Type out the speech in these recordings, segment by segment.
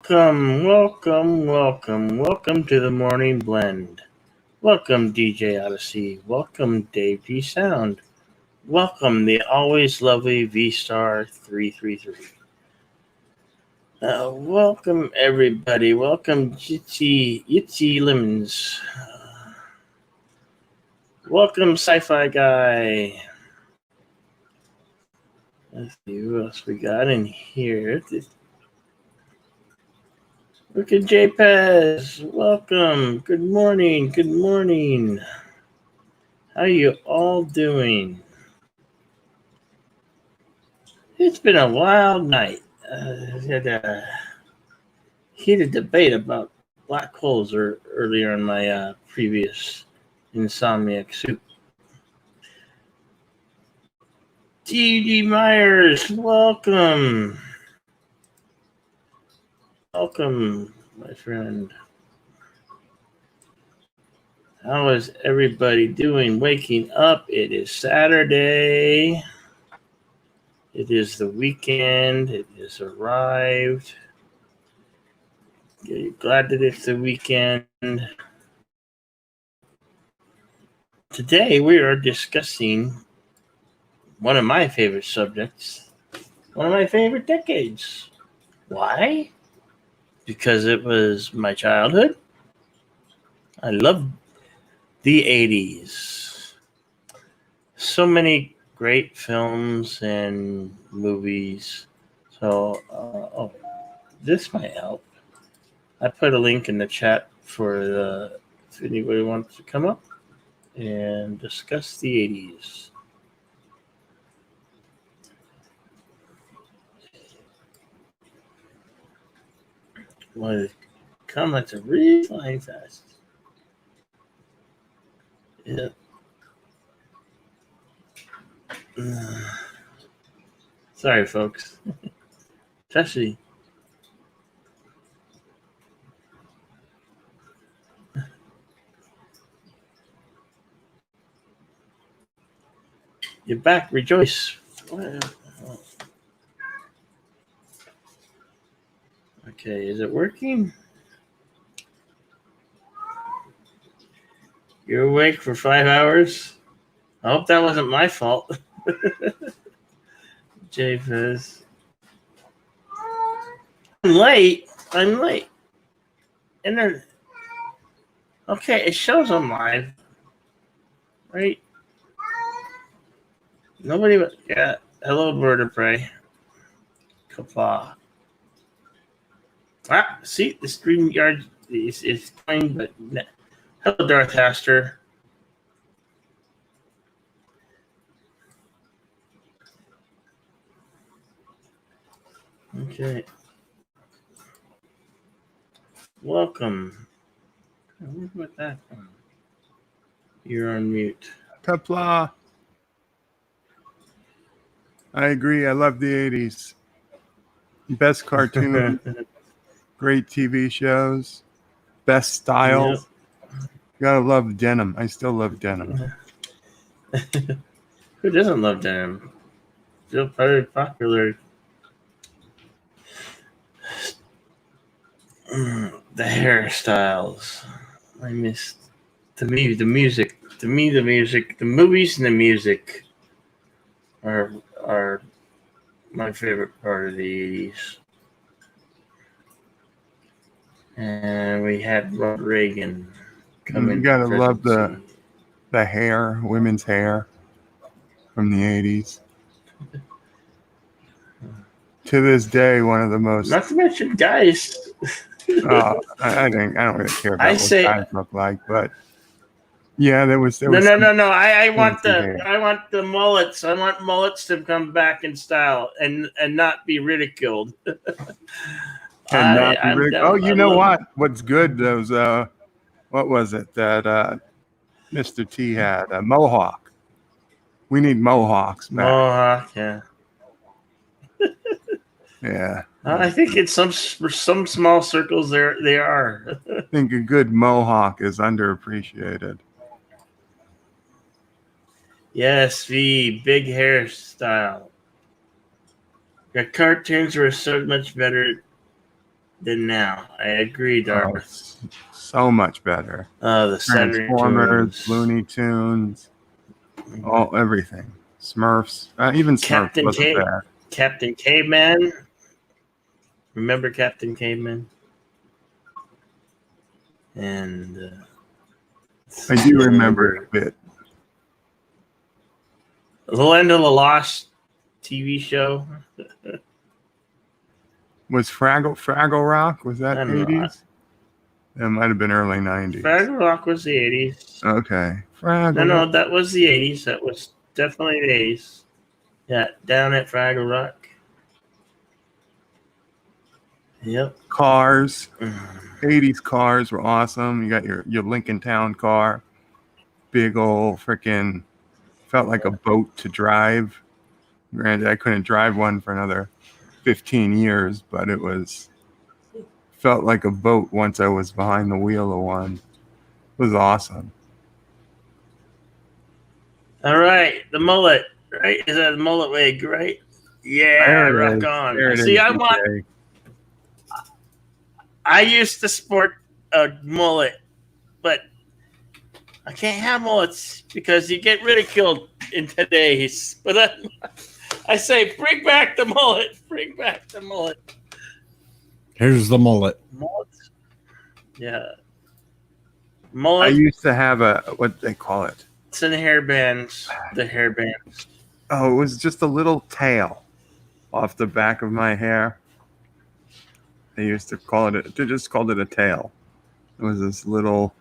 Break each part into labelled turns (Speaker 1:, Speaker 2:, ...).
Speaker 1: Welcome to the Morning Blend. Welcome, DJ Odyssey. Welcome, Dave G Sound. Welcome, the always lovely V Star 333. Welcome, everybody. Welcome, Yitzy Lemons. Welcome, Sci-Fi Guy. Let's see who else we got in here. Look at JPEZ. Welcome. Good morning. Good morning. How you all doing? It's been a wild night. We had a heated debate about black holes earlier in my previous Insomniac Soup. D.D. Myers, welcome. Welcome, my friend. How is everybody doing? Waking up. It is Saturday. It is the weekend. It has arrived. Glad that it's the weekend. Today we are discussing one of my favorite subjects, one of my favorite decades. Why? Because it was my childhood. I loved the 80s. So many great films and movies. So, this might help. I put a link in the chat for if anybody wants to come up and discuss the 80s. Well, the comments are really flying fast. Yeah. Sorry, folks. Especially. You're back. Rejoice. Okay, is it working? You're awake for 5 hours? I hope that wasn't my fault. Jay Fizz. I'm late. And then, okay, it shows I'm live. Right? Nobody but, yeah. Hello, Bird of Prey. Kapla. Ah, see, the stream yard is fine, but hello, Darth Haster. Okay. Welcome. Where's my that from? You're on mute.
Speaker 2: Kapla. I agree. I love the 80s. Best cartoons, great TV shows, best styles. Yep. Gotta love denim. I still love denim.
Speaker 1: Who doesn't love denim? Still very popular. The hairstyles. I missed the music. To me, the music, the movies and the music are my favorite part of the 80s. And we had Ronald Reagan come in.
Speaker 2: You gotta love the hair, women's hair from the 80s. To this day, one of the most.
Speaker 1: Not to mention guys.
Speaker 2: I don't really care about what guys look like, but yeah, there was.
Speaker 1: No. I want the mullets. I want mullets to come back in style and not be ridiculed.
Speaker 2: Oh, you know what? What's good? Those what was it that Mr. T had? A mohawk. We need mohawks back.
Speaker 1: Mohawk, yeah.
Speaker 2: Yeah.
Speaker 1: I think in some small circles they are.
Speaker 2: I think a good mohawk is underappreciated.
Speaker 1: Yes, the big hairstyle. The cartoons were so much better than now. I agree, Darth.
Speaker 2: So much better.
Speaker 1: The Saturday
Speaker 2: Transformers,
Speaker 1: Tunes.
Speaker 2: Looney Tunes, everything. Smurfs, even Smurfs
Speaker 1: Captain
Speaker 2: wasn't
Speaker 1: Cave.
Speaker 2: bad.
Speaker 1: Captain Caveman. Remember Captain Caveman? And
Speaker 2: I do remember it a bit.
Speaker 1: The Land of the Lost TV show.
Speaker 2: Was Fraggle Rock? Was that
Speaker 1: I don't know.
Speaker 2: 80s? It might have been early 90s.
Speaker 1: Fraggle Rock was the 80s.
Speaker 2: Okay. Fraggle
Speaker 1: No,
Speaker 2: Rock.
Speaker 1: that was the 80s. That was definitely the 80s. Yeah, down at Fraggle Rock. Yep.
Speaker 2: Cars. 80s cars were awesome. You got your Lincoln Town car. Big old freaking, felt like a boat to drive. Granted, I couldn't drive one for another 15 years, but felt like a boat once I was behind the wheel of one. It was awesome.
Speaker 1: All right, the mullet, right? Is that the mullet wig, right? Yeah, rock on. See, I used to sport a mullet, but I can't have mullets because you get ridiculed in today's. But I say, bring back the mullet. Bring back the mullet.
Speaker 3: Here's the mullet.
Speaker 1: Mullets. Yeah. Mullet.
Speaker 2: I used to have what they call it.
Speaker 1: It's in the hairbands. The hairbands.
Speaker 2: Oh, it was just a little tail off the back of my hair. They used to call it. They just called it a tail. It was this little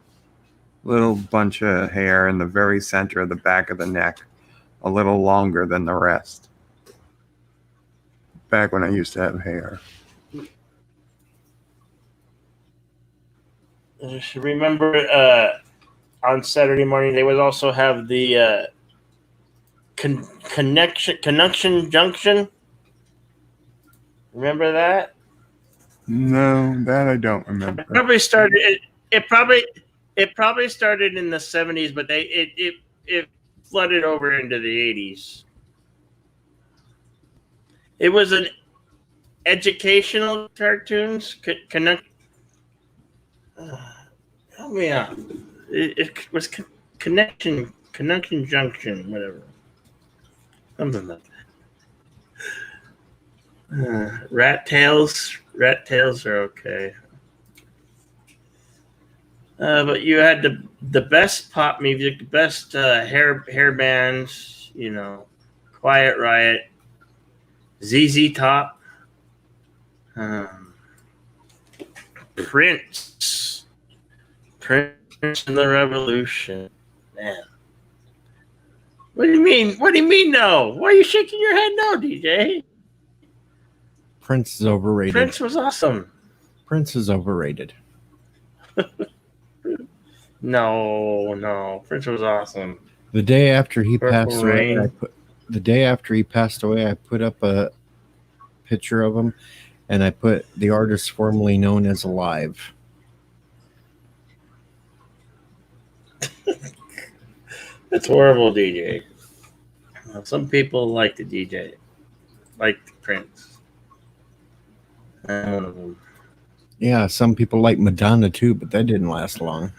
Speaker 2: bunch of hair in the very center of the back of the neck, a little longer than the rest. Back when I used to have hair.
Speaker 1: Remember, on Saturday morning they would also have the connection junction. Remember that?
Speaker 2: No, that I don't remember.
Speaker 1: It probably started. It probably started in the 70s, but it flooded over into the 80s. It was an educational cartoons. Help me out. It was connection junction, whatever. Something like that. Rat tails are okay. But you had the best pop music, the best hair bands, Quiet Riot, ZZ Top, Prince and the Revolution. Man. What do you mean? What do you mean no? Why are you shaking your head no, DJ?
Speaker 3: Prince is overrated.
Speaker 1: Prince was awesome.
Speaker 3: Prince is overrated.
Speaker 1: No. Prince was awesome.
Speaker 3: The day after he passed away, I put up a picture of him, and I put the artist formerly known as alive.
Speaker 1: That's horrible, DJ. Some people like the DJ, like the Prince. One of them.
Speaker 3: Yeah, some people like Madonna too, but that didn't last long.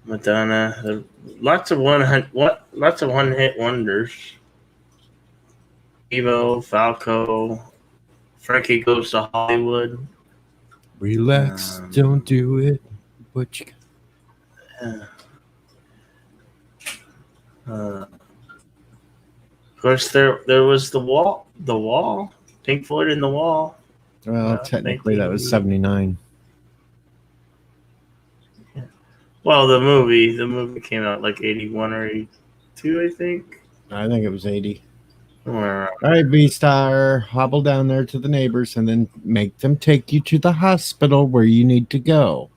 Speaker 1: Madonna, lots of one-hit wonders. Evo, Falco, Frankie Goes to Hollywood.
Speaker 3: Relax, don't do it. But you...
Speaker 1: Of course, there was the Wall, Pink Floyd in the Wall.
Speaker 3: Well, technically that was 79.
Speaker 1: Well, the movie came out like 81 or 82, I think.
Speaker 3: I think it was 80.
Speaker 1: Or,
Speaker 3: all right, B-Star, hobble down there to the neighbors and then make them take you to the hospital where you need to go.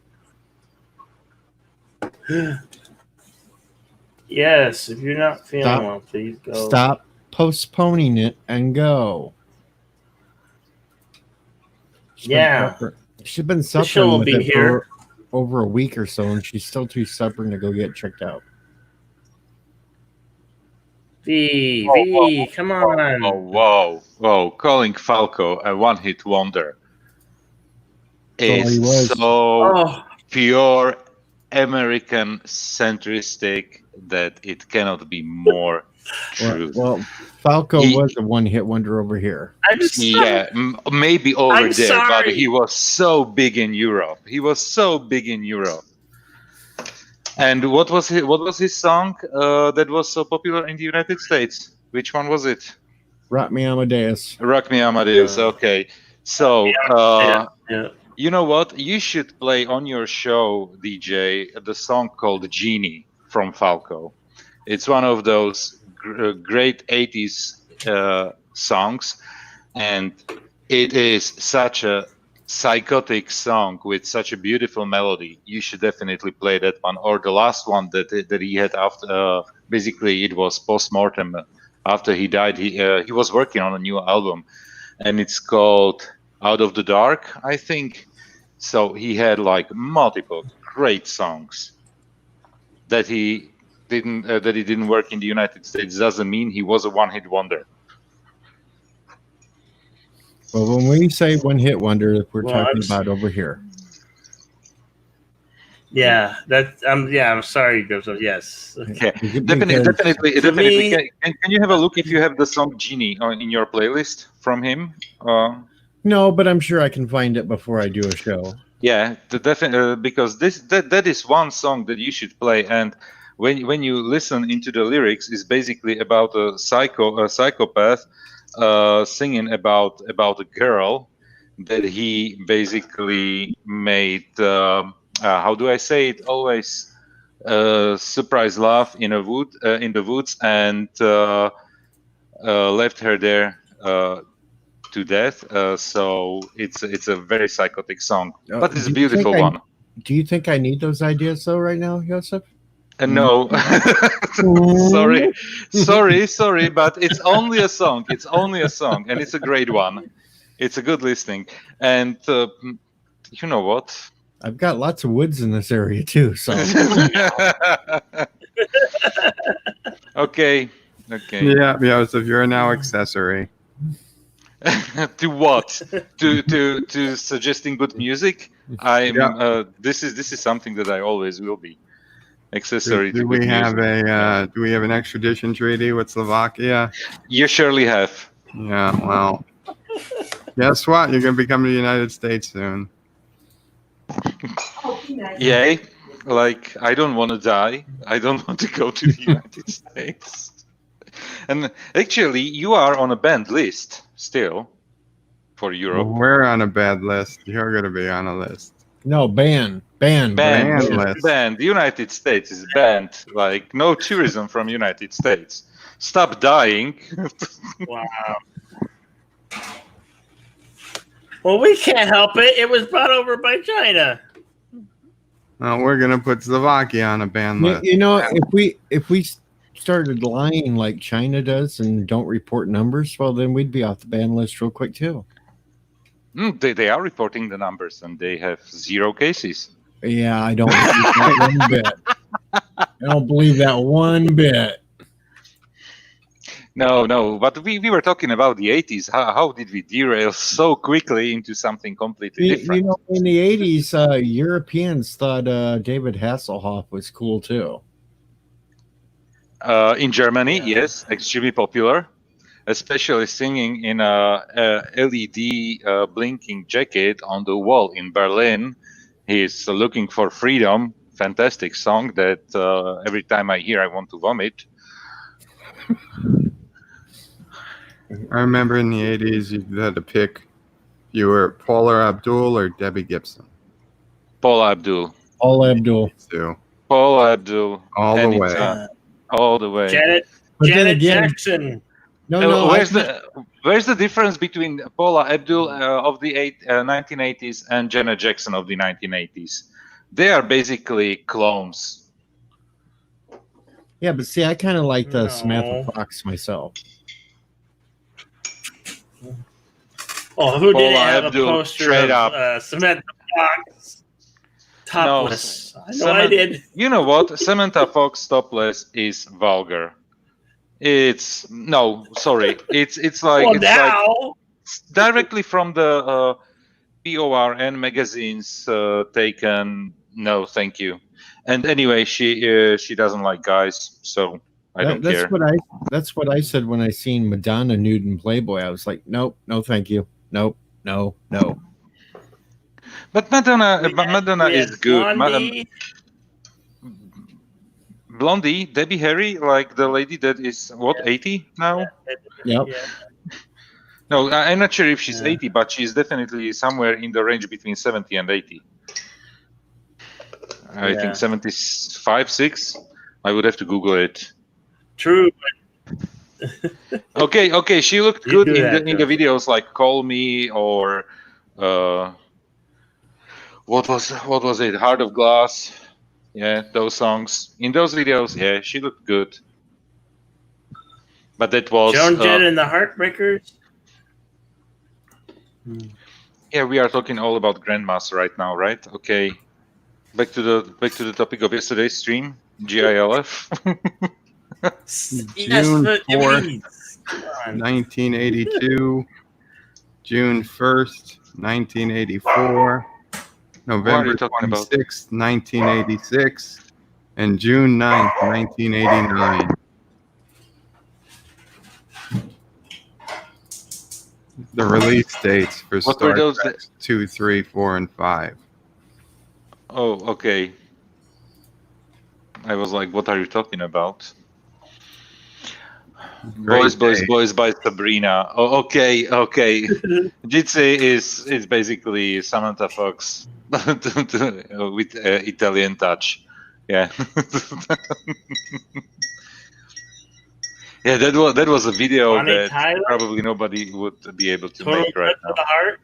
Speaker 1: Yes, if you're not feeling well, please go.
Speaker 3: Stop postponing it and go. She's been suffering with it for over a week or so, and she's still too stubborn to go get checked out.
Speaker 1: V, come on.
Speaker 4: Whoa. Calling Falco a one-hit wonder
Speaker 3: all he
Speaker 4: is
Speaker 3: was.
Speaker 4: so
Speaker 1: Oh,
Speaker 4: pure American centristic that it cannot be more true.
Speaker 3: Well, Falco
Speaker 4: He-
Speaker 3: was a one-hit wonder over here.
Speaker 1: I'm sorry.
Speaker 4: Yeah, maybe over
Speaker 1: I'm
Speaker 4: there, but
Speaker 1: sorry.
Speaker 4: he was so big in Europe. And what was his song that was so popular in the United States? Which one was it?
Speaker 3: Rock Me Amadeus.
Speaker 4: Rock Me Amadeus. Okay, so
Speaker 1: Yeah.
Speaker 4: you know what? You should play on your show, DJ, the song called "Genie" from Falco. It's one of those great '80s songs, and it is such a psychotic song with such a beautiful melody. You should definitely play that one, or the last one that he had after. Basically, it was post-mortem. After he died, he was working on a new album, and it's called "Out of the Dark," I think. So he had like multiple great songs. That he didn't work in the United States doesn't mean he was a one-hit wonder.
Speaker 3: Well, when we say one-hit wonder, we're
Speaker 1: Well,
Speaker 3: talking
Speaker 1: I'm-
Speaker 3: about over here.
Speaker 1: Yeah, I'm sorry, Joseph. Yes.
Speaker 4: Okay,
Speaker 3: Because-
Speaker 4: definitely.
Speaker 1: me-
Speaker 4: Can you have a look if you have the song "Genie" in your playlist from him?
Speaker 3: No, but I'm sure I can find it before I do a show.
Speaker 4: Yeah, because that is one song that you should play, and when you listen into the lyrics, is basically about a psychopath singing about a girl that he basically made. How do I say it? Always surprise love in the woods, and left her there to death. So it's a very psychotic song, but it's a
Speaker 3: Do you think
Speaker 4: beautiful
Speaker 3: I-
Speaker 4: one.
Speaker 3: Do you think I need those ideas though right now, Joseph?
Speaker 4: No, sorry, but it's only a song. It's only a song, and it's a great one. It's a good listening, and you know what?
Speaker 3: I've got lots of woods in this area too, so
Speaker 4: Okay.
Speaker 2: Yeah, Joseph, you're now accessory.
Speaker 4: To what? To suggesting good music? I'm.
Speaker 2: Yeah.
Speaker 4: This is something that I always will be. Accessory
Speaker 2: Do
Speaker 4: to
Speaker 2: we
Speaker 4: good
Speaker 2: have
Speaker 4: music.
Speaker 2: do we have an extradition treaty with Slovakia?
Speaker 4: You surely have.
Speaker 2: Yeah, well, guess what? You're gonna become the United States soon.
Speaker 4: Yay! Like, I don't want to die. I don't want to go to the United States. And actually, you are on a banned list still for Europe.
Speaker 2: We're on a bad list. You're gonna be on a list.
Speaker 3: no ban.
Speaker 4: Banned.
Speaker 2: list.
Speaker 4: Banned. The United States is banned. Like, no tourism from United States. Stop dying.
Speaker 1: Wow. Well, we can't help it. It was brought over by China.
Speaker 2: Well, we're gonna put Slovakia on a ban list.
Speaker 3: You know, if we started lying like China does and don't report numbers, well, then we'd be off the ban list real quick too.
Speaker 4: They are reporting the numbers, and they have 0 cases.
Speaker 3: Yeah, I don't believe that one bit. I don't believe that one bit.
Speaker 4: No, but we were talking about the 80s. How did we derail so quickly into something completely
Speaker 3: You
Speaker 4: different?
Speaker 3: know, in the 80s, Europeans thought David Hasselhoff was cool too.
Speaker 4: In Germany,
Speaker 1: Yeah.
Speaker 4: yes, extremely popular, especially singing in a LED blinking jacket on the wall in Berlin. He's looking for freedom. Fantastic song that every time I hear, I want to vomit.
Speaker 2: I remember in the 80s you had to pick you were Paula Abdul or Debbie Gibson.
Speaker 4: Paula Abdul.
Speaker 3: All Abdul.
Speaker 2: So
Speaker 4: Paula Abdul.
Speaker 2: all the way.
Speaker 4: anytime, all the way.
Speaker 1: Janet
Speaker 3: But then
Speaker 1: Janet
Speaker 3: again,
Speaker 1: Jackson.
Speaker 3: no,
Speaker 4: Where's the difference between Paula Abdul of the 1980s and Janet Jackson of the 1980s? They are basically clones.
Speaker 3: yeah, but see, I kind of like the
Speaker 1: No.
Speaker 3: Samantha Fox myself.
Speaker 1: Oh, who didn't
Speaker 4: Paula
Speaker 1: have
Speaker 4: Abdul,
Speaker 1: a poster
Speaker 4: straight
Speaker 1: of
Speaker 4: up.
Speaker 1: Samantha Fox topless? I know I
Speaker 4: Samantha-
Speaker 1: did.
Speaker 4: You know what? Samantha Fox topless is vulgar. It's no, sorry. It's like
Speaker 1: Well,
Speaker 4: it's like
Speaker 1: now
Speaker 4: directly from the PORN magazines taken. No, thank you. And anyway, she doesn't like guys, so I don't
Speaker 3: That's
Speaker 4: care.
Speaker 3: that's what I said when I seen Madonna nude in Playboy. I was like, nope, no, thank you, nope, no, no.
Speaker 4: But Madonna,
Speaker 1: we
Speaker 4: Madonna
Speaker 1: had
Speaker 4: is good.
Speaker 1: Blondie.
Speaker 4: Blondie, Debbie Harry, like the lady that is what 80 now.
Speaker 3: Yep.
Speaker 1: Yeah.
Speaker 4: No, I'm not sure if she's
Speaker 1: Yeah.
Speaker 4: 80, but she's definitely somewhere in the range between 70 and 80. I
Speaker 1: Yeah.
Speaker 4: think 75, 6. I would have to Google it.
Speaker 1: True.
Speaker 4: Okay. She looked
Speaker 1: You
Speaker 4: good
Speaker 1: do
Speaker 4: in
Speaker 1: that,
Speaker 4: the videos like "Call Me" or what was it? "Heart of Glass." Yeah, those songs. In those videos, yeah, she looked good. But that was
Speaker 1: Joan Jett and the Heartbreakers.
Speaker 4: yeah. We are talking all about grandmas right now, right? Okay. Back to the topic of yesterday's stream, GILF.
Speaker 2: June
Speaker 1: but,
Speaker 2: 4th,
Speaker 1: come on.
Speaker 2: 1982, June 1st, 1984, November
Speaker 4: talking about?
Speaker 2: 26th, 1986, and June 9th, 1989. The release dates for
Speaker 4: What were
Speaker 2: Star
Speaker 4: those
Speaker 2: Trek 2, 3, 4, and 5.
Speaker 4: Oh, okay. I was like, what are you talking about?
Speaker 2: Great
Speaker 4: Boys by Sabrina. Oh, okay. Jitsi is basically Samantha Fox with Italian touch. Yeah. Yeah, that was a video
Speaker 1: Bonnie
Speaker 4: that
Speaker 1: Tyler?
Speaker 4: probably nobody would be able to
Speaker 1: Total
Speaker 4: make right
Speaker 1: Touch
Speaker 4: now.
Speaker 1: of the Heart.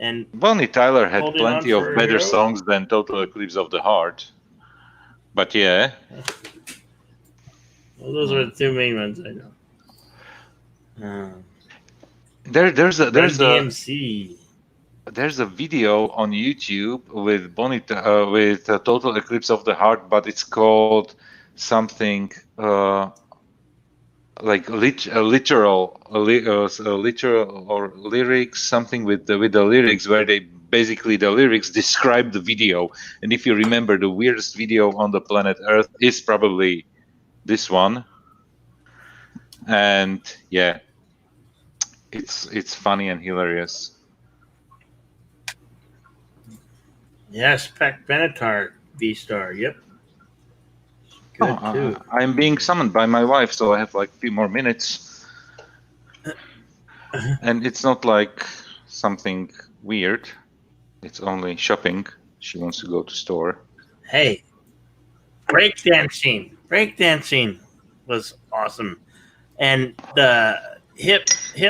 Speaker 1: And
Speaker 4: Bonnie Tyler had
Speaker 1: Holding
Speaker 4: plenty
Speaker 1: On
Speaker 4: of
Speaker 1: for a
Speaker 4: better
Speaker 1: Hero?
Speaker 4: songs than Total Eclipse of the Heart. But yeah.
Speaker 1: well, those are the two main ones I know.
Speaker 4: There's a
Speaker 1: DMC.
Speaker 4: there's a video on YouTube with Bonnie with Total Eclipse of the Heart, but it's called something like literal or lyrics, something with the lyrics where they basically the lyrics describe the video. And if you remember, the weirdest video on the planet Earth is probably this one. And yeah, it's funny and hilarious.
Speaker 1: Yes, Peck Benatar, V-Star. Yep. Good too.
Speaker 4: I'm being summoned by my wife, so I have like a few more minutes. And it's not like something weird. It's only shopping. She wants to go to store.
Speaker 1: Hey, breakdancing. Breakdancing was awesome, and the hip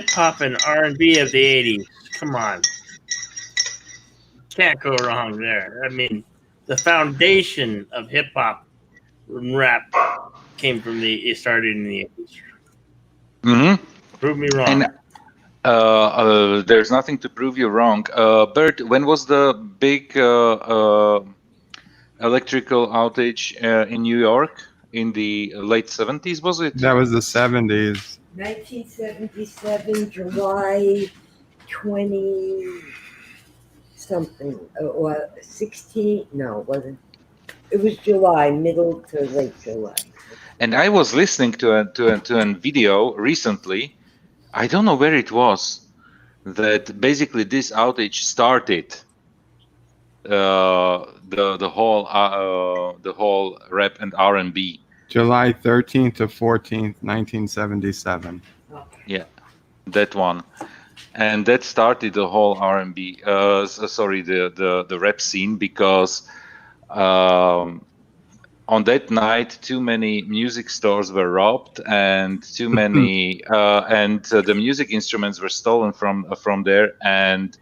Speaker 1: hop and R&B of the '80s. Come on, can't go wrong there. I mean, the foundation of hip hop and rap came from it started in the '80s.
Speaker 4: Mm-hmm.
Speaker 1: Prove me wrong.
Speaker 4: And there's nothing to prove you wrong. Bert, when was the big electrical outage in New York? In the late 70s, was it?
Speaker 2: That was the 70s.
Speaker 5: 1977, July 20 something, or 16. No, it wasn't. It was July, middle to late July.
Speaker 4: And I was listening to a video recently. I don't know where it was. That basically this outage started the whole rap and R&B.
Speaker 2: July 13th to 14th, 1977.
Speaker 4: Yeah, that one, and that started the whole R&B. The rap scene, because on that night too many music stores were robbed and too many and the music instruments were stolen from there, and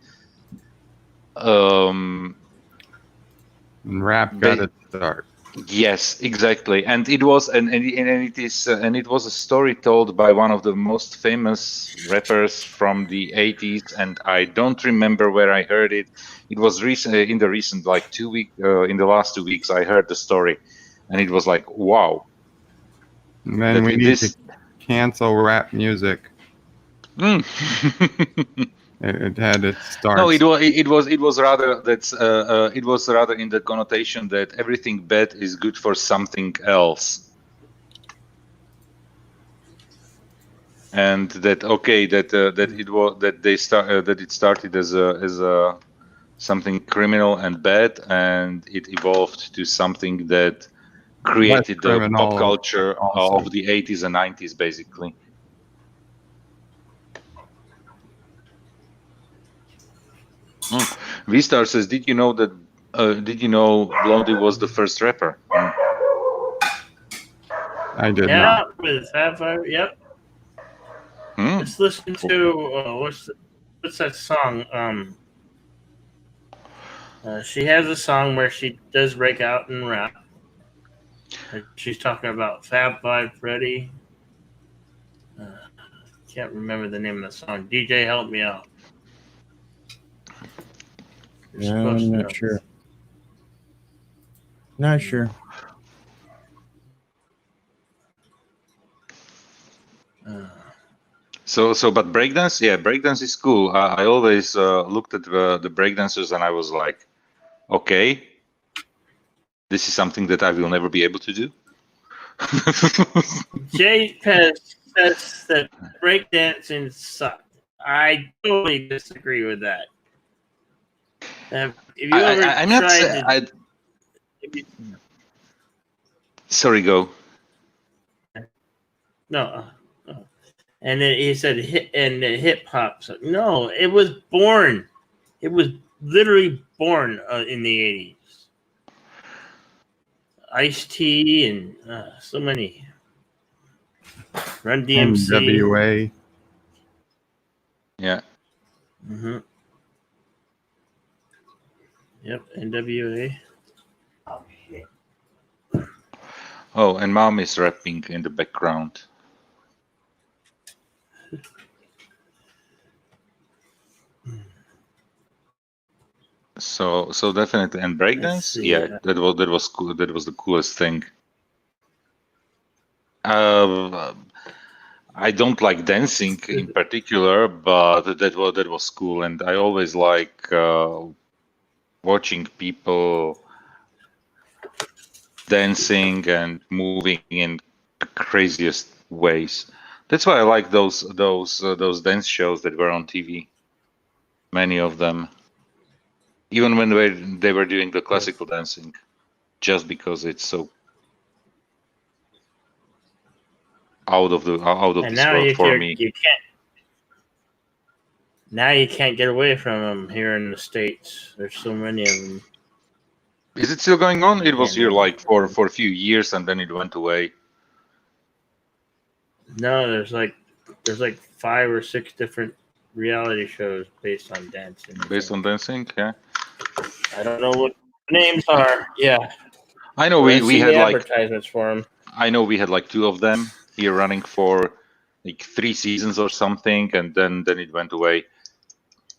Speaker 2: And rap got its start.
Speaker 4: yes, exactly. And it was and it was a story told by one of the most famous rappers from the 80s, and I don't remember where I heard it. It was in the last 2 weeks I heard the story, and it was like, wow.
Speaker 2: And then
Speaker 4: That
Speaker 2: we
Speaker 4: in
Speaker 2: need
Speaker 4: this-
Speaker 2: to cancel rap music.
Speaker 4: Mm.
Speaker 2: It had its start.
Speaker 4: No, it was rather that's it was rather in the connotation that everything bad is good for something else, and that that it was that they start that it started as a something criminal and bad, and it evolved to something that created the
Speaker 2: criminal
Speaker 4: pop culture
Speaker 2: also.
Speaker 4: of the 80s and 90s, basically. V-Star says, "Did you know that? Did you know Blondie was the first rapper?"
Speaker 2: I did
Speaker 1: Yeah,
Speaker 2: not.
Speaker 1: with Fab Five. Yep.
Speaker 4: Hmm.
Speaker 1: Let's listen to what's that song? She has a song where she does break out and rap. She's talking about Fab Five Freddy. Can't remember the name of the song. DJ, help me out. You're
Speaker 3: Yeah,
Speaker 1: supposed
Speaker 3: I'm
Speaker 1: to
Speaker 3: not
Speaker 1: know.
Speaker 3: sure. Not sure.
Speaker 4: But breakdance, yeah, breakdance is cool. I always looked at the breakdancers and I was like, okay, this is something that I will never be able to do.
Speaker 1: Jay Pez says that breakdancing sucked. I totally disagree with that. If you ever
Speaker 4: I'm not.
Speaker 1: tried
Speaker 4: Sorry, go.
Speaker 1: no. And then he said hip hop. So, no, it was born. It was literally born in the 80s. Ice-T and so many. Run DMC.
Speaker 2: NWA.
Speaker 4: Yeah.
Speaker 1: Mm-hmm. Yep, NWA.
Speaker 5: Oh shit.
Speaker 4: Oh, and mom is rapping in the background. So definitely, and breakdance,
Speaker 1: see,
Speaker 4: yeah, that was cool. That was the coolest thing. I don't like dancing in particular, but that was cool, and I always like watching people dancing and moving in the craziest ways. That's why I like those dance shows that were on TV. Many of them, even when they were doing the classical dancing, just because it's so out of
Speaker 1: and
Speaker 4: this
Speaker 1: now
Speaker 4: world for me.
Speaker 1: you can't. Now you can't get away from them here in the States. There's so many of them.
Speaker 4: Is it still going on? It was
Speaker 1: Yeah,
Speaker 4: here
Speaker 1: no.
Speaker 4: like for a few years, and then it went away.
Speaker 1: No, there's like 5 or 6 different reality shows based on dancing.
Speaker 4: Based on dancing, yeah.
Speaker 1: I don't know what the names are. Yeah,
Speaker 4: I know
Speaker 1: I've
Speaker 4: we
Speaker 1: seen
Speaker 4: had
Speaker 1: the
Speaker 4: like
Speaker 1: advertisements for them.
Speaker 4: I know we had like 2 of them here running for like 3 seasons or something, and then it went away.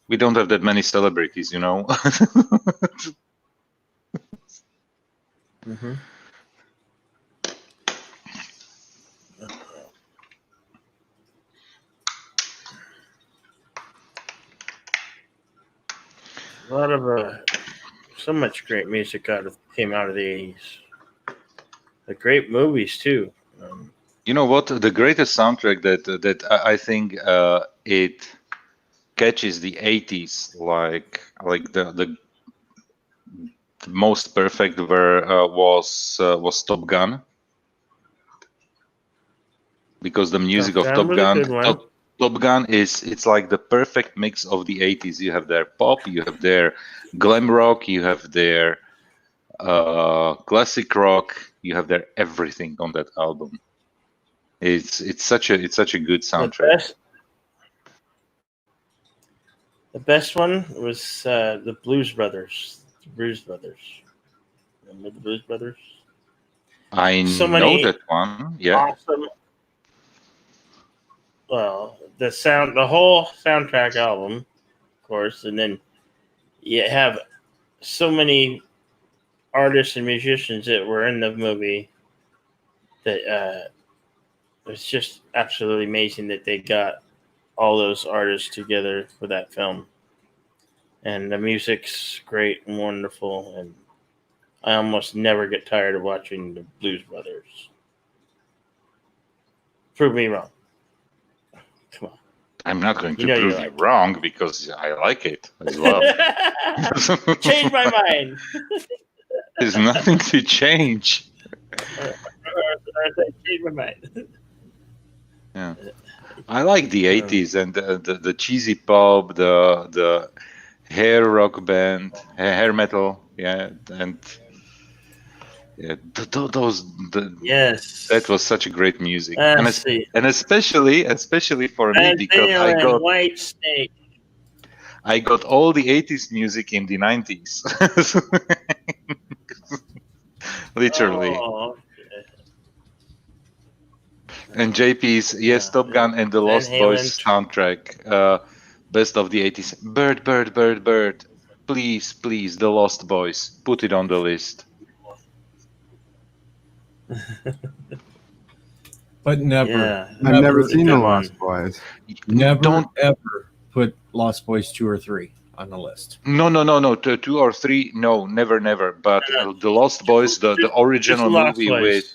Speaker 4: We don't have that many celebrities, you know.
Speaker 1: Mm-hmm. A lot of so much great music came out of the 80s. The great movies too.
Speaker 4: You know what? The greatest soundtrack that I think it catches the 80s like the most perfect was Top Gun, because the music of Top
Speaker 1: was a
Speaker 4: Gun
Speaker 1: good one.
Speaker 4: Top Gun it's like the perfect mix of the 80s. You have their pop, you have their glam rock, you have their classic rock, you have their everything on that album. It's such a good soundtrack.
Speaker 1: The best one was the Blues Brothers. The Blues Brothers. Remember the Blues Brothers?
Speaker 4: I
Speaker 1: So
Speaker 4: know
Speaker 1: many
Speaker 4: that one. Yeah.
Speaker 1: awesome. Well, the whole soundtrack album, of course, and then you have so many artists and musicians that were in the movie that it's just absolutely amazing that they got all those artists together for that film. And the music's great and wonderful, and I almost never get tired of watching the Blues Brothers. Prove me wrong. Come on.
Speaker 4: I'm not going to
Speaker 1: You know you
Speaker 4: prove you
Speaker 1: like it.
Speaker 4: wrong because I like it as well.
Speaker 1: Change my mind.
Speaker 4: There's nothing to change.
Speaker 1: Change my mind.
Speaker 4: Yeah, I like the '80s and the cheesy pop, the hair rock band, hair metal. Yeah, and yeah,
Speaker 1: Yes.
Speaker 4: that was such a great music, and
Speaker 1: See.
Speaker 4: especially for me
Speaker 1: Van
Speaker 4: because
Speaker 1: Halen, White Snake.
Speaker 4: I got all the '80s music in the '90s. Literally.
Speaker 1: Oh,
Speaker 4: And JP's
Speaker 1: Yeah.
Speaker 4: Top Gun and the
Speaker 1: Van
Speaker 4: Lost Boys
Speaker 1: Halen.
Speaker 4: soundtrack, best of the '80s. Bird, bird, bird, bird. Please, please, the Lost Boys. Put it on the list.
Speaker 3: But never,
Speaker 1: Yeah.
Speaker 2: I've never
Speaker 1: It's a
Speaker 2: seen the
Speaker 1: good one.
Speaker 2: Lost Boys.
Speaker 3: never,
Speaker 4: Don't.
Speaker 3: ever put Lost Boys 2 or 3 on the list.
Speaker 4: No. 2 or 3. No, never, never. But the Lost Boys, the
Speaker 1: Just
Speaker 4: original
Speaker 1: Lost
Speaker 4: movie
Speaker 1: Boys.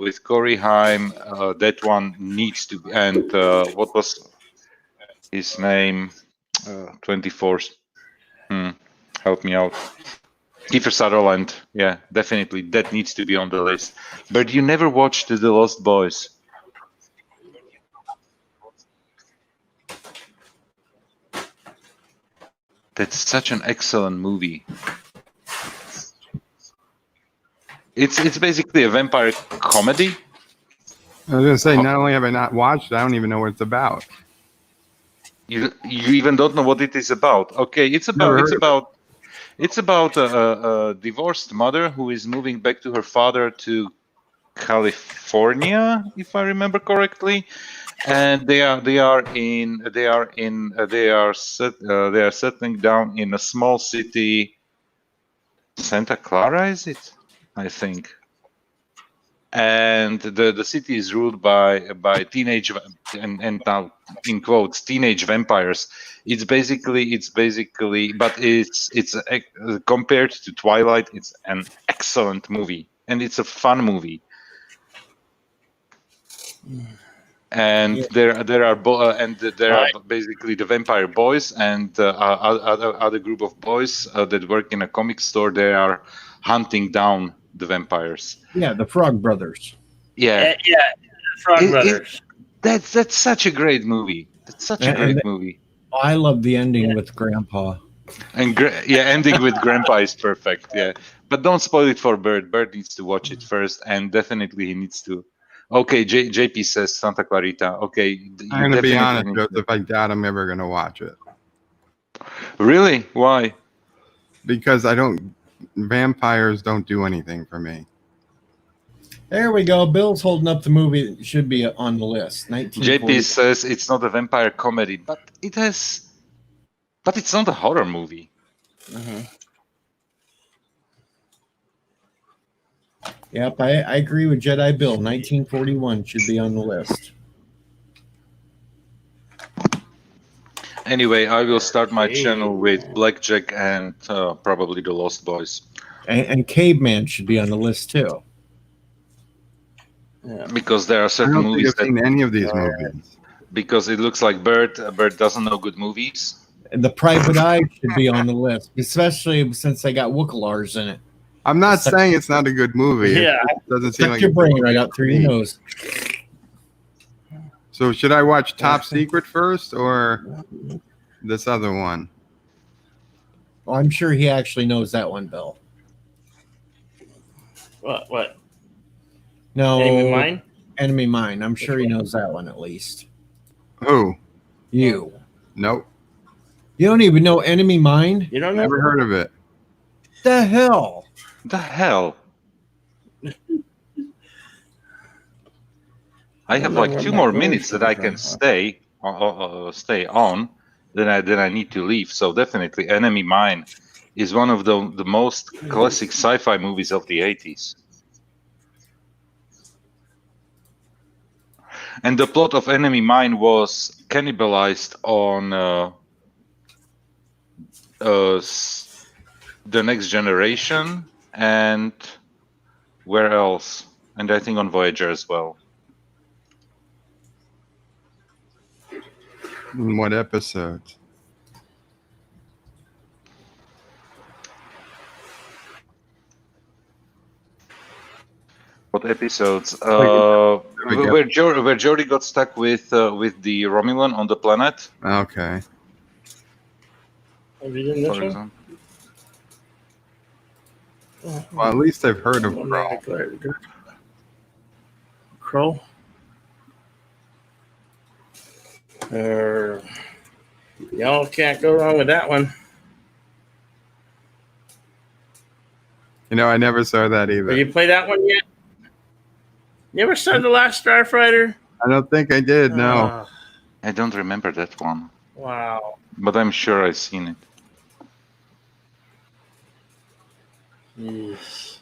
Speaker 4: with Corey Haim, that one needs to be. And what was his name? 24. Help me out. Kiefer Sutherland. Yeah, definitely. That needs to be on the list. But you never watched The Lost Boys. That's such an excellent movie. It's basically a vampire comedy.
Speaker 2: I was gonna say, not only have I not watched it, I don't even know what it's about.
Speaker 4: You even don't know what it is about. Okay, it's about a divorced mother who is moving back to her father to California, if I remember correctly, and they are settling down in a small city, Santa Clara, is it? I think. And the city is ruled by teenage and now in quotes teenage vampires. It's basically but it's compared to Twilight, it's an excellent movie and it's a fun movie. And there are basically the vampire boys and other group of boys that work in a comic store. They are hunting down the vampires.
Speaker 3: Yeah, the Frog Brothers.
Speaker 4: Yeah,
Speaker 1: Frog Brothers.
Speaker 4: That's such a great movie. That's such a great movie.
Speaker 3: I love the ending with Grandpa.
Speaker 4: And ending with Grandpa is perfect. Yeah, but don't spoil it for Bird. Bird needs to watch it first, and definitely he needs to. Okay, JP says Santa Clarita. Okay,
Speaker 2: I'm gonna be honest, Joseph. I doubt I'm ever gonna watch it
Speaker 4: Really? Why?
Speaker 2: because vampires don't do anything for me.
Speaker 3: There we go. Bill's holding up the movie that should be on the list. 1940.
Speaker 4: JP says it's not a vampire comedy, but it's not a horror movie.
Speaker 3: Yep, I agree with Jedi Bill. 1941 should be on the list.
Speaker 4: Anyway, I will start my channel with Blackjack and probably The Lost Boys.
Speaker 3: And Caveman should be on the list too.
Speaker 1: Yeah.
Speaker 4: Because there are
Speaker 2: I
Speaker 4: certain
Speaker 2: don't think
Speaker 4: movies
Speaker 2: I've seen any of these movies.
Speaker 4: because it looks like Bird doesn't know good movies.
Speaker 3: And The Private Eye should be on the list, especially since they got Wookalars in it.
Speaker 2: I'm not saying it's not a good movie.
Speaker 1: Yeah.
Speaker 2: It doesn't seem
Speaker 3: Suck
Speaker 2: like
Speaker 3: your
Speaker 2: it's
Speaker 3: brain right out through your nose.
Speaker 2: So should I watch Top Secret first or this other one?
Speaker 3: Well, I'm sure he actually knows that one, Bill.
Speaker 1: What?
Speaker 3: No,
Speaker 1: Enemy Mine?
Speaker 3: Enemy Mine. I'm sure he knows that one at least.
Speaker 2: Who?
Speaker 3: You.
Speaker 2: Nope.
Speaker 3: You don't even know Enemy Mine?
Speaker 1: You don't know?
Speaker 2: Never heard of it.
Speaker 3: The hell?
Speaker 4: The hell? I have like 2 more minutes that I can stay on. Then I need to leave. So definitely, Enemy Mine is one of the most classic sci-fi movies of the 80s. And the plot of Enemy Mine was cannibalized on The Next Generation, and where else? And I think on Voyager as well.
Speaker 2: In what episode?
Speaker 4: What episodes?
Speaker 2: we go.
Speaker 4: Where Jodie got stuck with the Romulan on the planet,
Speaker 2: Okay.
Speaker 1: Have you done this
Speaker 4: for
Speaker 1: one?
Speaker 4: example.
Speaker 2: Well, at least I've heard of
Speaker 1: Oh,
Speaker 2: Crow.
Speaker 1: Crow? Y'all can't go wrong with that one.
Speaker 2: You know, I never saw that
Speaker 1: Have
Speaker 2: either.
Speaker 1: you played that one yet? You ever saw The Last Starfighter?
Speaker 2: I don't think I did. No.
Speaker 1: Ah,
Speaker 4: I don't remember that one,
Speaker 1: wow.
Speaker 4: but I'm sure I've seen it.
Speaker 1: Yes.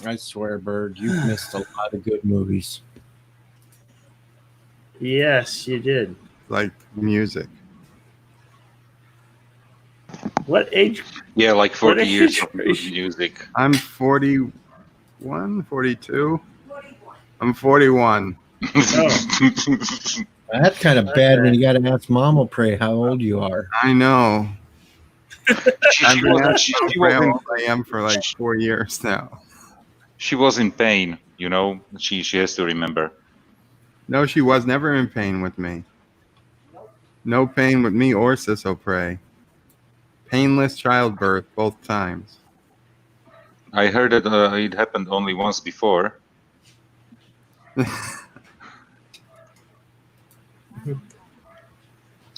Speaker 3: I swear, Bird, you've missed a lot of good movies.
Speaker 1: Yes, you did.
Speaker 2: Like music.
Speaker 1: What age?
Speaker 4: Yeah, like 40
Speaker 1: What
Speaker 4: years
Speaker 1: age
Speaker 4: of
Speaker 1: are
Speaker 4: good
Speaker 1: you-
Speaker 4: music.
Speaker 2: I'm 41, 42. I'm 41.
Speaker 3: That's kind of bad when you got to ask Mama Pray how old you are.
Speaker 2: I know. I've been asking
Speaker 4: She
Speaker 2: how
Speaker 4: was-
Speaker 2: old I am for like 4 years now.
Speaker 4: she was in pain, you know. She has to remember.
Speaker 2: No, she was never in pain with me. No pain with me or Sissopray. Painless childbirth both times.
Speaker 4: I heard that it happened only once before.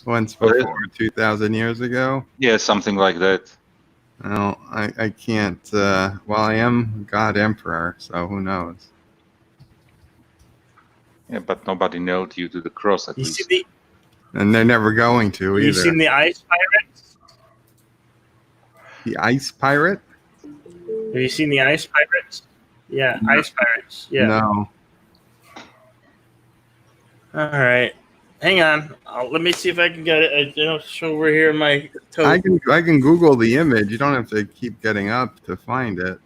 Speaker 2: Once
Speaker 4: Oh, really?
Speaker 2: before, 2,000 years ago.
Speaker 4: Yeah, something like that.
Speaker 2: No, I can't. Well, I am God Emperor, so who knows?
Speaker 4: Yeah, but nobody nailed you to the cross at
Speaker 1: You
Speaker 4: least.
Speaker 1: see
Speaker 2: And they're never going to
Speaker 1: you
Speaker 2: either.
Speaker 1: seen the Ice Pirates?
Speaker 2: The Ice Pirate?
Speaker 1: Have you seen the Ice Pirates? Yeah, Ice Pirates. Yeah.
Speaker 2: No.
Speaker 1: All right. Hang on. Let me see if I can get it. It's over here in my toe.
Speaker 2: I can Google the image. You don't have to keep getting up to find it.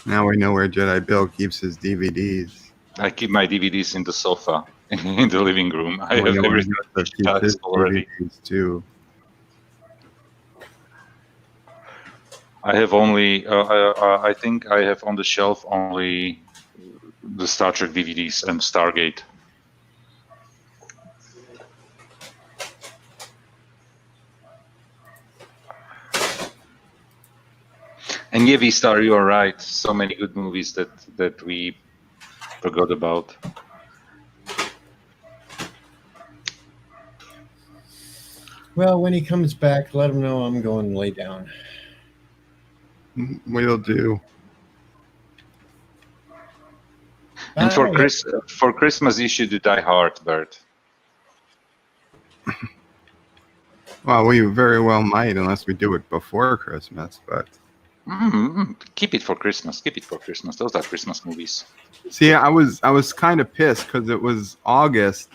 Speaker 2: Now we know where Jedi Bill keeps his DVDs.
Speaker 4: I keep my DVDs in the sofa in the living room. I
Speaker 2: We
Speaker 4: have
Speaker 2: know where
Speaker 4: everything
Speaker 2: Joseph keeps
Speaker 4: digitized
Speaker 2: his
Speaker 4: already.
Speaker 2: DVDs too.
Speaker 4: I have only, I think I have on the shelf only the Star Trek DVDs and Stargate. And yeah, V-Star, you are right. So many good movies that we forgot about.
Speaker 3: Well, when he comes back, let him know I'm going to lay down.
Speaker 2: We'll do.
Speaker 4: And for
Speaker 3: Bye.
Speaker 4: for Christmas, you should do Die Hard, Bert.
Speaker 2: Well, we very well might, unless we do it before Christmas. But
Speaker 4: Keep it for Christmas. Keep it for Christmas. Those are Christmas movies.
Speaker 2: see, I was kind of pissed because it was August,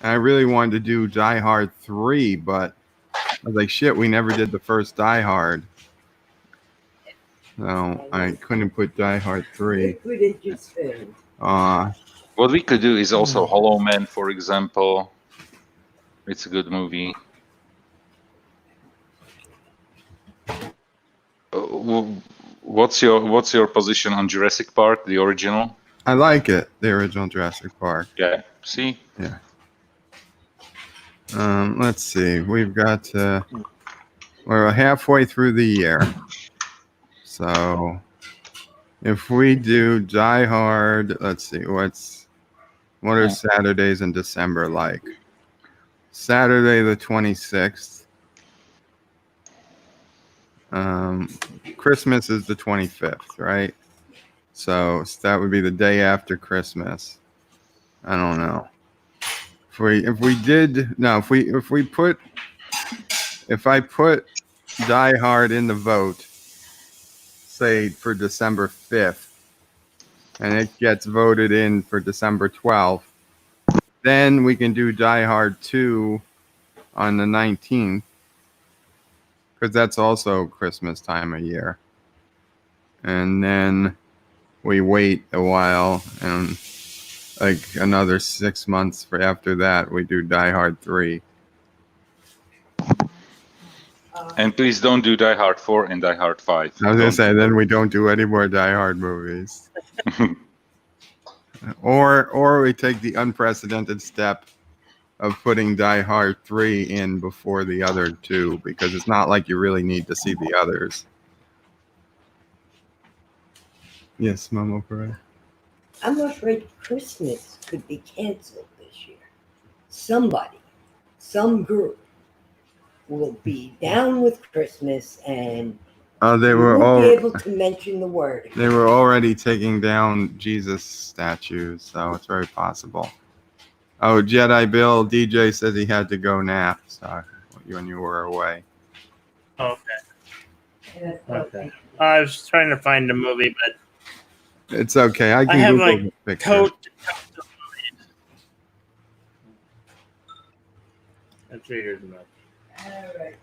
Speaker 2: and I really wanted to do Die Hard 3, but I was like, shit, we never did the first Die Hard. So I couldn't put Die Hard 3.
Speaker 5: Could have just been.
Speaker 4: What we could do is also Hollow Man, for example. It's a good movie. What's your position on Jurassic Park, the original?
Speaker 2: I like it, the original Jurassic Park.
Speaker 4: Yeah. See,
Speaker 2: Let's see. We've got we're halfway through the year. So if we do Die Hard, let's see, what are Saturdays in December like? Saturday the 26th. Christmas is the 25th, right? So that would be the day after Christmas. I don't know. if I put Die Hard in the vote, say for December 5th, and it gets voted in for December 12th, then we can do Die Hard 2 on the 19th, because that's also Christmas time of year. And then we wait a while, and like another 6 months for after that, we do Die Hard 3.
Speaker 4: And please don't do Die Hard 4 and Die Hard 5.
Speaker 2: I was going to say, then we don't do any more Die Hard movies. Or we take the unprecedented step of putting Die Hard 3 in before the other two, because it's not like you really need to see the others. Yes, Momo Pereira.
Speaker 5: I'm afraid Christmas could be canceled this year. Somebody, some group will be down with Christmas and
Speaker 2: They
Speaker 5: won't
Speaker 2: were
Speaker 5: be able to mention the word.
Speaker 2: They were already taking down Jesus statues, so it's very possible. Oh, Jedi Bill, DJ says he had to go nap, so when you were away.
Speaker 1: Okay. Okay. I was trying to find a movie, but
Speaker 2: It's okay. I can
Speaker 1: have
Speaker 2: Google
Speaker 1: like
Speaker 2: the picture.
Speaker 1: tote of movies. That's figured enough.
Speaker 5: All right.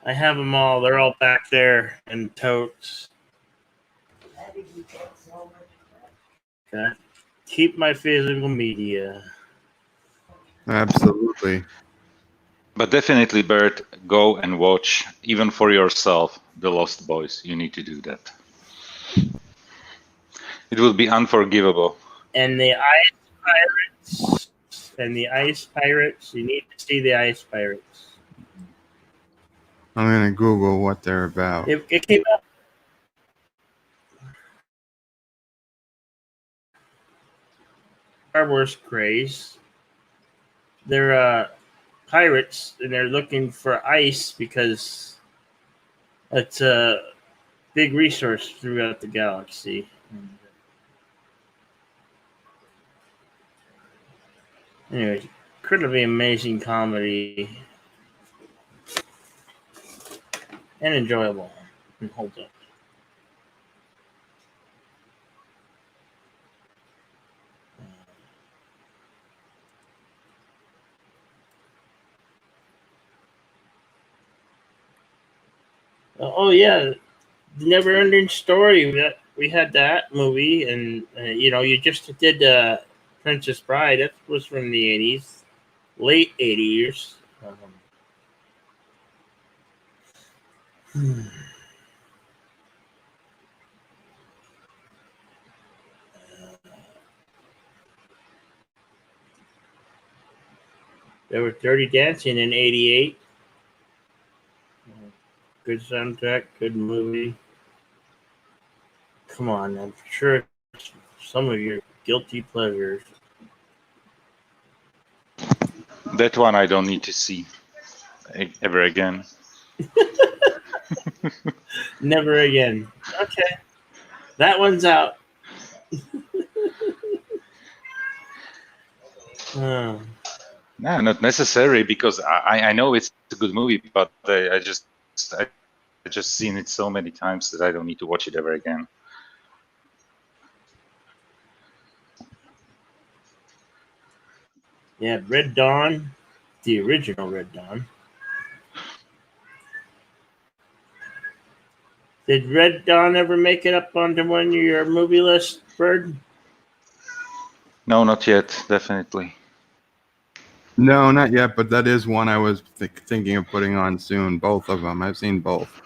Speaker 1: I have them all. They're all back there in totes. Okay. Keep my physical media.
Speaker 2: Absolutely.
Speaker 4: But definitely, Bert, go and watch, even for yourself, The Lost Boys. You need to do that. It will be unforgivable.
Speaker 1: And the Ice Pirates. You need to see the Ice Pirates.
Speaker 2: I'm going to Google what they're about.
Speaker 1: It came out. Star Wars craze. They're pirates, and they're looking for ice because it's a big resource throughout the galaxy. Anyway, incredibly amazing comedy and enjoyable and holds up. Oh yeah, the Never Ending Story. We had that movie, and you just did Princess Bride. That was from the 80s, late 80s. There was Dirty Dancing in 88. Good soundtrack, good movie. Come on, I'm sure some of your guilty pleasures.
Speaker 4: That one I don't need to see ever again.
Speaker 1: Never again. Okay. That one's out. Oh.
Speaker 4: No, not necessary, because I know it's a good movie, but I just seen it so many times that I don't need to watch it ever again.
Speaker 1: Yeah, Red Dawn, the original Red Dawn. Did Red Dawn ever make it up onto one of your movie lists, Bird?
Speaker 4: No, not yet, definitely.
Speaker 2: No, not yet, but that is one I was thinking of putting on soon. Both of them. I've seen both.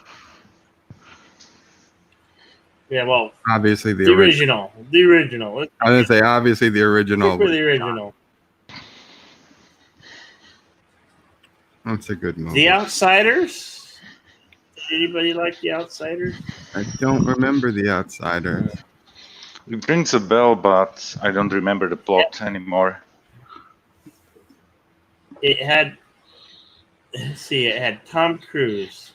Speaker 1: Yeah, well,
Speaker 2: Obviously,
Speaker 1: the original. The original.
Speaker 2: I was going to say, obviously, the original.
Speaker 1: Stick with the original.
Speaker 2: That's a good movie.
Speaker 1: The Outsiders? Did anybody like The Outsiders?
Speaker 2: I don't remember The Outsider.
Speaker 4: It rings a bell, but I don't remember the plot anymore.
Speaker 1: It had, let's see, it had Tom Cruise.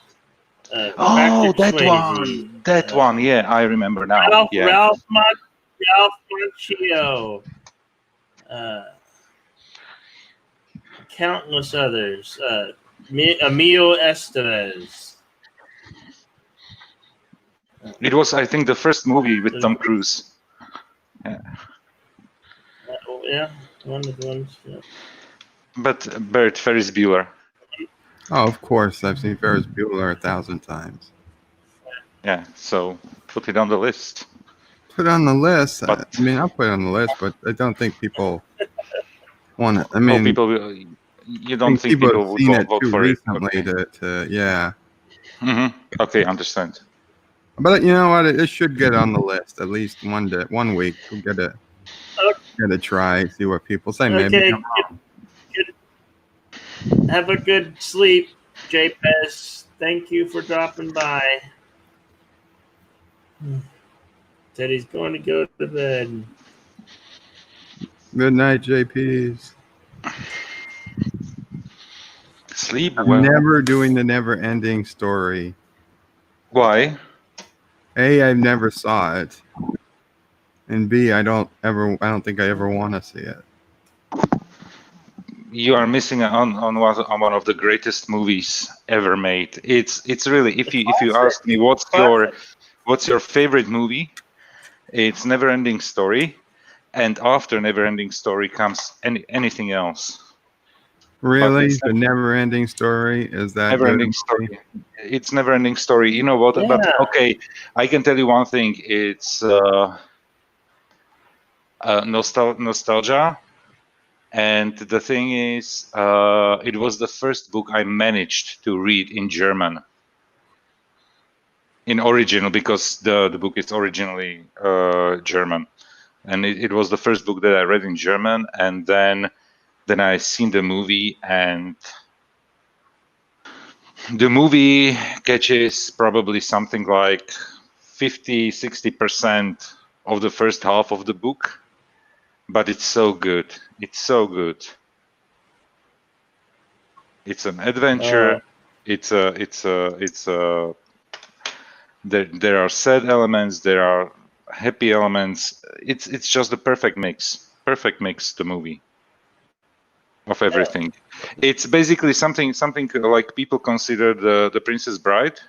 Speaker 4: Oh,
Speaker 1: Patrick
Speaker 4: that
Speaker 1: Swayze,
Speaker 4: one. That one, yeah, I remember now.
Speaker 1: Ralph Macchio. countless others. Emilio Estevez.
Speaker 4: It was, I think, the first movie with Tom Cruise.
Speaker 1: Yeah, one of the ones. Yeah.
Speaker 4: But Bert, Ferris Bueller.
Speaker 2: Oh, of course. I've seen Ferris Bueller 1,000 times.
Speaker 4: Yeah, so put it on the list.
Speaker 2: Put it on the list.
Speaker 4: But-
Speaker 2: I mean, I'll put it on the list, but I don't think people want it. I
Speaker 4: Oh,
Speaker 2: mean,
Speaker 4: people will, you
Speaker 2: I
Speaker 4: don't think
Speaker 2: people
Speaker 4: people
Speaker 2: have
Speaker 4: would
Speaker 2: seen it
Speaker 4: vote
Speaker 2: too
Speaker 4: for it?
Speaker 2: recently
Speaker 4: Okay.
Speaker 2: to yeah.
Speaker 4: Okay, understand.
Speaker 2: But you know what? It should get on the list at least one week. We'll get a try, see what people say. Maybe
Speaker 1: Okay.
Speaker 2: I'm wrong.
Speaker 1: Have a good sleep, JPS. Thank you for dropping by. Said he's going to go to bed.
Speaker 2: Good night, JPs.
Speaker 4: Sleep
Speaker 2: I'm
Speaker 4: well.
Speaker 2: never doing the never-ending story.
Speaker 4: Why?
Speaker 2: A, I never saw it, and B, I don't think I ever want to see it.
Speaker 4: You are missing on one of the greatest movies ever made. It's really, if you ask me what's your favorite movie, it's Never-Ending Story, and after Never-Ending Story comes anything else.
Speaker 2: Really,
Speaker 4: it's
Speaker 2: the never-ending story is that
Speaker 4: Never-Ending
Speaker 2: good?
Speaker 4: Story. It's Never-Ending Story. You know what?
Speaker 1: Yeah.
Speaker 4: But okay, I can tell you one thing. It's nostalgia. And the thing is, it was the first book I managed to read in German, in original, because the book is originally German, and it was the first book that I read in German, and then I seen the movie, and the movie catches probably something like 50-60% of the first half of the book. But it's so good. It's so good. It's an adventure. There are sad elements. There are happy elements. It's just the perfect mix. Perfect mix. The movie of everything. It's basically something like people consider the Princess Bride.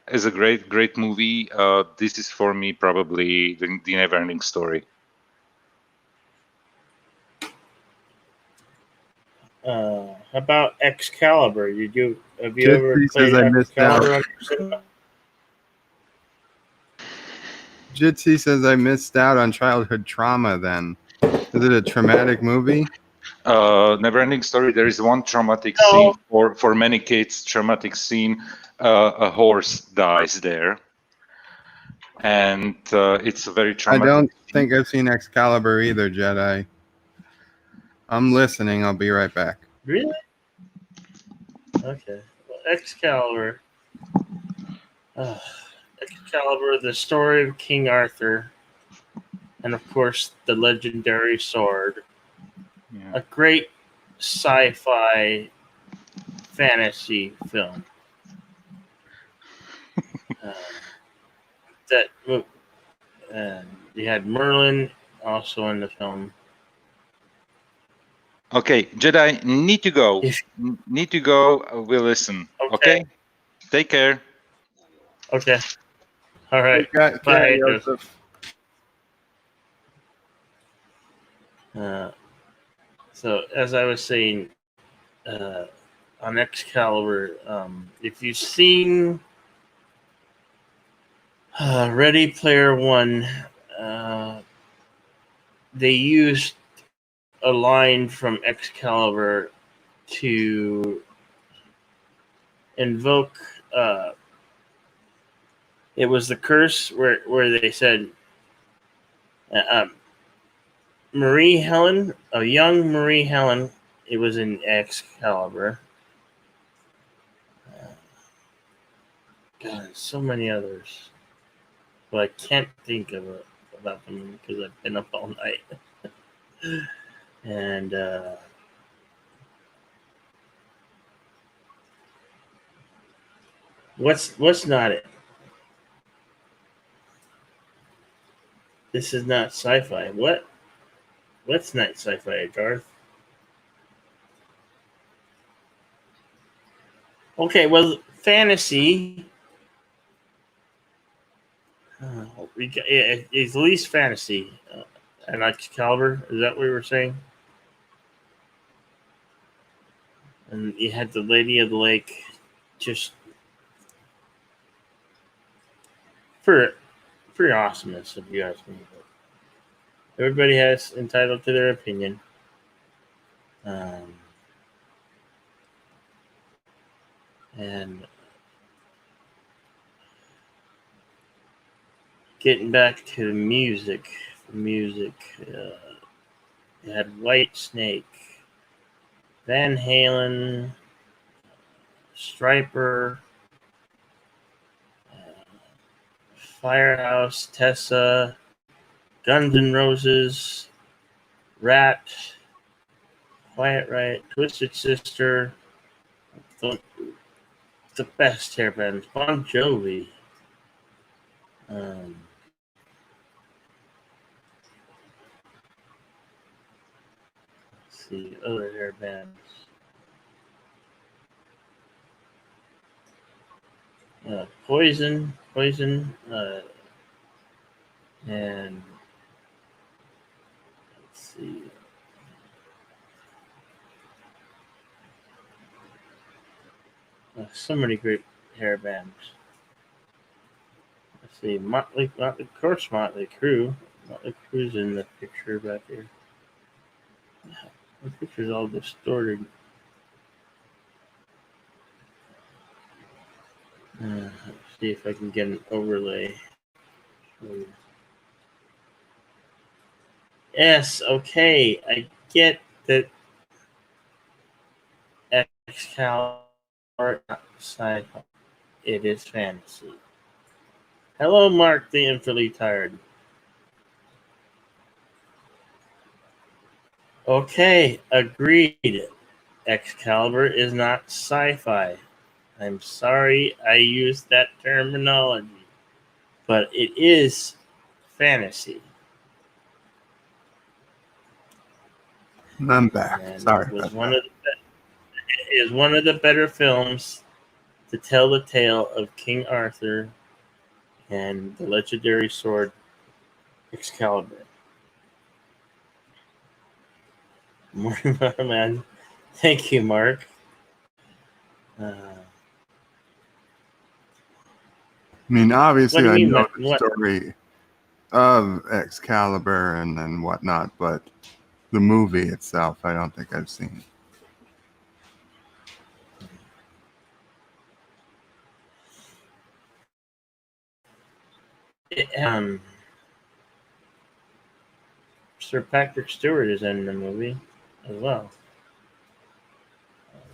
Speaker 4: As a great movie, this is for me probably the Never-Ending Story.
Speaker 1: How about Excalibur? Have you
Speaker 2: Jesse
Speaker 1: ever
Speaker 2: says
Speaker 1: played
Speaker 2: I missed out.
Speaker 1: Excalibur?
Speaker 2: Jitsi says I missed out on childhood trauma then. Is it a traumatic movie?
Speaker 4: Never-Ending Story, there is one traumatic scene for many kids, traumatic scene. A horse dies there. And it's a very
Speaker 2: I
Speaker 4: traumatic
Speaker 2: don't
Speaker 4: scene.
Speaker 2: think I've seen Excalibur either, Jedi. I'm listening. I'll be right back.
Speaker 1: Really? Okay. Well, Excalibur. Excalibur, the story of King Arthur, and of course the legendary sword.
Speaker 4: Yeah.
Speaker 1: A great sci-fi fantasy film. You had Merlin also in the film.
Speaker 4: Okay, Jedi, need to go.
Speaker 1: If-
Speaker 4: Need to go. We'll listen. Okay? Take care.
Speaker 1: Okay. All right.
Speaker 2: Okay,
Speaker 1: Bye,
Speaker 2: Joseph.
Speaker 1: So as I was saying, on Excalibur, if you've seen Ready Player One, they used a line from Excalibur to invoke. It was the curse where they said, Marie Helen, a young Marie Helen. It was in Excalibur. God, so many others, but I can't think about them because I've been up all night. And what's not it? This is not sci-fi. What? What's not sci-fi, Garth? Okay, well, fantasy. It's at least fantasy. And Excalibur, is that what we were saying? And you had the Lady of the Lake, just for awesomeness, if you ask me. Everybody has entitled to their opinion. And getting back to music, you had White Snake, Van Halen, Striper, Firehouse, Tessa, Guns N' Roses, Rat, Quiet Riot, Twisted Sister, the best hair bands, Bon Jovi. Let's see, other hair bands. Poison, and let's see. So many great hair bands. Let's see, of course, Motley Crue. Motley Crue's in the picture back here. The picture's all distorted. Let's see if I can get an overlay. Yes, okay, I get that Excalibur sci-fi. It is fantasy. Hello, Mark the Infinitely Tired. Okay, agreed. Excalibur is not sci-fi. I'm sorry I used that terminology, but it is fantasy.
Speaker 2: I'm back.
Speaker 1: And
Speaker 2: Sorry.
Speaker 1: it was one of the better films to tell the tale of King Arthur and the legendary sword Excalibur. Morning, man. Thank you, Mark.
Speaker 2: I mean, obviously,
Speaker 1: What do
Speaker 2: I
Speaker 1: you mean,
Speaker 2: know the
Speaker 1: what?
Speaker 2: story of Excalibur and whatnot, but the movie itself, I don't think I've seen.
Speaker 1: Sir Patrick Stewart is in the movie as well.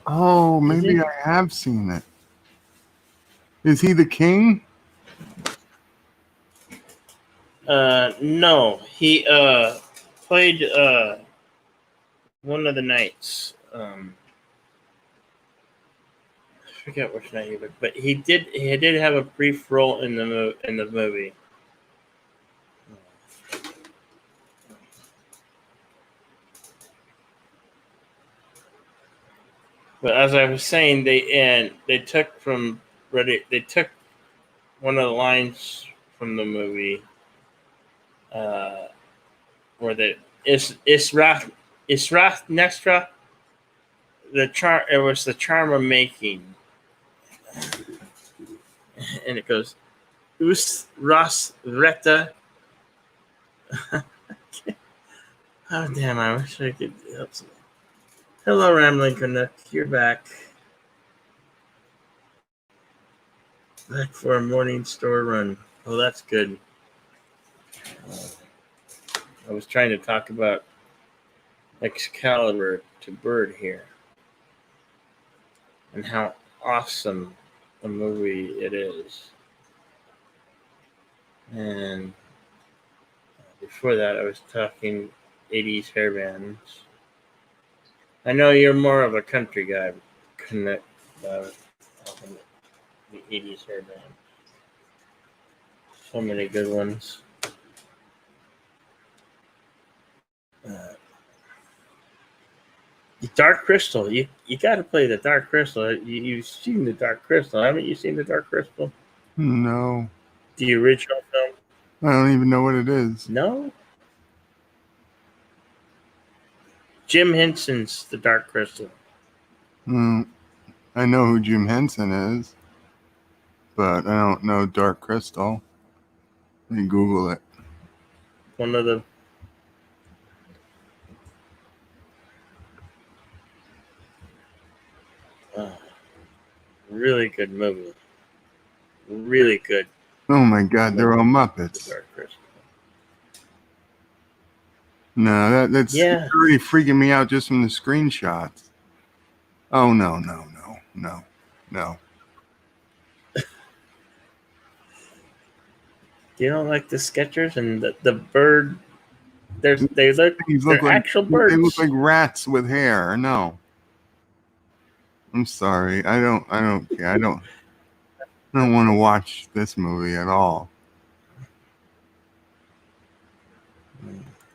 Speaker 2: Oh,
Speaker 1: Is
Speaker 2: maybe
Speaker 1: he?
Speaker 2: I have seen it. Is he the king?
Speaker 1: No, he played one of the knights. I forget which knight he was, but he did have a brief role in the movie. But as I was saying, they took one of the lines from the movie, where the Israth Nestra, it was the charm of making, and it goes Us Ras Reta. Oh damn! I wish I could help some. Hello, Rambling Canuck. You're back. Back for a morning store run. Oh, that's good. I was trying to talk about Excalibur to Bird here and how awesome a movie it is. And before that, I was talking 80s hair bands. I know you're more of a country guy, connect the 80s hair band. So many good ones. Dark Crystal. You got to play the Dark Crystal. You've seen the Dark Crystal, haven't you? Seen the Dark Crystal?
Speaker 2: No,
Speaker 1: The original film?
Speaker 2: I don't even know what it is.
Speaker 1: No. Jim Henson's The Dark Crystal.
Speaker 2: I know who Jim Henson is, but I don't know Dark Crystal. Let me Google it.
Speaker 1: One of the really good movie. Really good.
Speaker 2: Oh my God, they're all
Speaker 1: The
Speaker 2: Muppets.
Speaker 1: Dark Crystal.
Speaker 2: No, that's
Speaker 1: Yeah.
Speaker 2: already freaking me out just from the screenshots. Oh no.
Speaker 1: You don't like the Skechers and the bird? They look.
Speaker 2: These
Speaker 1: They're
Speaker 2: look like
Speaker 1: actual birds.
Speaker 2: They look like rats with hair. No. I'm sorry. I don't care. I don't want to watch this movie at all.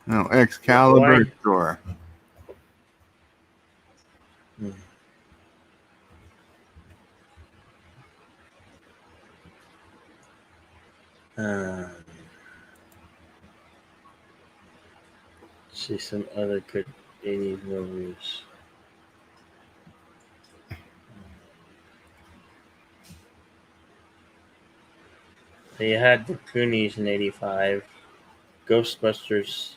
Speaker 2: No, Excalibur
Speaker 1: Why?
Speaker 2: store.
Speaker 1: See some other good 80s movies. They had the Goonies in 85, Ghostbusters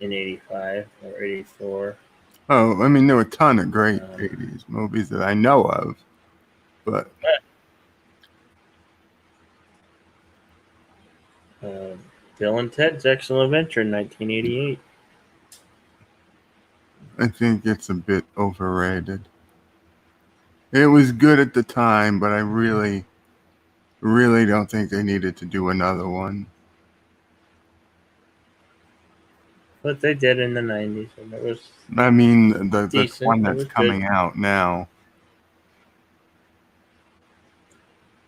Speaker 1: in 85 or 84.
Speaker 2: Oh, I mean, there were a ton of great 80s movies that I know of, but
Speaker 1: Bill and Ted's Excellent Adventure in 1988.
Speaker 2: I think it's a bit overrated. It was good at the time, but I really don't think they needed to do another one.
Speaker 1: But they did in the 90s, and it was
Speaker 2: I mean, the
Speaker 1: decent.
Speaker 2: one
Speaker 1: It
Speaker 2: that's
Speaker 1: was
Speaker 2: coming
Speaker 1: good.
Speaker 2: out now.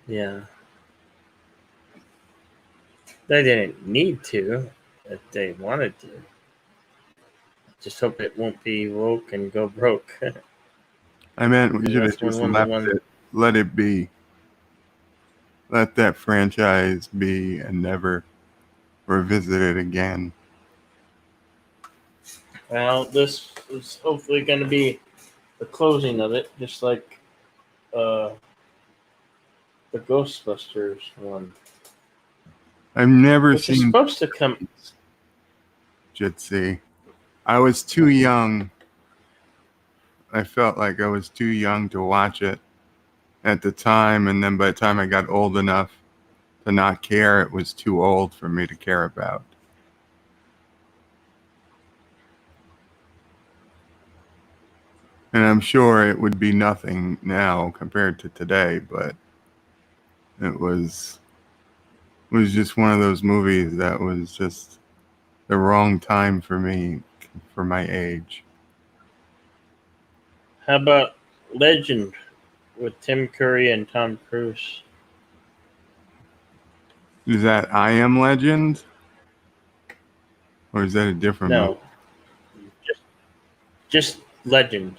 Speaker 1: Yeah. They didn't need to, if they wanted to. Just hope it won't be woke and go broke.
Speaker 2: I meant we should have
Speaker 1: That's
Speaker 2: just
Speaker 1: one
Speaker 2: left
Speaker 1: one.
Speaker 2: it. Let it be. Let that franchise be and never revisit it again.
Speaker 1: Well, this is hopefully going to be the closing of it, just like the Ghostbusters one.
Speaker 2: I've never
Speaker 1: Which is
Speaker 2: seen
Speaker 1: supposed to come.
Speaker 2: Jitsi. I was too young. I felt like I was too young to watch it at the time, and then by the time I got old enough to not care, it was too old for me to care about. And I'm sure it would be nothing now compared to today, but it was just one of those movies that was just the wrong time for me, for my age.
Speaker 1: How about Legend with Tim Curry and Tom Cruise?
Speaker 2: Is that I Am Legend? Or is that a different movie?
Speaker 1: No, just Legend.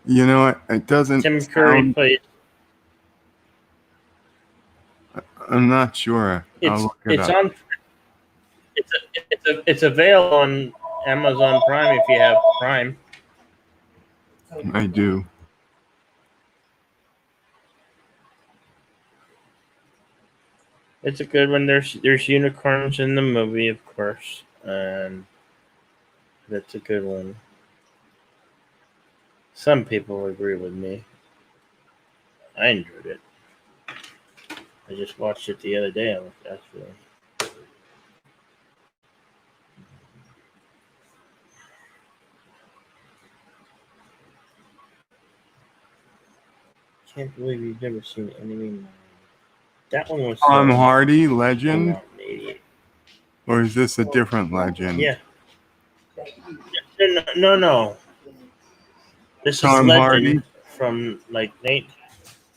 Speaker 2: You know what? It doesn't
Speaker 1: Tim Curry
Speaker 2: sound,
Speaker 1: plays.
Speaker 2: I'm not sure. I'll look it
Speaker 1: It's
Speaker 2: up.
Speaker 1: on. It's available on Amazon Prime if you have Prime.
Speaker 2: I do.
Speaker 1: It's a good one. There's unicorns in the movie, of course, and that's a good one. Some people agree with me. I enjoyed it. I just watched it the other day. Actually. Can't believe you've never seen Enemy Mine. That one was
Speaker 2: Tom
Speaker 1: came
Speaker 2: Hardy, Legend?
Speaker 1: out in '88.
Speaker 2: Or is this a different Legend?
Speaker 1: Yeah. No. This
Speaker 2: Tom
Speaker 1: is
Speaker 2: Hardy?
Speaker 1: Legend from like Nate.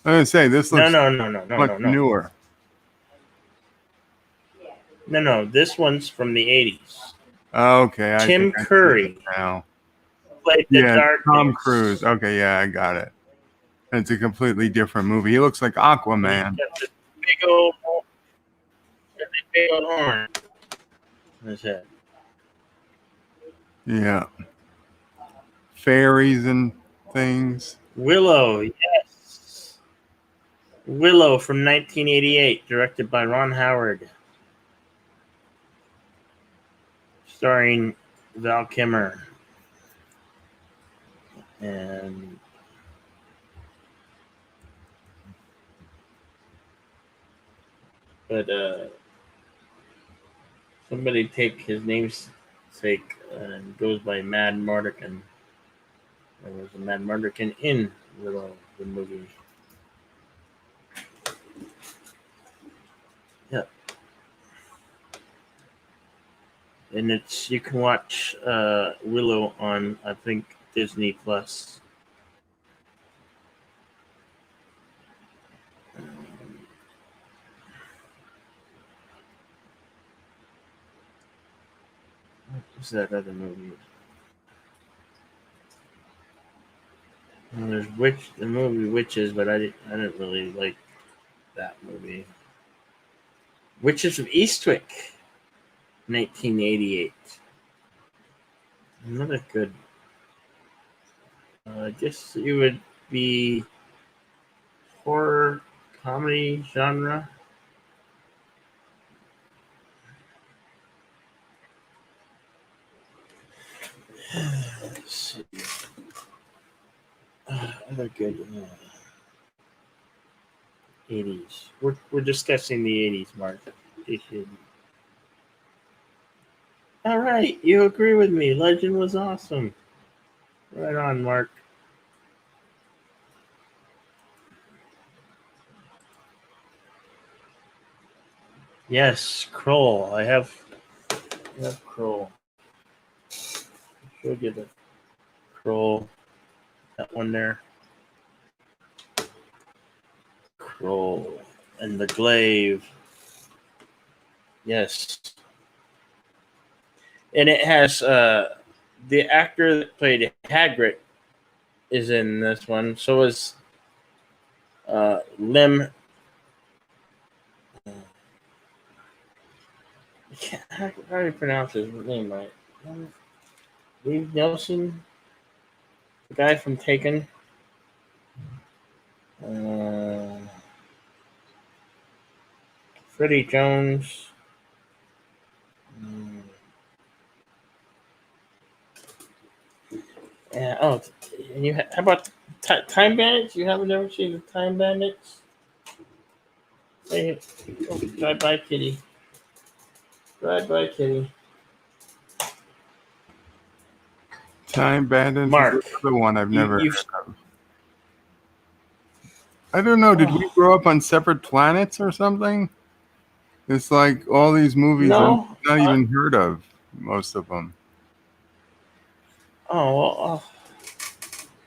Speaker 2: I was going to say, this looks
Speaker 1: No.
Speaker 2: newer.
Speaker 1: No. This one's from the '80s.
Speaker 2: Oh, okay. I
Speaker 1: Tim
Speaker 2: think I see
Speaker 1: Curry.
Speaker 2: it now.
Speaker 1: played the
Speaker 2: Yeah,
Speaker 1: Darkness.
Speaker 2: Tom Cruise. Okay, yeah, I got it. It's a completely different movie. He looks like Aquaman.
Speaker 1: Got the big old horn. That's it.
Speaker 2: Yeah. Fairies and things.
Speaker 1: Willow, yes. Willow from 1988, directed by Ron Howard. Starring Val Kilmer. And but somebody take his namesake and goes by Mad Mardigan. There was a Mad Mardigan in Willow, the movie. Yep. And you can watch Willow on, I think, Disney Plus. What was that other movie? Well, there's the movie Witches, but I didn't really like that movie. Witches of Eastwick, 1988. Another good. I guess it would be horror comedy genre. Let's see. Other good 80s. We're discussing the 80s, Mark. All right, you agree with me. Legend was awesome. Right on, Mark. Yes, Kroll. I have Kroll. Should get the Kroll. That one there. Kroll. And the Glaive. Yes. And it has the actor that played Hagrid is in this one. So is Lim. How do you pronounce his name right? Lee Nelson, the guy from Taken. Freddie Jones. Yeah. Oh, and how about Time Bandits? You haven't ever seen the Time Bandits? Hey, drive by, kitty. Drive by, kitty.
Speaker 2: Time Bandits.
Speaker 1: Mark,
Speaker 2: is the one I've never
Speaker 1: you've-
Speaker 2: heard of. I don't know. Did we grow up on separate planets or something? It's like all these movies
Speaker 1: No,
Speaker 2: I've not even heard of, most of them.
Speaker 1: Oh, well,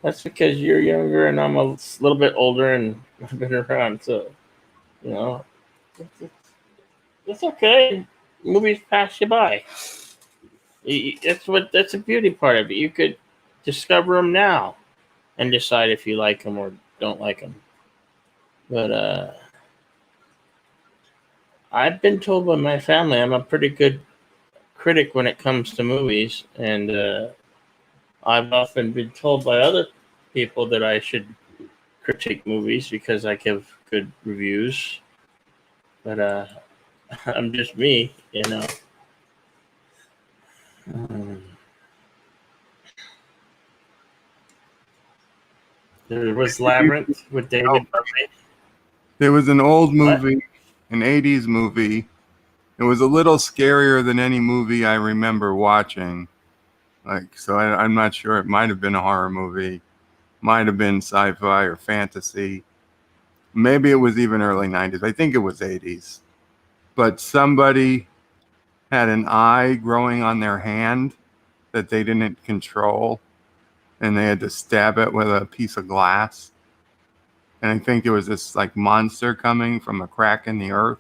Speaker 1: that's because you're younger and I'm a little bit older and I've been around, so you know, it's okay. Movies pass you by. That's the beauty part of it. You could discover them now and decide if you like them or don't like them. But I've been told by my family I'm a pretty good critic when it comes to movies, and I've often been told by other people that I should critique movies because I give good reviews. But I'm just me, you know. There was Labyrinth with David Bowie.
Speaker 2: There was an old movie, an 80s movie. It was a little scarier than any movie I remember watching. I'm not sure. It might have been a horror movie. Might have been sci-fi or fantasy. Maybe it was even early 90s. I think it was 80s. But somebody had an eye growing on their hand that they didn't control, and they had to stab it with a piece of glass. And I think there was this like monster coming from a crack in the earth.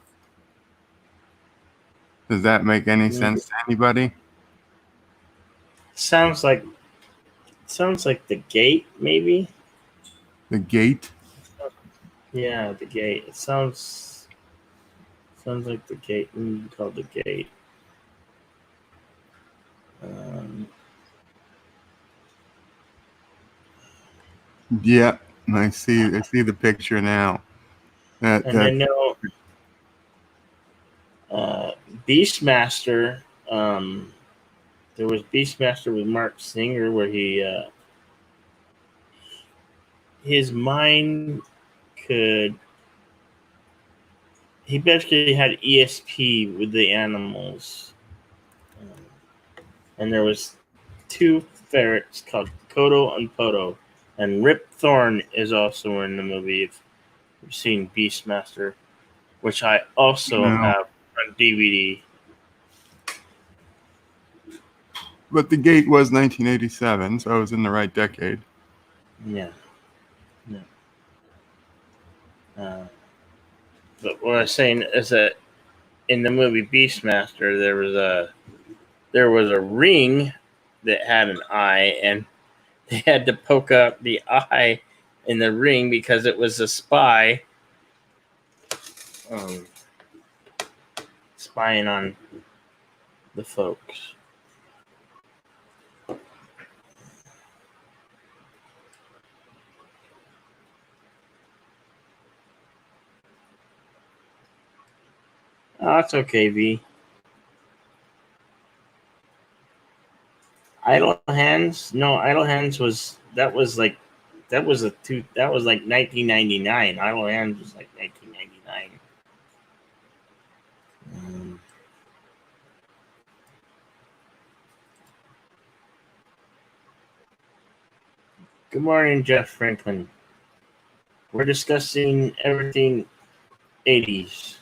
Speaker 2: Does that make any sense to anybody?
Speaker 1: Sounds like sounds like The Gate, maybe.
Speaker 2: The Gate.
Speaker 1: Yeah, The Gate. It sounds like The Gate. Called The Gate.
Speaker 2: Yeah, I see the picture now.
Speaker 1: And I know Beastmaster. There was Beastmaster with Mark Singer, where his mind could. He basically had ESP with the animals, and there was two ferrets called Kodo and Podo, and Rip Thorne is also in the movie. If you've seen Beastmaster, which I also
Speaker 2: No.
Speaker 1: have on DVD.
Speaker 2: But The Gate was 1987, so I was in the right decade.
Speaker 1: Yeah. But what I was saying is that in the movie Beastmaster, there was a ring that had an eye, and they had to poke up the eye in the ring because it was a spy spying on the folks. Oh, it's okay, V. Idle Hands? No, Idle Hands was like 1999. Idle Hands was like 1999. Good morning, Jeff Franklin. We're discussing everything 80s.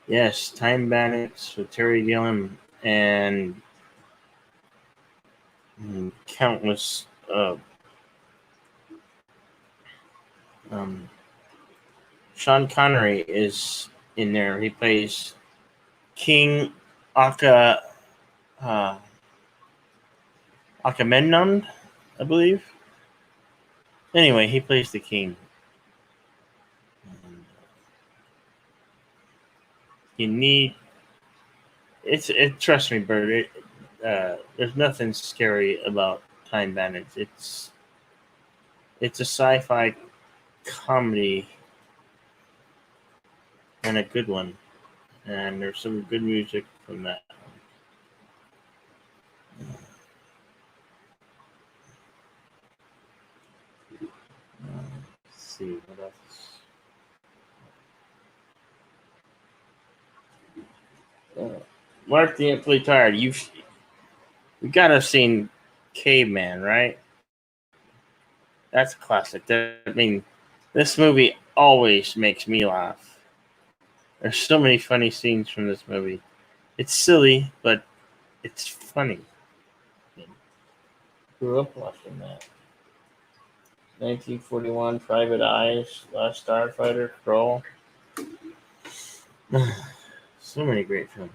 Speaker 1: Yes, Time Bandits with Terry Gilliam and countless Sean Connery is in there. He plays King Agamemnon, I believe. Anyway, he plays the king. You need trust me, Bert. There's nothing scary about Time Bandits. It's a sci-fi comedy and a good one, and there's some good music from that. Let's see what else. Mark the Amply Tired. You gotta have seen Caveman, right? That's a classic. I mean, this movie always makes me laugh. There's so many funny scenes from this movie. It's silly, but it's funny. Grew up watching that. 1941, Private Eyes, Last Starfighter, Kroll. So many great films.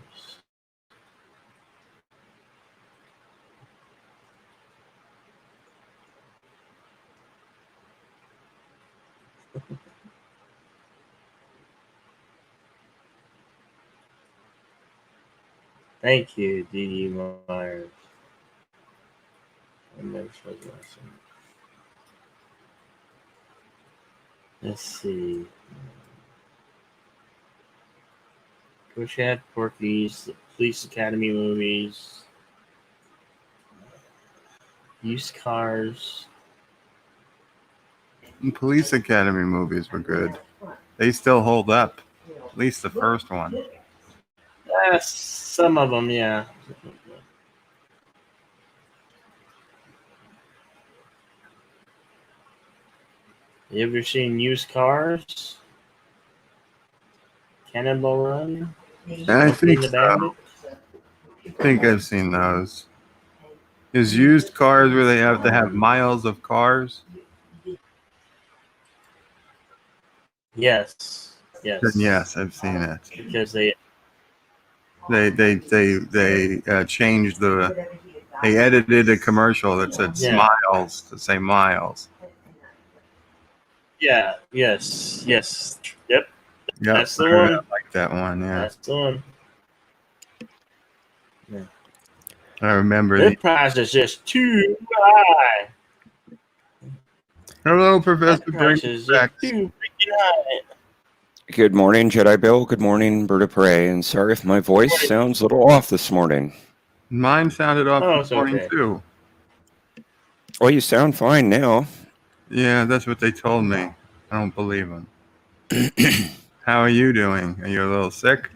Speaker 1: Thank you, D.D. Myers. Let's see. Wish I had Porky's, the Police Academy movies, Used Cars.
Speaker 2: And Police Academy movies were good. They still hold up. At least the first one.
Speaker 1: Some of them, yeah. You ever seen Used Cars? Cannonball Run?
Speaker 2: I think
Speaker 1: the
Speaker 2: so.
Speaker 1: Bandit?
Speaker 2: I think I've seen those. Is Used Cars where they have to have miles of cars?
Speaker 1: Yes.
Speaker 2: Then yes, I've seen it.
Speaker 1: Because they
Speaker 2: They changed the. They edited a commercial that said
Speaker 1: Yeah.
Speaker 2: "Smiles" to say "Miles."
Speaker 1: Yeah. Yes. Yes. Yep.
Speaker 2: Yeah,
Speaker 1: That's the
Speaker 2: I
Speaker 1: one.
Speaker 2: like that one. Yeah,
Speaker 1: That's the one.
Speaker 2: I remember.
Speaker 1: The price is just too high.
Speaker 2: Hello,
Speaker 1: That
Speaker 2: Professor
Speaker 1: price
Speaker 2: Green.
Speaker 1: is just too freaking high.
Speaker 6: Good morning, Jedi Bill. Good morning, Bird of Prey. And sorry if my voice sounds a little off this morning.
Speaker 2: Mine sounded off
Speaker 1: Oh,
Speaker 2: this
Speaker 1: it's
Speaker 2: morning
Speaker 1: okay.
Speaker 2: too.
Speaker 6: Well, you sound fine now.
Speaker 2: Yeah, that's what they told me. I don't believe them. How are you doing? Are you a little sick?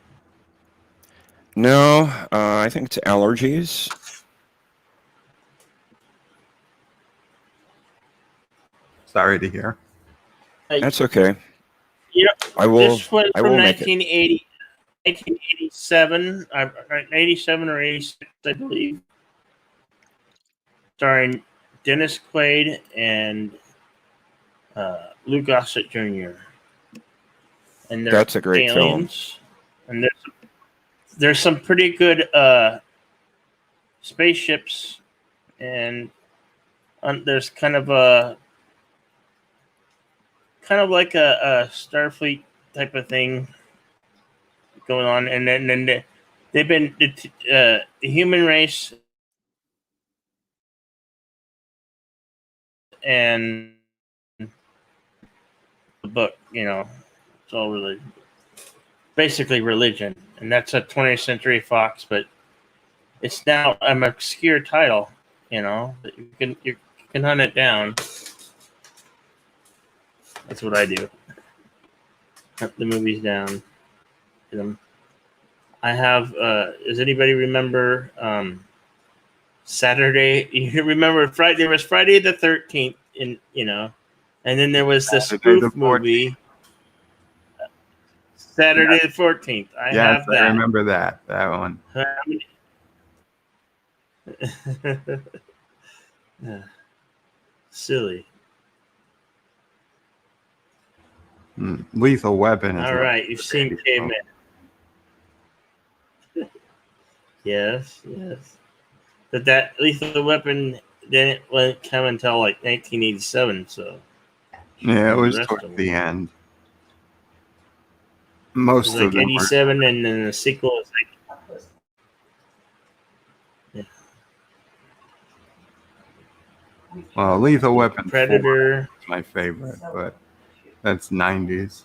Speaker 6: No, I think it's allergies.
Speaker 2: Sorry to hear.
Speaker 6: That's okay.
Speaker 1: You know,
Speaker 6: I will.
Speaker 1: this was
Speaker 6: I
Speaker 1: from
Speaker 6: will make it.
Speaker 1: 1987, 87 or 86, I believe, starring Dennis Quaid and Lou Gossett Jr. And they're
Speaker 6: That's a great
Speaker 1: aliens. And there's some pretty good spaceships, and there's kind of like a Starfleet type of thing going on, and then they've been the human race and the book, it's all basically religion, and that's a 20th Century Fox, but it's now an obscure title, that you can hunt it down. That's what I do. Hunt the movies down. Get them. I have. Does anybody remember Saturday? You remember Friday? There was Friday the 13th, and then there was the
Speaker 2: Saturday the
Speaker 1: spoof movie. Saturday the 14th. I
Speaker 2: Yes,
Speaker 1: have that.
Speaker 2: I remember that one.
Speaker 1: Silly.
Speaker 2: Lethal Weapon.
Speaker 1: All right, you've seen Caveman. Yes. But that Lethal Weapon didn't come until like 1987, so.
Speaker 2: Yeah, it was
Speaker 1: rest
Speaker 2: towards
Speaker 1: of
Speaker 2: the
Speaker 1: them.
Speaker 2: end.
Speaker 1: It
Speaker 2: Most
Speaker 1: was
Speaker 2: of
Speaker 1: like
Speaker 2: them
Speaker 1: 87, and then the sequel is like.
Speaker 2: Well, Lethal Weapon 4
Speaker 1: Predator.
Speaker 2: is my favorite, but that's 90s.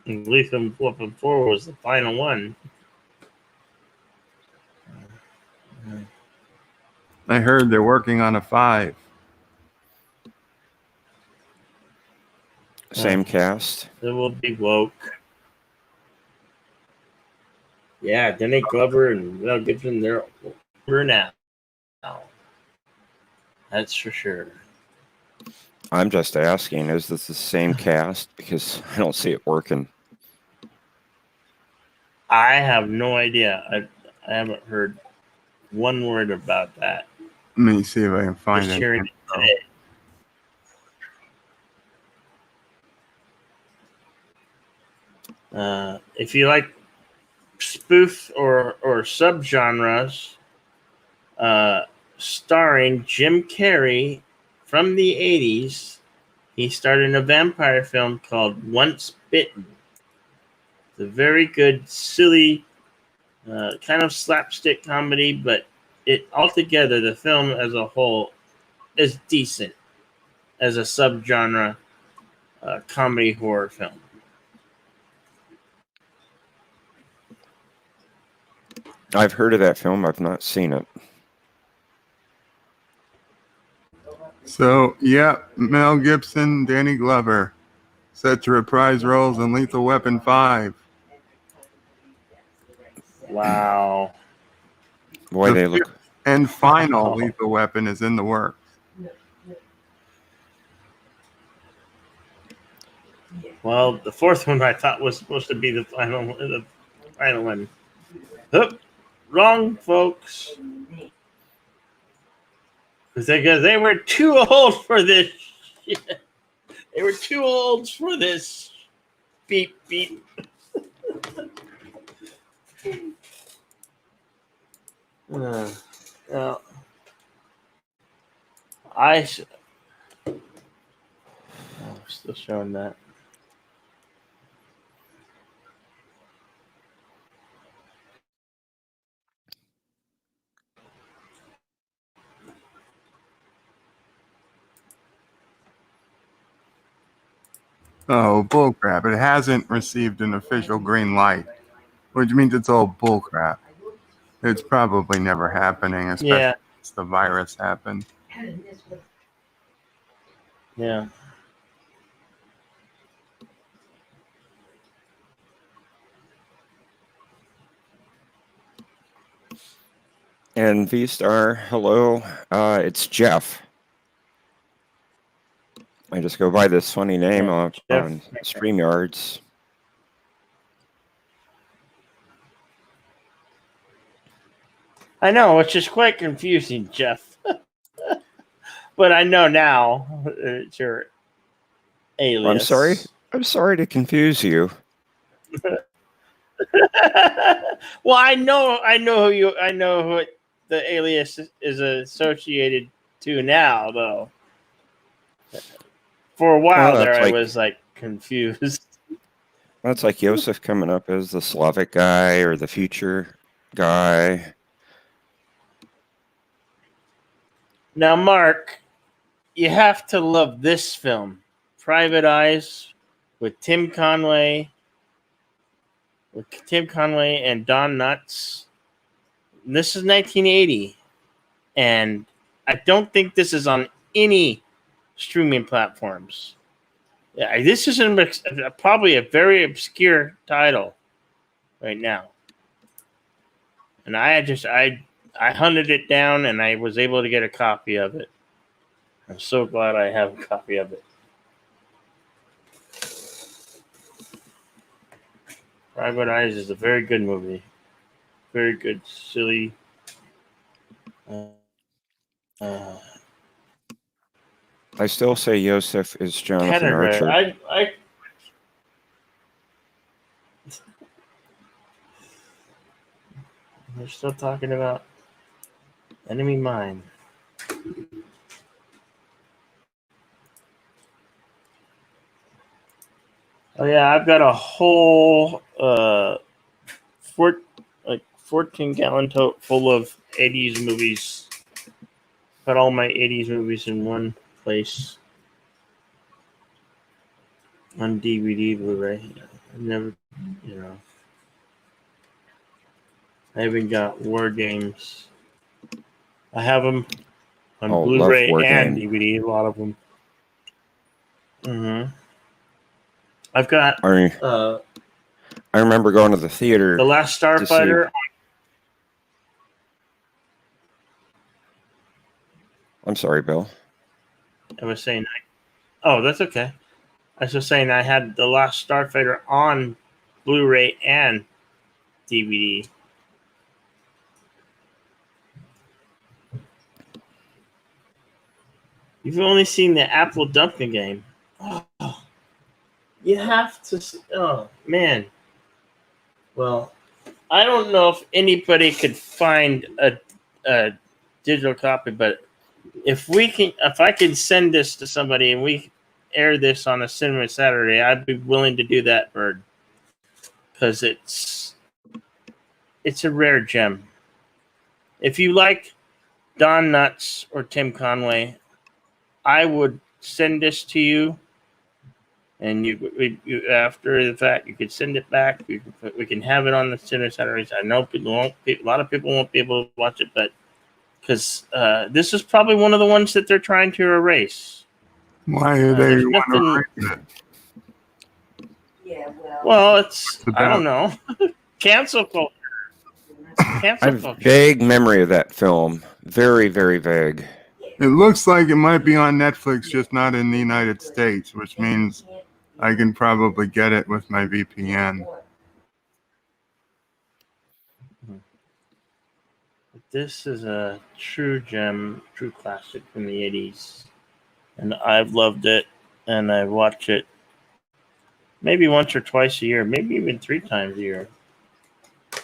Speaker 1: And Lethal Weapon 4 was the final one.
Speaker 2: I heard they're working on a 5.
Speaker 6: Same cast.
Speaker 1: It will be woke. Yeah, Danny Glover and Mel Gibson, they're over now. That's for sure.
Speaker 6: I'm just asking, is this the same cast? Because I don't see it working.
Speaker 1: I have no idea. I haven't heard one word about that.
Speaker 2: Let me see if I can find
Speaker 1: Just
Speaker 2: it.
Speaker 1: hearing it today. If you like spoof or subgenres, starring Jim Carrey from the 80s, he starred in a vampire film called Once Bitten. It's a very good, silly, kind of slapstick comedy, but altogether, the film as a whole is decent as a subgenre comedy horror film.
Speaker 6: I've heard of that film. I've not seen it.
Speaker 2: So, yeah, Mel Gibson, Danny Glover, set to reprise roles in Lethal Weapon 5.
Speaker 1: Wow.
Speaker 6: Boy, they look.
Speaker 2: And final
Speaker 1: Wow.
Speaker 2: Lethal Weapon is in the works.
Speaker 1: Well, the fourth one I thought was supposed to be the final one. Oop, wrong, folks. Because they were too old for this shit. They were too old for this. Beep beep. Well, I'm still showing that.
Speaker 2: Oh, bullcrap. It hasn't received an official green light, which means it's all bullcrap. It's probably never happening, especially
Speaker 1: Yeah,
Speaker 2: since the virus happened.
Speaker 1: yeah.
Speaker 6: And V-Star, hello. It's Jeff. I just go by this funny name
Speaker 1: Yeah,
Speaker 6: on
Speaker 1: Jeff.
Speaker 6: StreamYards.
Speaker 1: I know, which is quite confusing, Jeff. But I know now it's your alias.
Speaker 6: I'm sorry to confuse you.
Speaker 1: Well, I know who the alias is associated to now, though. For a while there, I was like confused.
Speaker 6: That's like Yosef coming up as the Slavic guy or the future guy.
Speaker 1: Now, Mark, you have to love this film, Private Eyes, with Tim Conway and Don Knutts. This is 1980, and I don't think this is on any streaming platforms. Yeah, this is probably a very obscure title right now, and I hunted it down and I was able to get a copy of it. I'm so glad I have a copy of it. Private Eyes is a very good movie. Very good, silly.
Speaker 6: I still say Yosef is Jonathan Archer.
Speaker 1: We're still talking about Enemy Mine. Oh yeah, I've got a whole 14-gallon tote full of 80s movies. Got all my 80s movies in one place on DVD, Blu-ray. I've never, I even got War Games. I have them on Blu-ray and DVD. A lot of them. Mm-hmm. I've got.
Speaker 6: I remember going to the theater.
Speaker 1: The Last Starfighter.
Speaker 6: I'm sorry, Bill.
Speaker 1: I was saying. Oh, that's okay. I was just saying I had The Last Starfighter on Blu-ray and DVD. You've only seen the Apple Duncan game. Oh, you have to. Oh, man. Well, I don't know if anybody could find a digital copy, but if I can send this to somebody and we air this on a Cinema Saturday, I'd be willing to do that, Bird, because it's a rare gem. If you like Don Knutts or Tim Conway, I would send this to you, and you after the fact you could send it back. We can have it on the Cinema Saturdays. I know a lot of people won't be able to watch it, but because this is probably one of the ones that they're trying to erase.
Speaker 2: Why do they want to erase it?
Speaker 5: Yeah,
Speaker 1: well, I don't know. Cancel culture.
Speaker 6: I have a vague memory of that film. Very, very vague.
Speaker 2: It looks like it might be on Netflix, just not in the United States, which means I can probably get it with my VPN.
Speaker 1: This is a true gem, true classic from the 80s. And I've loved it and I watch it maybe once or twice a year, maybe even 3 times a year. I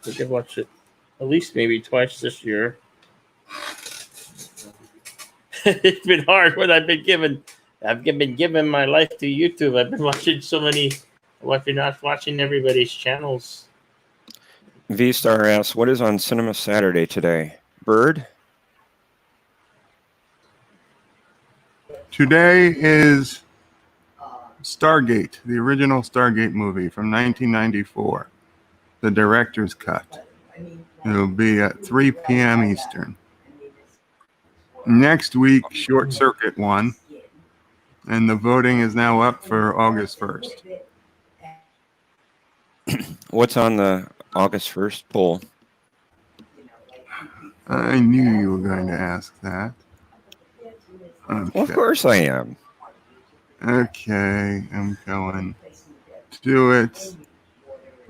Speaker 1: think I've watched it at least maybe twice this year. It's been hard when I've been given my life to YouTube. I've been watching so many. I've been not watching everybody's channels.
Speaker 6: V-Star asks, what is on Cinema Saturday today? Bird?
Speaker 2: Today is Stargate, the original Stargate movie from 1994, the director's cut. It'll be at 3 p.m. Eastern. Next week, Short Circuit 1, and the voting is now up for August 1st.
Speaker 6: What's on the August 1st poll?
Speaker 2: I knew you were going to ask that.
Speaker 6: Well, of
Speaker 2: Okay,
Speaker 6: course I am.
Speaker 2: okay, I'm going to it.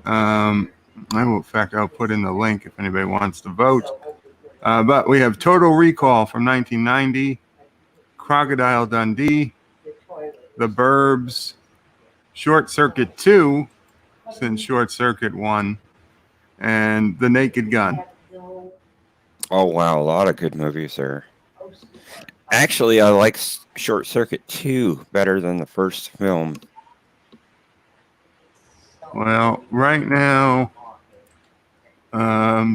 Speaker 2: In fact, I'll put in the link if anybody wants to vote. But we have Total Recall from 1990, Crocodile Dundee, The Burbs, Short Circuit 2, since Short Circuit 1, and The Naked Gun.
Speaker 6: Oh, wow. A lot of good movies there. Actually, I like Short Circuit 2 better than the first film.
Speaker 2: Well, right now,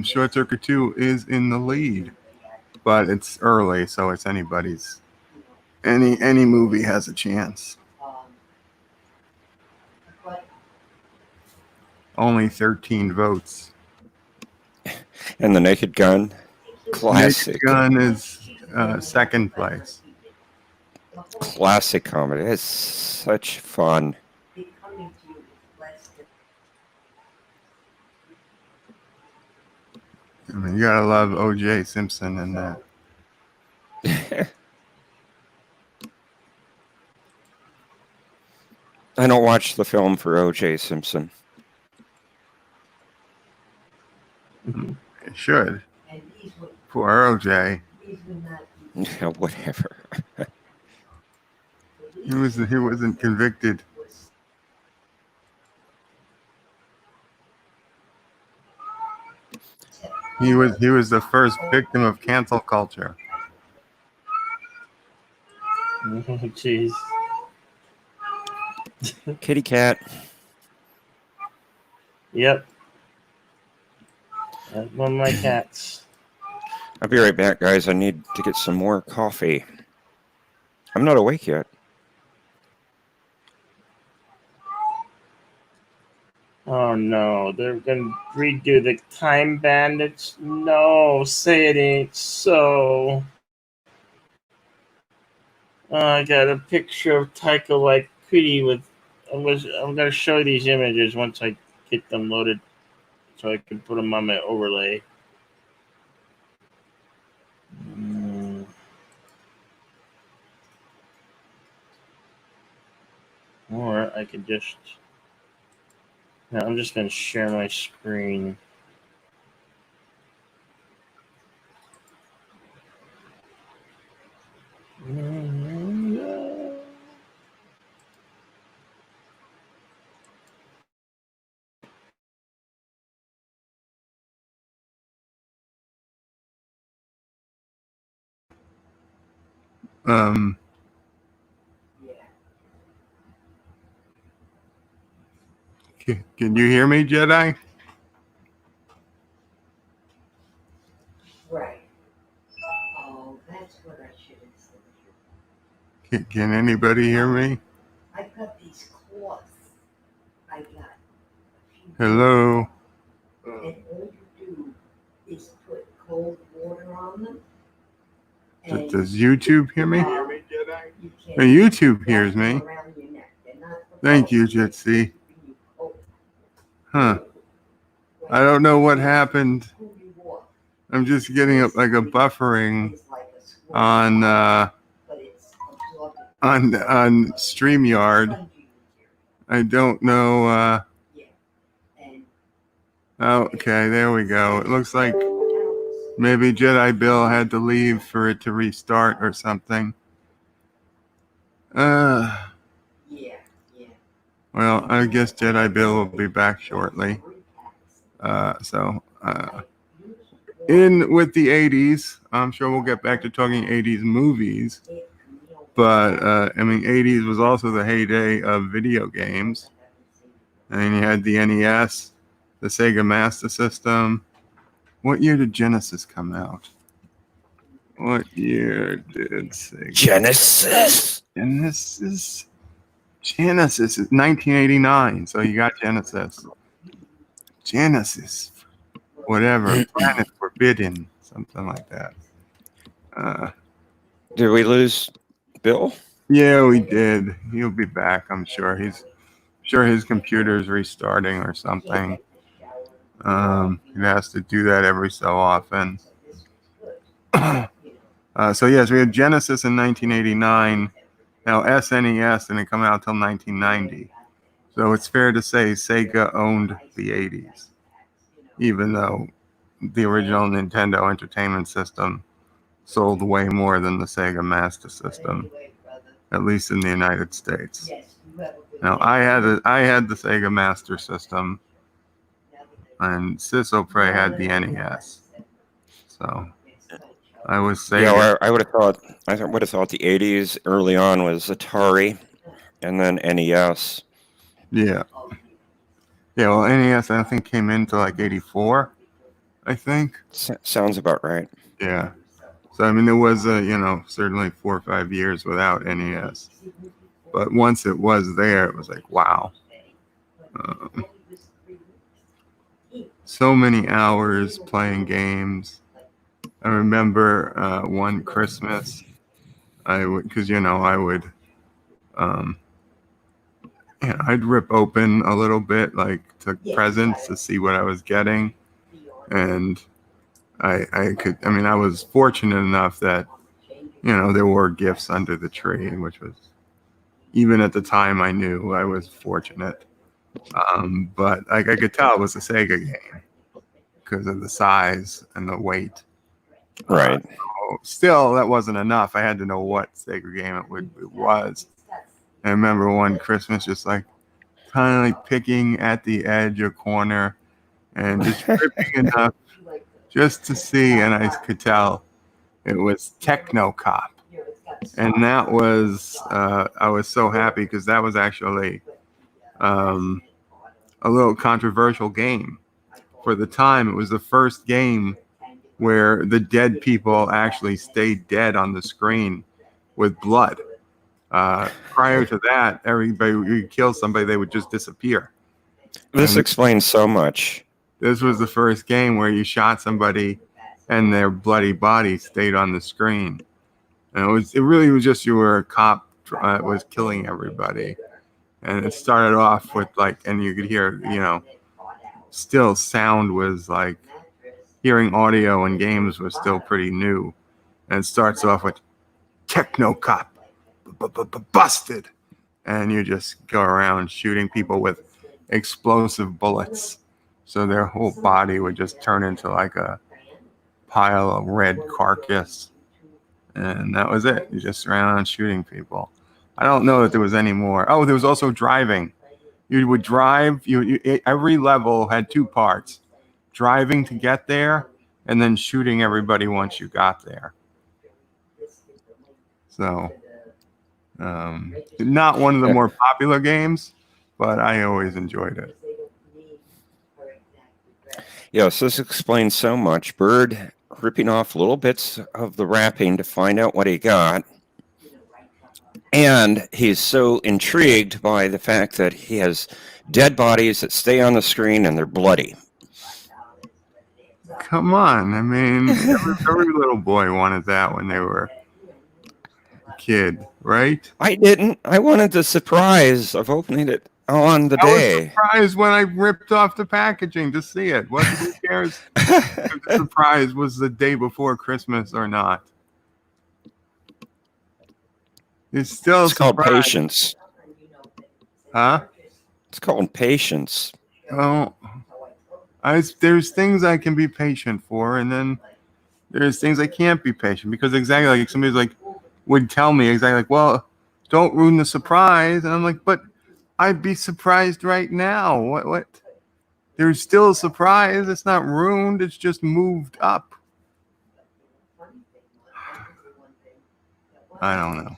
Speaker 2: Short Circuit 2 is in the lead, but it's early, so it's anybody's. Any movie has a chance. Only 13 votes.
Speaker 6: And The Naked Gun? Classic.
Speaker 2: Naked Gun is second place.
Speaker 6: Classic comedy. It's such fun.
Speaker 2: I mean, you gotta love O.J. Simpson in that.
Speaker 6: I don't watch the film for O.J. Simpson.
Speaker 2: You should. For O.J.
Speaker 6: Yeah, whatever.
Speaker 2: He wasn't convicted. He was the first victim of cancel culture.
Speaker 1: Jeez.
Speaker 6: Kitty cat.
Speaker 1: Yep. That's one of my cats.
Speaker 6: I'll be right back, guys. I need to get some more coffee. I'm not awake yet.
Speaker 1: Oh no, they're gonna redo the Time Bandits. No, say it ain't so. I got a picture of Taika Waititi with. I'm gonna show you these images once I get them loaded, so I can put them on my overlay. Or I could just. No, I'm just gonna share my screen.
Speaker 2: Um, can you hear me, Jedi?
Speaker 5: Right. Oh, that's what I should have said.
Speaker 2: Can anybody hear me?
Speaker 5: I've got these cloths. I got a few.
Speaker 2: Hello.
Speaker 5: And all you do is put cold water on them. And
Speaker 2: Does YouTube hear me?
Speaker 5: you can
Speaker 2: YouTube
Speaker 5: wrap
Speaker 2: hears
Speaker 5: them
Speaker 2: me.
Speaker 5: around your neck. They're not for
Speaker 2: Thank you,
Speaker 5: cold.
Speaker 2: Jitsi.
Speaker 5: Oh,
Speaker 2: Huh. I don't know what happened.
Speaker 5: who you want.
Speaker 2: I'm just getting a buffering
Speaker 5: It's like a squirrel,
Speaker 2: on
Speaker 5: but it's absorbent.
Speaker 2: on StreamYard.
Speaker 5: Spongy material.
Speaker 2: I don't know.
Speaker 5: And
Speaker 2: Okay, there we go. It looks like
Speaker 5: ounce.
Speaker 2: maybe Jedi Bill had to leave for it to restart or something.
Speaker 5: Yeah, yeah.
Speaker 2: Well, I guess Jedi Bill will be back shortly. In with the 80s, I'm sure we'll get back to talking 80s movies. But, 80s was also the heyday of video games. And you had the NES, the Sega Master System. What year did Genesis come out? What year did Sega?
Speaker 6: Genesis.
Speaker 2: Genesis is 1989. So you got Genesis. Whatever. Planet Forbidden. Something like that.
Speaker 6: Did we lose Bill?
Speaker 2: Yeah, we did. He'll be back, I'm sure. He's sure his computer's restarting or something. He has to do that every so often. So yes, we had Genesis in 1989. Now SNES didn't come out until 1990. So it's fair to say Sega owned the 80s, even though the original Nintendo Entertainment System sold way more than the Sega Master System, at least in the United States. Now I had the Sega Master System, and Sisopre had the NES. So I was Sega.
Speaker 6: Yeah, I would have thought. I would have thought the '80s early on was Atari, and then NES.
Speaker 2: Yeah. Yeah. Well, NES I think came into like '84. I think.
Speaker 6: Sounds about right.
Speaker 2: Yeah. So there was certainly 4 or 5 years without NES, but once it was there, it was like wow. So many hours playing games. I remember one Christmas, I'd rip open a little bit, like to presents to see what I was getting, and I was fortunate enough that there were gifts under the tree, which was, even at the time, I knew I was fortunate. But I could tell it was a Sega game because of the size and the weight.
Speaker 6: Right.
Speaker 2: Still, that wasn't enough. I had to know what Sega game it was. I remember one Christmas just like kind of like picking at the edge or corner and just ripping enough just to see, and I could tell it was Techno Cop. And that was, I was so happy because that was actually a little controversial game. For the time, it was the first game where the dead people actually stayed dead on the screen with blood. Prior to that, everybody, you kill somebody, they would just disappear.
Speaker 6: This explains so much.
Speaker 2: This was the first game where you shot somebody and their bloody body stayed on the screen. And it really was just, you were a cop was killing everybody. And it started off with and you could hear, still sound was like, hearing audio in games was still pretty new. And it starts off with Techno Cop, busted. And you just go around shooting people with explosive bullets. So their whole body would just turn into like a pile of red carcass. And that was it. You just ran around shooting people. I don't know that there was any more. Oh, there was also driving. You would drive. Every level had 2 parts. Driving to get there, and then shooting everybody once you got there. So, not one of the more popular games, but I always enjoyed it.
Speaker 6: Yes, this explains so much. Bird ripping off little bits of the wrapping to find out what he got. And he's so intrigued by the fact that he has dead bodies that stay on the screen and they're bloody.
Speaker 2: Come on. Every little boy wanted that when they were a kid, right?
Speaker 6: I didn't. I wanted the surprise of opening it on the
Speaker 2: I
Speaker 6: day.
Speaker 2: was surprised when I ripped off the packaging to see it. Who cares if the surprise was the day before Christmas or not? It's still
Speaker 6: It's called
Speaker 2: surprise.
Speaker 6: patience.
Speaker 2: Huh?
Speaker 6: It's called patience.
Speaker 2: Oh, there's things I can be patient for, and then there's things I can't be patient because exactly like somebody's like would tell me exactly like, well, don't ruin the surprise. And I'm like, but I'd be surprised right now. What? There's still a surprise. It's not ruined. It's just moved up. I don't know.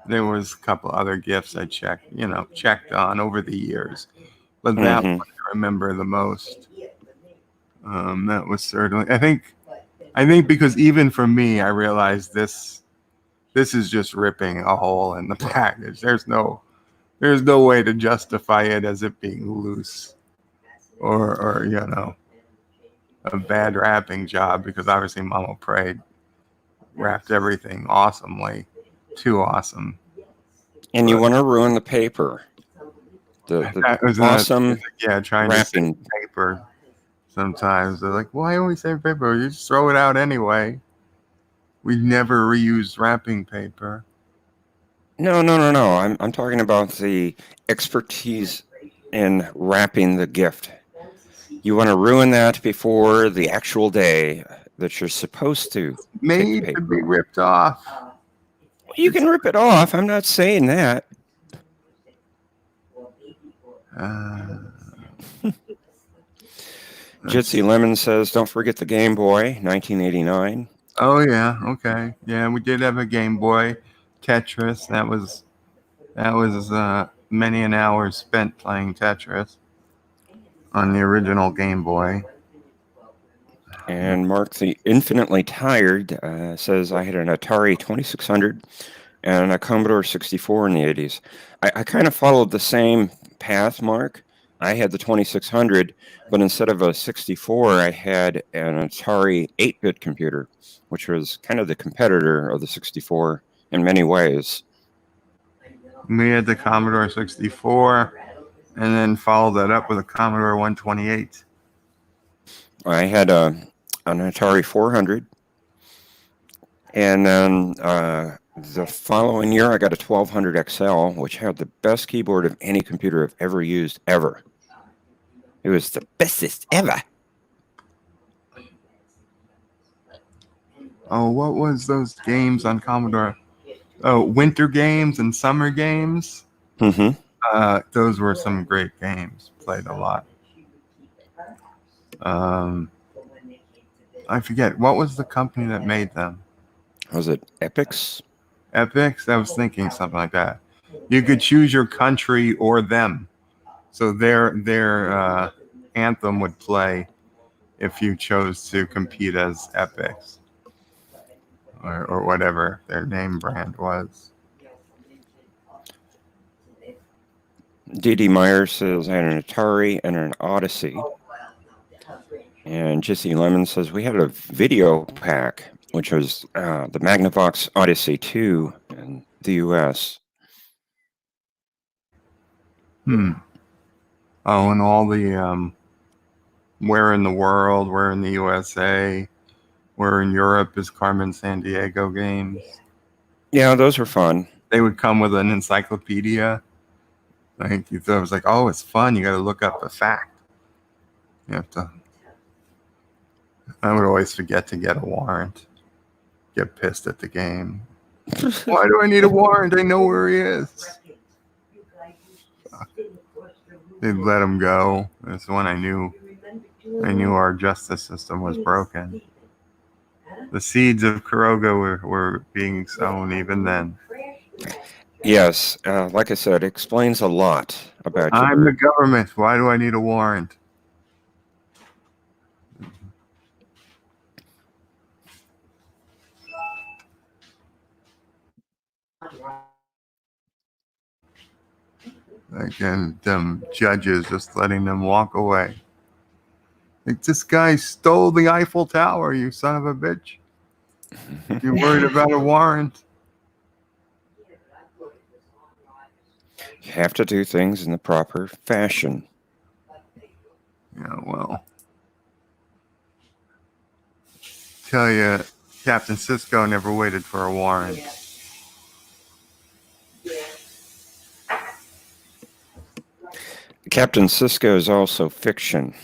Speaker 2: There was a couple other gifts I checked on over the years, but that
Speaker 6: Mhm.
Speaker 2: one I remember the most. That was certainly. I think because even for me, I realized this is just ripping a hole in the package. There's no way to justify it as it being loose or a bad wrapping job, because obviously Mama Prayed wrapped everything awesomely, too awesome.
Speaker 6: And you want to ruin the paper. The
Speaker 2: That was
Speaker 6: awesome
Speaker 2: trying to save
Speaker 6: wrapping.
Speaker 2: paper. Sometimes they're like, "Why always save paper? You just throw it out anyway." We never reuse wrapping paper.
Speaker 6: No. I'm talking about the expertise in wrapping the gift. You want to ruin that before the actual day that you're supposed to.
Speaker 2: Made to be ripped off.
Speaker 6: You can rip it off. I'm not saying that. Jitsi Lemon says, don't forget the Game Boy, 1989.
Speaker 2: Oh yeah, okay. Yeah, we did have a Game Boy. Tetris. That was many an hour spent playing Tetris on the original Game Boy.
Speaker 6: And Mark the Infinitely Tired says, I had an Atari 2600 and a Commodore 64 in the 80s. I kind of followed the same path, Mark. I had the 2600, but instead of a 64, I had an Atari 8-bit computer, which was kind of the competitor of the 64 in many ways.
Speaker 2: We had the Commodore 64, and then followed that up with a Commodore 128.
Speaker 6: I had an Atari 400, and then the following year I got a 1200 XL, which had the best keyboard of any computer I've ever used, ever. It was the bestest ever.
Speaker 2: Oh, what was those games on Commodore? Oh, winter games and summer games.
Speaker 6: Mm-hmm.
Speaker 2: Those were some great games. Played a lot. I forget, what was the company that made them?
Speaker 6: Was it Epix?
Speaker 2: Epix? I was thinking something like that. You could choose your country or them. So their anthem would play if you chose to compete as Epix or whatever their name brand was.
Speaker 6: D.D. Meyer says, I had an Atari and an Odyssey. And Jesse Lemon says, we had a video pack, which was the Magnavox Odyssey 2 in the U.S.
Speaker 2: Oh, and all the Where in the World, Where in the USA, Where in Europe is Carmen Sandiego games.
Speaker 6: Yeah, those were fun.
Speaker 2: They would come with an encyclopedia. Like, you thought it was like, oh, it's fun. You got to look up a fact. You have to. I would always forget to get a warrant. Get pissed at the game. Why do I need a warrant? I know where he is. They'd let him go. That's when I knew our justice system was broken. The seeds of Kuroga were being sown even then.
Speaker 6: Yes, like I said, it explains a lot about
Speaker 2: I'm the government. Why do I need a warrant? Again, them judges just letting them walk away. Like, this guy stole the Eiffel Tower, you son of a bitch. You're worried about a warrant?
Speaker 6: You have to do things in the proper fashion.
Speaker 2: Yeah, well. Tell you, Captain Sisko never waited for a warrant.
Speaker 6: Captain Sisko is also fiction.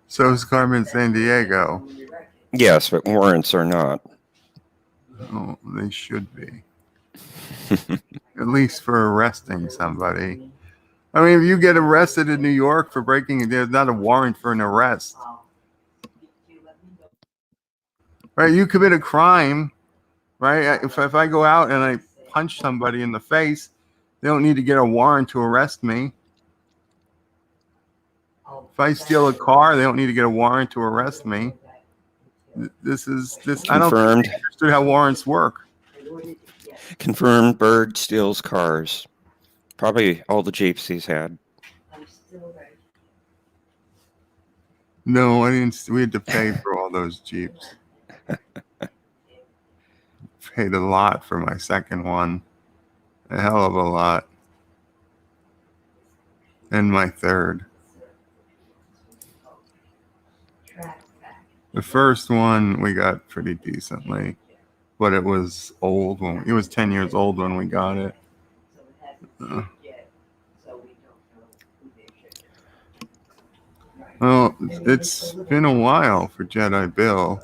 Speaker 2: So is Carmen Sandiego.
Speaker 6: Yes, but warrants are not.
Speaker 2: Oh, they should be. At least for arresting somebody. I mean, if you get arrested in New York for breaking, there's not a warrant for an arrest. Right? You commit a crime, right? If I go out and I punch somebody in the face, they don't need to get a warrant to arrest me. If I steal a car, they don't need to get a warrant to arrest me. This. I don't
Speaker 6: Confirmed.
Speaker 2: understand how warrants work.
Speaker 6: Confirmed. Bird steals cars. Probably all the Jeeps he's had.
Speaker 2: No, I didn't. We had to pay for all those Jeeps. Paid a lot for my second one. A hell of a lot. And my third. The first one we got pretty decently, but it was old when it was 10 years old when we got it. Well, it's been a while for Jedi Bill.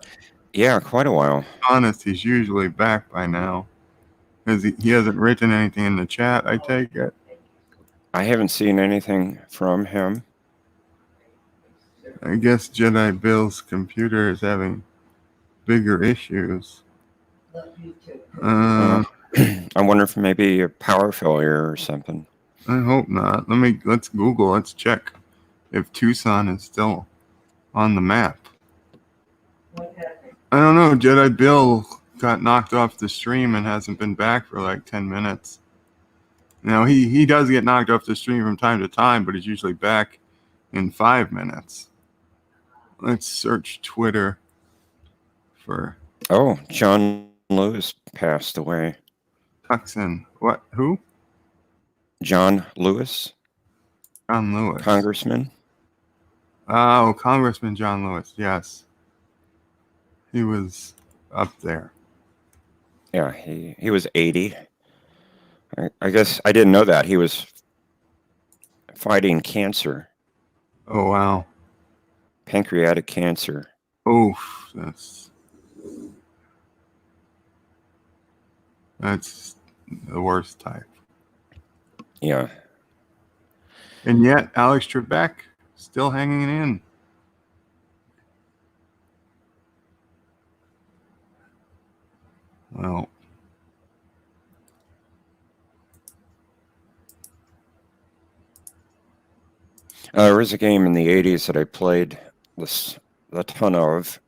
Speaker 6: Yeah, quite a while.
Speaker 2: Honest, he's usually back by now. Because he hasn't written anything in the chat, I take it.
Speaker 6: I haven't seen anything from him.
Speaker 2: I guess Jedi Bill's computer is having bigger issues.
Speaker 6: I wonder if maybe a power failure or something.
Speaker 2: I hope not. Let's Google. Let's check if Tucson is still on the map. I don't know. Jedi Bill got knocked off the stream and hasn't been back for like 10 minutes. Now he does get knocked off the stream from time to time, but he's usually back in 5 minutes. Let's search Twitter for.
Speaker 6: Oh, John Lewis passed away.
Speaker 2: Tucson. What? Who?
Speaker 6: John Lewis,
Speaker 2: John Lewis.
Speaker 6: congressman.
Speaker 2: Oh, Congressman John Lewis. Yes. He was up there.
Speaker 6: Yeah, he was 80. I guess I didn't know that. He was fighting cancer,
Speaker 2: Oh, wow.
Speaker 6: pancreatic cancer.
Speaker 2: Oof. That's the worst type.
Speaker 6: Yeah.
Speaker 2: And yet, Alex Trebek still hanging in. Well,
Speaker 6: There was a game in the 80s that I played a ton of.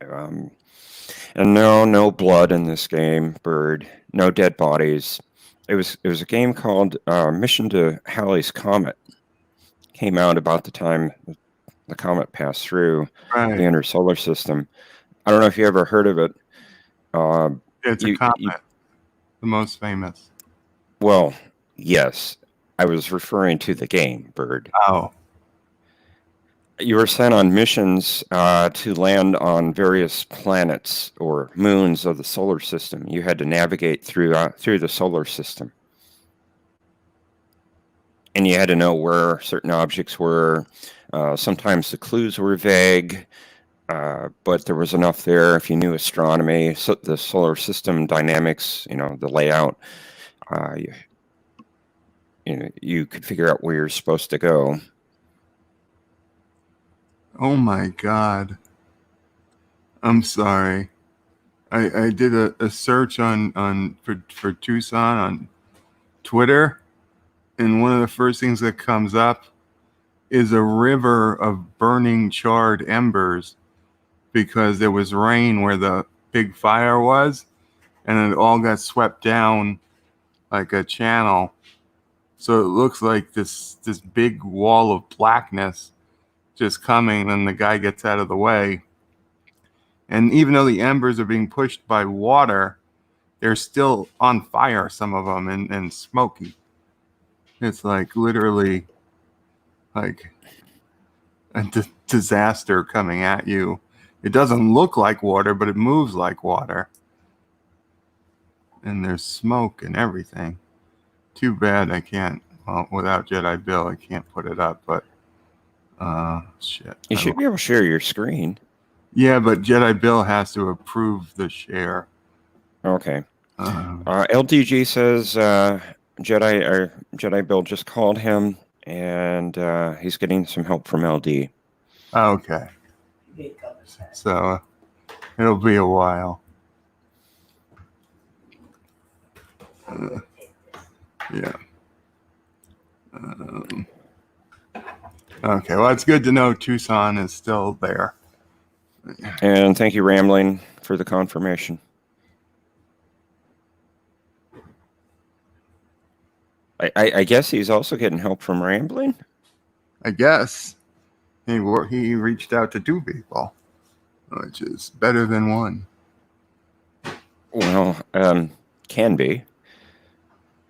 Speaker 6: And no blood in this game, Bird. No dead bodies. It was a game called Mission to Halley's Comet. Came out about the time the comet passed through
Speaker 2: right.
Speaker 6: the inner solar system. I don't know if you ever heard of it.
Speaker 2: It's a comet. The most famous.
Speaker 6: Well, yes. I was referring to the game, Bird.
Speaker 2: Oh.
Speaker 6: You were sent on missions to land on various planets or moons of the solar system. You had to navigate through the solar system. And you had to know where certain objects were. Sometimes the clues were vague, but there was enough there if you knew astronomy, so the solar system dynamics, the layout. You could figure out where you're supposed to go.
Speaker 2: Oh my God. I'm sorry. I did a search for Tucson on Twitter, and one of the first things that comes up is a river of burning charred embers because there was rain where the big fire was, and it all got swept down like a channel. So it looks like this big wall of blackness just coming, and the guy gets out of the way. And even though the embers are being pushed by water, they're still on fire, some of them, and smoky. It's like literally like a disaster coming at you. It doesn't look like water, but it moves like water. And there's smoke and everything. Too bad I can't, without Jedi Bill, I can't put it up, but shit.
Speaker 6: You should be able to share your screen.
Speaker 2: Yeah, but Jedi Bill has to approve the share.
Speaker 6: Okay. LDG says Jedi Bill just called him, and he's getting some help from LD.
Speaker 2: Okay. So it'll be a while. Yeah. Okay. Well, it's good to know Tucson is still there.
Speaker 6: And thank you, Rambling, for the confirmation. I guess he's also getting help from Rambling.
Speaker 2: I guess he reached out to 2 people, which is better than 1.
Speaker 6: Well, can be.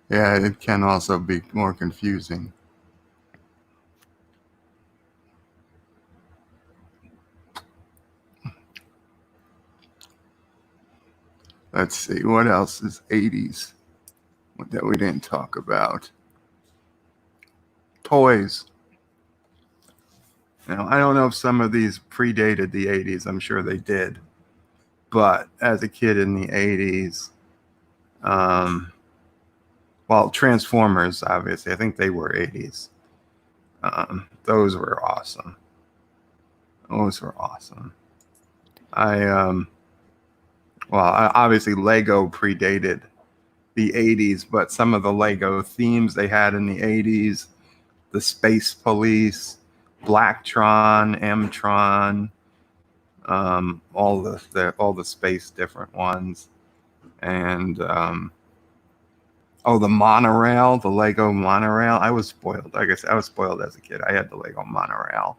Speaker 2: Yeah, it can also be more confusing. Let's see, what else is 80s that we didn't talk about? Toys. Now, I don't know if some of these predated the 80s. I'm sure they did. But as a kid in the 80s, well, Transformers, obviously, I think they were 80s. Those were awesome. Obviously Lego predated the 80s, but some of the Lego themes they had in the 80s, the Space Police, Blacktron, M-Tron, all the space different ones, and the monorail, the Lego monorail. I was spoiled. I guess I was spoiled as a kid. I had the Lego monorail.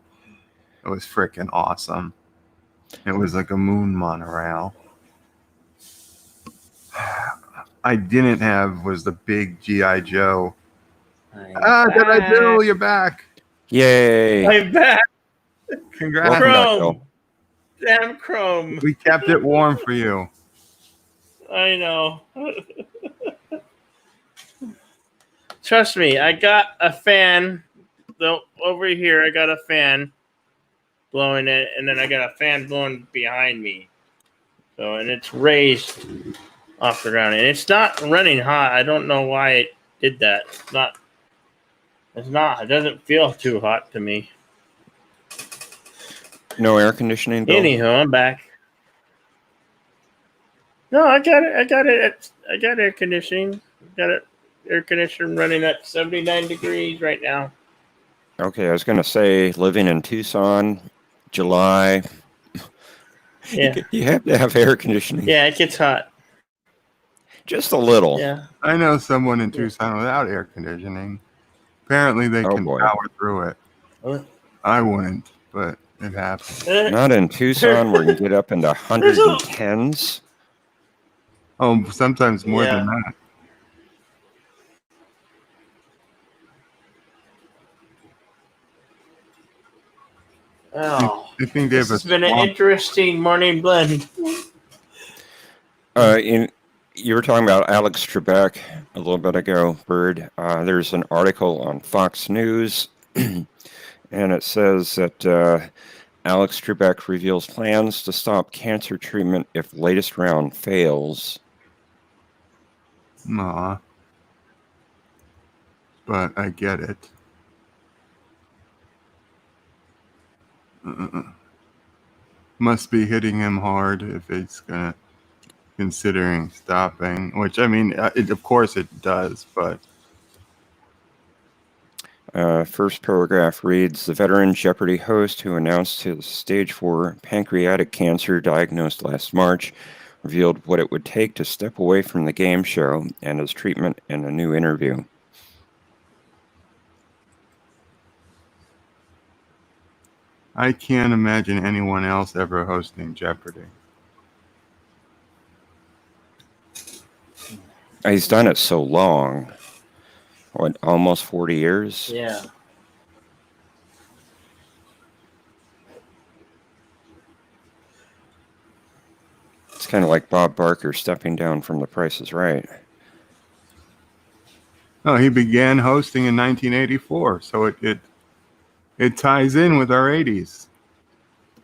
Speaker 2: It was freaking awesome. It was like a moon monorail. I didn't have was the big G.I. Joe. G.I. Bill, you're back.
Speaker 6: Yay!
Speaker 1: I'm back.
Speaker 2: Congrats.
Speaker 6: Welcome back,
Speaker 1: Chrome.
Speaker 6: Bill.
Speaker 1: Damn Chrome.
Speaker 2: We kept it warm for you.
Speaker 1: I know. Trust me, I got a fan. Over here, I got a fan blowing it, and then I got a fan blowing behind me. So, and it's raised off the ground, and it's not running hot. I don't know why it did that. It's not. It doesn't feel too hot to me.
Speaker 6: No air conditioning, Bill?
Speaker 1: Anyhow, I'm back. No, I got it. I got air conditioning. Got it. Air conditioner running at 79 degrees right now.
Speaker 6: Okay, I was going to say, living in Tucson, July.
Speaker 1: Yeah.
Speaker 6: You have to have air conditioning.
Speaker 1: Yeah, it gets hot.
Speaker 6: Just a little.
Speaker 1: Yeah.
Speaker 2: I know someone in Tucson without air conditioning. Apparently they can
Speaker 6: boy.
Speaker 2: power through it.
Speaker 1: What?
Speaker 2: I wouldn't, but it happens.
Speaker 6: Not in Tucson where you get up into 110s.
Speaker 2: Oh, sometimes more than that.
Speaker 1: Oh,
Speaker 2: I think they have
Speaker 1: it's been an interesting morning blend.
Speaker 6: You were talking about Alex Trebek a little bit ago, Bird. There's an article on Fox News, and it says that Alex Trebek reveals plans to stop cancer treatment if latest round fails.
Speaker 2: Aw. But I get it. Must be hitting him hard if it's gonna considering stopping. Which I mean, of course it does. But
Speaker 6: first paragraph reads: the veteran Jeopardy host who announced his stage 4 pancreatic cancer diagnosed last March revealed what it would take to step away from the game show and his treatment in a new interview.
Speaker 2: I can't imagine anyone else ever hosting Jeopardy.
Speaker 6: He's done it so long. What, almost 40 years?
Speaker 1: Yeah.
Speaker 6: It's kind of like Bob Barker stepping down from The Price is Right.
Speaker 2: Oh, he began hosting in 1984, so it ties in with our 80s.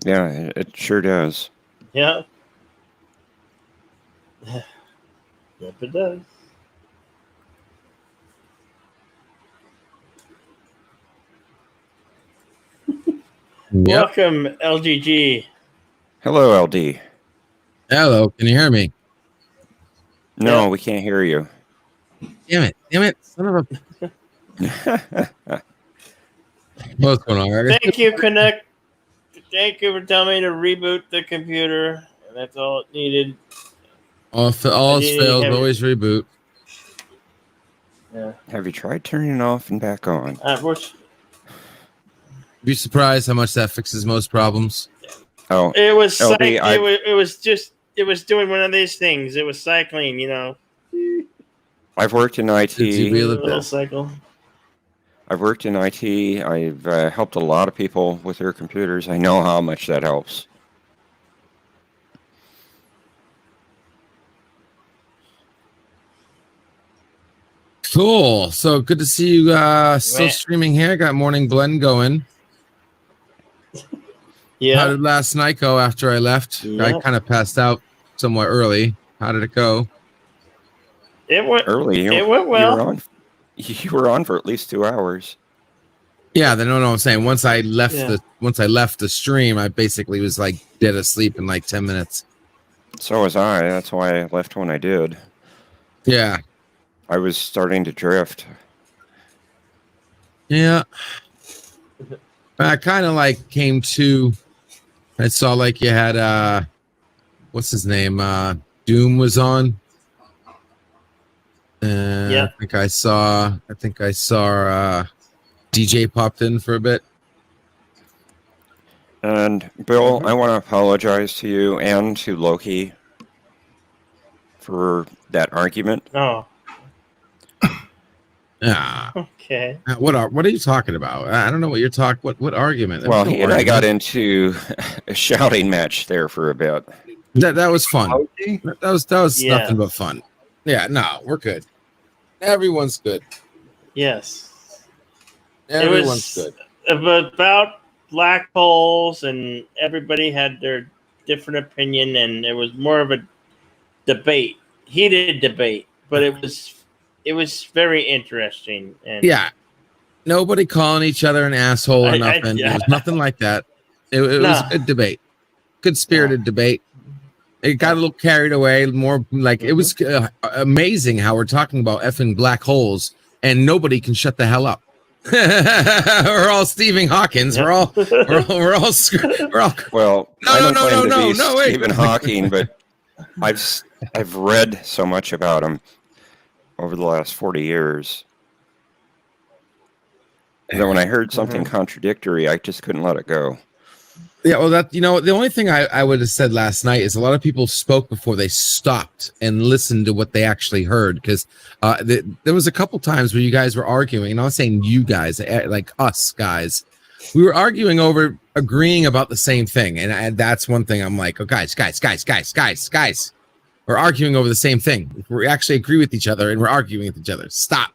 Speaker 6: Yeah, it sure does.
Speaker 1: Yeah. Yep, it does.
Speaker 7: Yep.
Speaker 1: Welcome, LGG.
Speaker 6: Hello, LD.
Speaker 7: Hello. Can you hear me?
Speaker 6: No,
Speaker 1: Yeah.
Speaker 6: we can't hear you.
Speaker 7: Damn it. Son of a. What's going on?
Speaker 1: Thank you, Connect. Thank you for telling me to reboot the computer. And that's all it needed.
Speaker 7: All
Speaker 1: I
Speaker 7: else
Speaker 1: didn't
Speaker 7: failed.
Speaker 1: have it.
Speaker 7: Always reboot.
Speaker 1: Yeah.
Speaker 6: Have you tried turning it off and back on?
Speaker 7: Be surprised how much that fixes most problems.
Speaker 6: Oh,
Speaker 1: It was
Speaker 6: LB,
Speaker 1: it was doing one of these things. It was cycling, you know.
Speaker 6: I've worked in IT.
Speaker 7: Did you really-
Speaker 1: Little cycle.
Speaker 6: I've worked in IT. I've helped a lot of people with their computers. I know how much that helps.
Speaker 7: Cool. So good to see you still
Speaker 1: Man.
Speaker 7: streaming here. Got Morning Blend going. How
Speaker 1: Yeah.
Speaker 7: did last night go after I left? I
Speaker 1: Yeah.
Speaker 7: kind of passed out somewhat early. How did it go?
Speaker 1: It went
Speaker 6: Early,
Speaker 1: it went well.
Speaker 6: You were on for at least 2 hours.
Speaker 7: Yeah, then no, I'm saying once I left
Speaker 1: Yeah.
Speaker 7: the stream, I basically was like dead asleep in like 10 minutes.
Speaker 6: So was I. That's why I left when I did.
Speaker 7: Yeah.
Speaker 6: I was starting to drift.
Speaker 7: Yeah. I kind of like came to, I saw like you had what's his name? Doom was on.
Speaker 1: Yeah.
Speaker 7: I think I saw DJ popped in for a bit.
Speaker 6: And Bill, I want to apologize to you and to Loki for that argument.
Speaker 1: Oh,
Speaker 7: Ah,
Speaker 1: okay.
Speaker 7: what are you talking about? I don't know what you're talking. What argument? There
Speaker 6: Well,
Speaker 7: was no
Speaker 6: he and I got
Speaker 7: argument.
Speaker 6: into a shouting match there for a bit.
Speaker 7: That was fun.
Speaker 2: Loki?
Speaker 7: That was
Speaker 1: Yeah.
Speaker 7: nothing but fun. Yeah, no, we're good. Everyone's good.
Speaker 1: Yes.
Speaker 7: Everyone's good.
Speaker 1: About black holes, and everybody had their different opinion, and it was more of a debate, heated debate, but it was very interesting. And
Speaker 7: Yeah. Nobody calling each other an asshole or
Speaker 1: I-
Speaker 7: nothing.
Speaker 1: yeah.
Speaker 7: It was nothing like that. It was
Speaker 1: Nah.
Speaker 7: a good debate. Good spirited debate. It got a little carried away, more like it was amazing how we're talking about effing black holes and nobody can shut the hell up. We're all Stephen Hawkins. We're all we're all
Speaker 6: Well,
Speaker 7: No,
Speaker 6: I don't
Speaker 7: no,
Speaker 6: claim
Speaker 7: no,
Speaker 6: to be
Speaker 7: no, wait.
Speaker 6: Stephen Hawking, but I've read so much about him over the last 40 years that when I heard something contradictory, I just couldn't let it go.
Speaker 7: Yeah, well, the only thing I would have said last night is a lot of people spoke before they stopped and listened to what they actually heard, because there was a couple times where you guys were arguing, and I'm not saying you guys, like us guys, we were arguing over agreeing about the same thing, and that's one thing I'm like, oh, guys, we're arguing over the same thing. We actually agree with each other, and we're arguing with each other. Stop.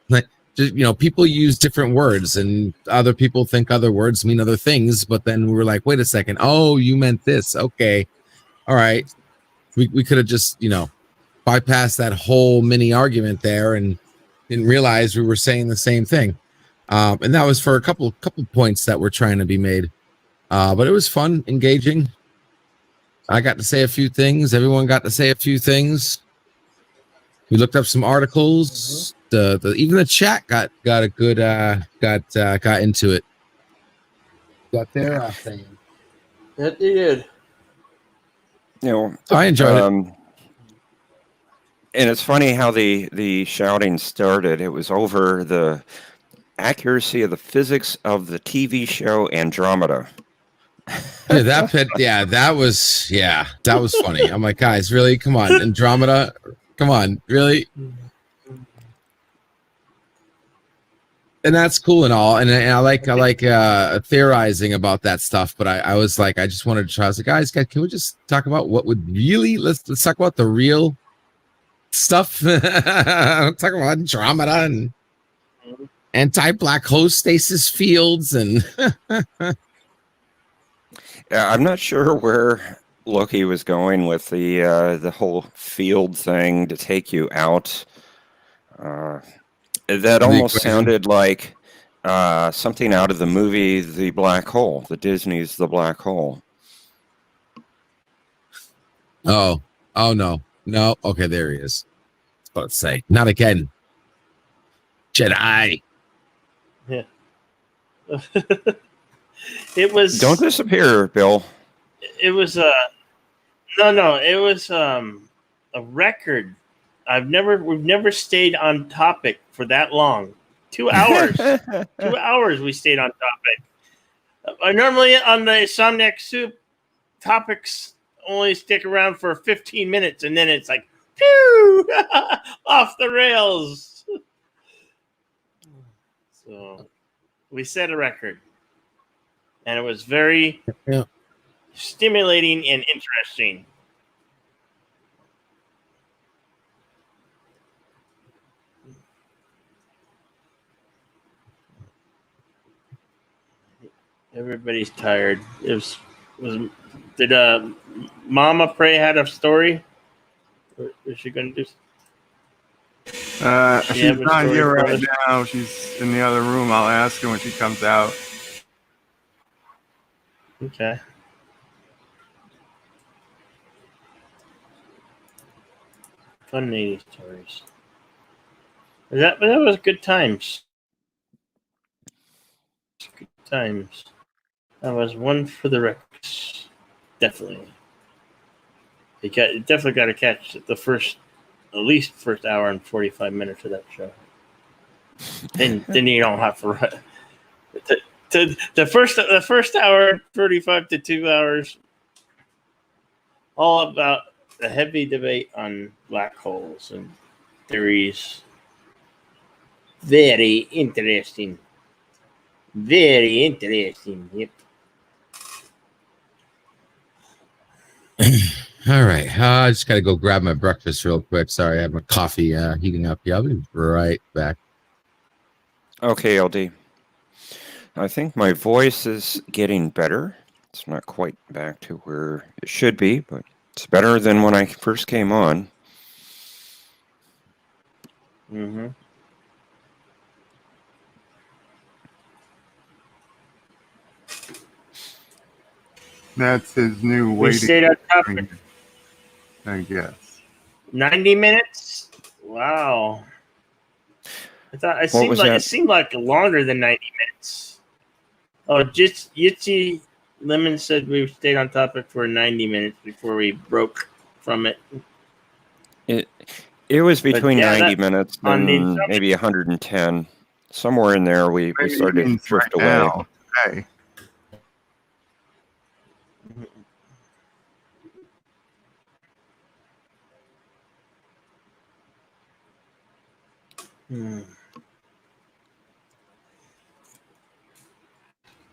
Speaker 7: Like, just, people use different words, and other people think other words mean other things, but then we were like, wait a second, oh, you meant this. Okay, all right. We could have just bypassed that whole mini argument there and didn't realize we were saying the same thing, and that was for a couple points that were trying to be made, but it was fun, engaging. I got to say a few things, everyone got to say a few things. We looked up some articles. Even the chat got a good got into it. Got their thing.
Speaker 1: That they did.
Speaker 7: I enjoyed it.
Speaker 6: And it's funny how the shouting started. It was over the accuracy of the physics of the TV show Andromeda.
Speaker 7: Yeah, that was funny. I'm like, guys, really? Come on, Andromeda. Come on, really? And that's cool and all, and I like theorizing about that stuff. But I was like, I just wanted to try. I was like, guys, can we just talk about what would really? Let's talk about the real stuff. Talk about Andromeda and anti-black hole stasis fields, and
Speaker 6: I'm not sure where Loki was going with the whole field thing to take you out. That almost
Speaker 7: equation.
Speaker 6: sounded like something out of the movie The Black Hole, the Disney's The Black Hole.
Speaker 7: Oh no. Okay, there he is. I was about to say, not again. Jedi.
Speaker 1: It was.
Speaker 6: Don't disappear, Bill.
Speaker 1: It was no. It was a record. We've never stayed on topic for that long. 2 hours. 2 hours we stayed on topic. Normally on the Somniac Soup, topics only stick around for 15 minutes, and then it's like, phew, off the rails. So we set a record, and it was very stimulating and interesting. Everybody's tired. Did Mama Pray had a story? Or is she going to do?
Speaker 2: She's
Speaker 1: have a
Speaker 2: not
Speaker 1: story
Speaker 2: here
Speaker 1: for
Speaker 2: right
Speaker 1: us?
Speaker 2: now. She's in the other room. I'll ask her when she comes out.
Speaker 1: Okay. Fun 80s stories. That was good times. Good times. That was one for the records. Definitely. Definitely got to catch the first hour and 45 minutes of that show. Then you don't have to the first hour 35 to 2 hours, all about the heavy debate on black holes and theories. Very interesting. Very interesting. Yep.
Speaker 7: All right. I just got to go grab my breakfast real quick. Sorry, I have my coffee heating up. Yeah, I'll be right back.
Speaker 6: Okay, LD. I think my voice is getting better. It's not quite back to where it should be, but it's better than when I first came on.
Speaker 1: Mm-hmm.
Speaker 2: That's his new
Speaker 1: We
Speaker 2: waiting
Speaker 1: stayed on topic.
Speaker 2: room, I guess.
Speaker 1: 90 minutes? Wow. I thought it
Speaker 6: that?
Speaker 1: seemed like longer than 90 minutes. Oh, just Yitzy Lemon said we stayed on topic for 90 minutes before we broke from it.
Speaker 6: It was between
Speaker 1: yeah,
Speaker 6: 90 minutes
Speaker 1: on the
Speaker 6: and maybe 110. Somewhere in there, we
Speaker 2: Maybe
Speaker 6: started to
Speaker 2: means
Speaker 6: drift
Speaker 2: right
Speaker 6: away.
Speaker 2: now. Hey,
Speaker 1: Hmm.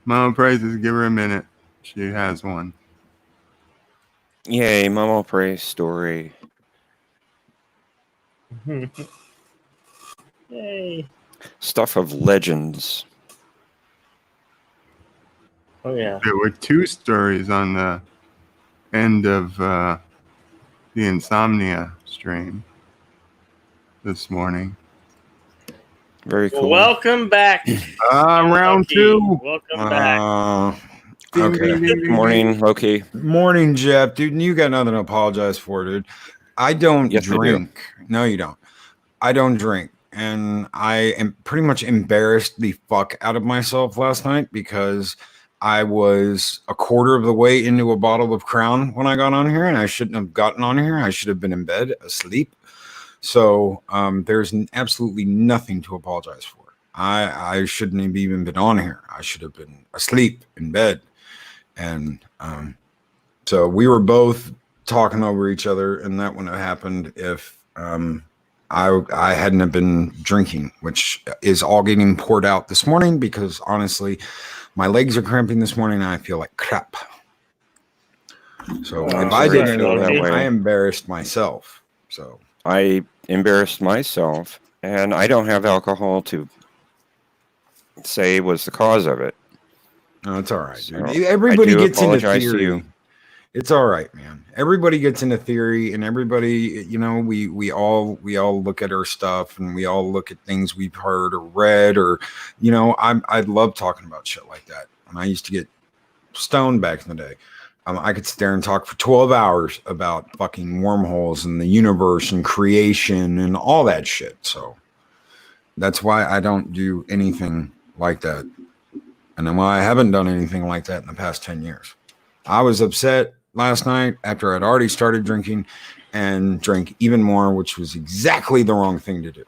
Speaker 2: Mama praises. Give her a minute. She has one.
Speaker 6: Yay, Mama Pray story.
Speaker 1: Yay.
Speaker 6: Stuff of legends.
Speaker 1: Oh, yeah.
Speaker 2: There were two stories on the end of the insomnia stream this morning.
Speaker 6: Very cool.
Speaker 1: Welcome back.
Speaker 2: Round
Speaker 1: Loki.
Speaker 2: two.
Speaker 1: Welcome back.
Speaker 6: Okay. Good morning, Loki.
Speaker 8: Morning, Jeff. Dude, you got nothing to apologize for, dude. I don't
Speaker 6: Yes, I do.
Speaker 8: drink. No, you don't. I don't drink. And I am pretty much embarrassed the fuck out of myself last night because I was a quarter of the way into a bottle of Crown when I got on here, and I shouldn't have gotten on here. I should have been in bed asleep. So there's absolutely nothing to apologize for. I shouldn't have even been on here. I should have been asleep in bed. And so we were both talking over each other, and that wouldn't have happened if I hadn't have been drinking, which is all getting poured out this morning because honestly, my legs are cramping this morning and I feel like crap. So
Speaker 1: Oh,
Speaker 8: if I
Speaker 1: sorry,
Speaker 8: did
Speaker 1: Loki.
Speaker 8: anything, I embarrassed myself. So
Speaker 6: I embarrassed myself, and I don't have alcohol to say was the cause of it.
Speaker 8: no, it's all right.
Speaker 6: So,
Speaker 8: Dude. Everybody
Speaker 6: I do
Speaker 8: gets into
Speaker 6: apologize to
Speaker 8: theory.
Speaker 6: you.
Speaker 8: It's all right, man. Everybody gets into theory, and everybody, you know, we all look at our stuff, and we all look at things we've heard or read, or, you know, I love talking about shit like that. And I used to get stoned back in the day. I could sit there and talk for 12 hours about fucking wormholes and the universe and creation and all that shit. So that's why I don't do anything like that. And then why I haven't done anything like that in the past 10 years. I was upset last night after I'd already started drinking and drank even more, which was exactly the wrong thing to do.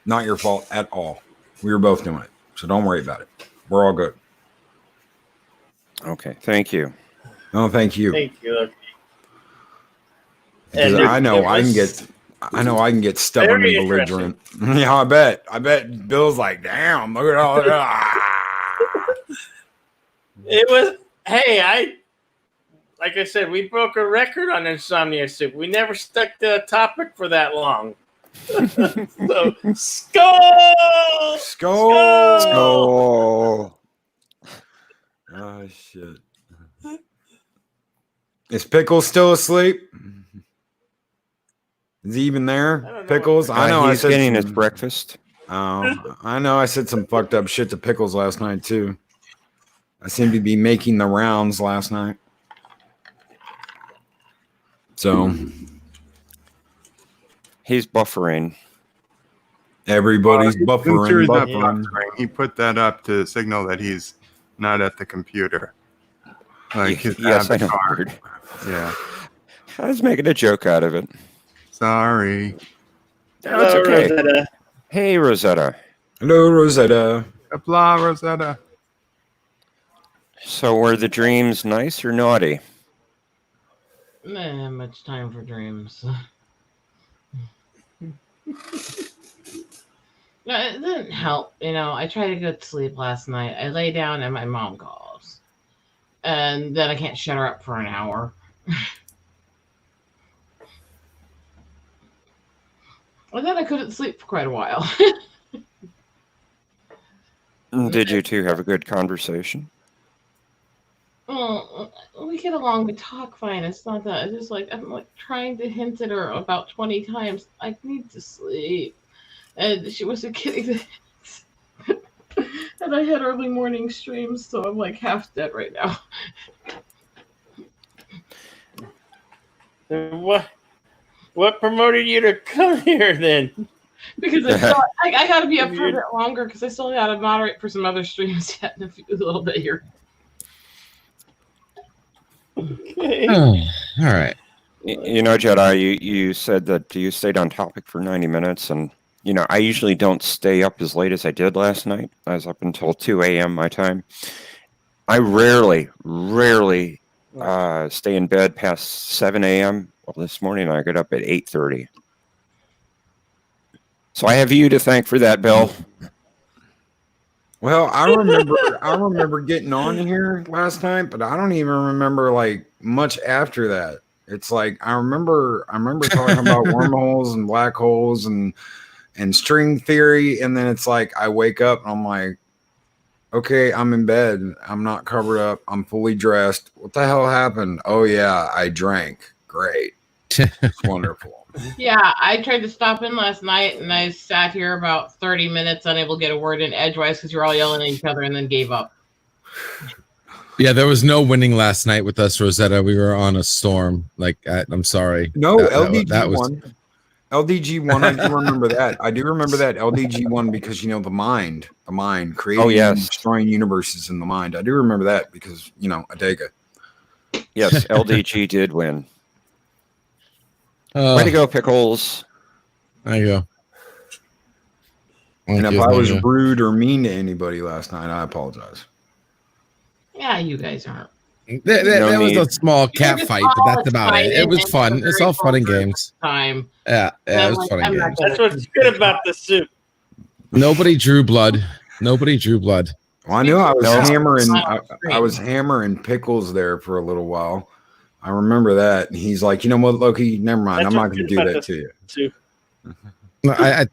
Speaker 8: Not your fault at all. We were both doing it. So don't worry about it. We're all good.
Speaker 6: Okay, thank you.
Speaker 8: No, thank you.
Speaker 1: Thank you. Lucky.
Speaker 8: Because
Speaker 1: And
Speaker 8: I know
Speaker 1: it
Speaker 8: I can
Speaker 1: was
Speaker 8: I can get stubborn
Speaker 1: very
Speaker 8: and belligerent. Yeah, I bet Bill's like, damn, look at all that.
Speaker 1: It was. Hey, like I said, we broke a record on Insomnia Soup. We never stuck to a topic for that long. So, skull!
Speaker 8: Skull!
Speaker 6: Oh,
Speaker 8: Oh shit. Is Pickles still asleep? Is he even
Speaker 1: I
Speaker 8: there?
Speaker 1: don't know.
Speaker 8: Pickles? I know
Speaker 6: he's
Speaker 8: I said
Speaker 6: getting his
Speaker 8: some-
Speaker 6: breakfast.
Speaker 8: I know I said some fucked up shit to Pickles last night too. I seem to be making the rounds last night. So
Speaker 6: He's buffering.
Speaker 8: everybody's
Speaker 2: I'm sure
Speaker 8: buffering,
Speaker 2: he's not
Speaker 8: buffering.
Speaker 2: buffering. He put that up to signal that he's not at the computer. Like his
Speaker 6: Yes, I know.
Speaker 2: avatar.
Speaker 6: Bird.
Speaker 2: Yeah.
Speaker 6: I was making a joke out of it.
Speaker 2: Sorry.
Speaker 6: No, it's
Speaker 1: Hello,
Speaker 6: okay.
Speaker 1: Rosetta.
Speaker 6: Hey, Rosetta.
Speaker 8: Hello, Rosetta.
Speaker 2: Applaud, Rosetta.
Speaker 6: So were the dreams nice or naughty?
Speaker 9: I didn't have much time for dreams. No, it didn't help. You know, I tried to go to sleep last night. I lay down and my mom calls. And then I can't shut her up for an hour. And then I couldn't sleep for quite a while.
Speaker 6: Did you two have a good conversation?
Speaker 9: Well, we get along, we talk fine. It's not that. It's just like I'm like trying to hint at her about 20 times. I need to sleep, and she wasn't getting the hints. And I had early morning streams, so I'm like half dead right now.
Speaker 1: What promoted you to come here then?
Speaker 9: Because I got to be up for a bit longer because I still got to moderate for some other streams yet in a little bit here.
Speaker 1: Okay.
Speaker 7: Oh, all right.
Speaker 6: You know, Jedi, you said that you stayed on topic for 90 minutes, and, you know, I usually don't stay up as late as I did last night. I was up until 2 a.m. my time. I rarely stay in bed past 7 a.m. Well, this morning I got up at 8:30. So I have you to thank for that, Bill.
Speaker 8: Well, I remember getting on here last night, but I don't even remember like much after that. It's like I remember talking about wormholes and black holes and string theory, and then it's like I wake up and I'm like, okay, I'm in bed. I'm not covered up. I'm fully dressed. What the hell happened? Oh yeah, I drank. Great. It's wonderful.
Speaker 9: Yeah, I tried to stop in last night and I sat here about 30 minutes unable to get a word in edgewise because you're all yelling at each other and then gave up.
Speaker 7: Yeah, there was no winning last night with us, Rosetta. We were on a storm. Like, I'm sorry.
Speaker 8: No, LDG
Speaker 7: that was
Speaker 8: won. LDG won. I do remember that. I do remember that LDG won because the mind, creating and destroying universes in the mind. I do remember that because Adega.
Speaker 6: Yes, LDG did win.
Speaker 7: Way
Speaker 6: to go, Pickles.
Speaker 7: There you go.
Speaker 8: And if I was rude or mean to anybody last night, I apologize.
Speaker 9: Yeah, you guys aren't.
Speaker 7: That was a small cat fight, but that's about it. It was fun. It's all fun and games.
Speaker 9: Time.
Speaker 7: Yeah, it was fun and games.
Speaker 1: That's what's good about the soup.
Speaker 7: Nobody drew blood. Nobody drew blood.
Speaker 8: Well, I knew I was hammering. I was hammering Pickles there for a little while. I remember that. And he's like, you know what, Loki? Never mind. I'm not going to do that to you.
Speaker 7: I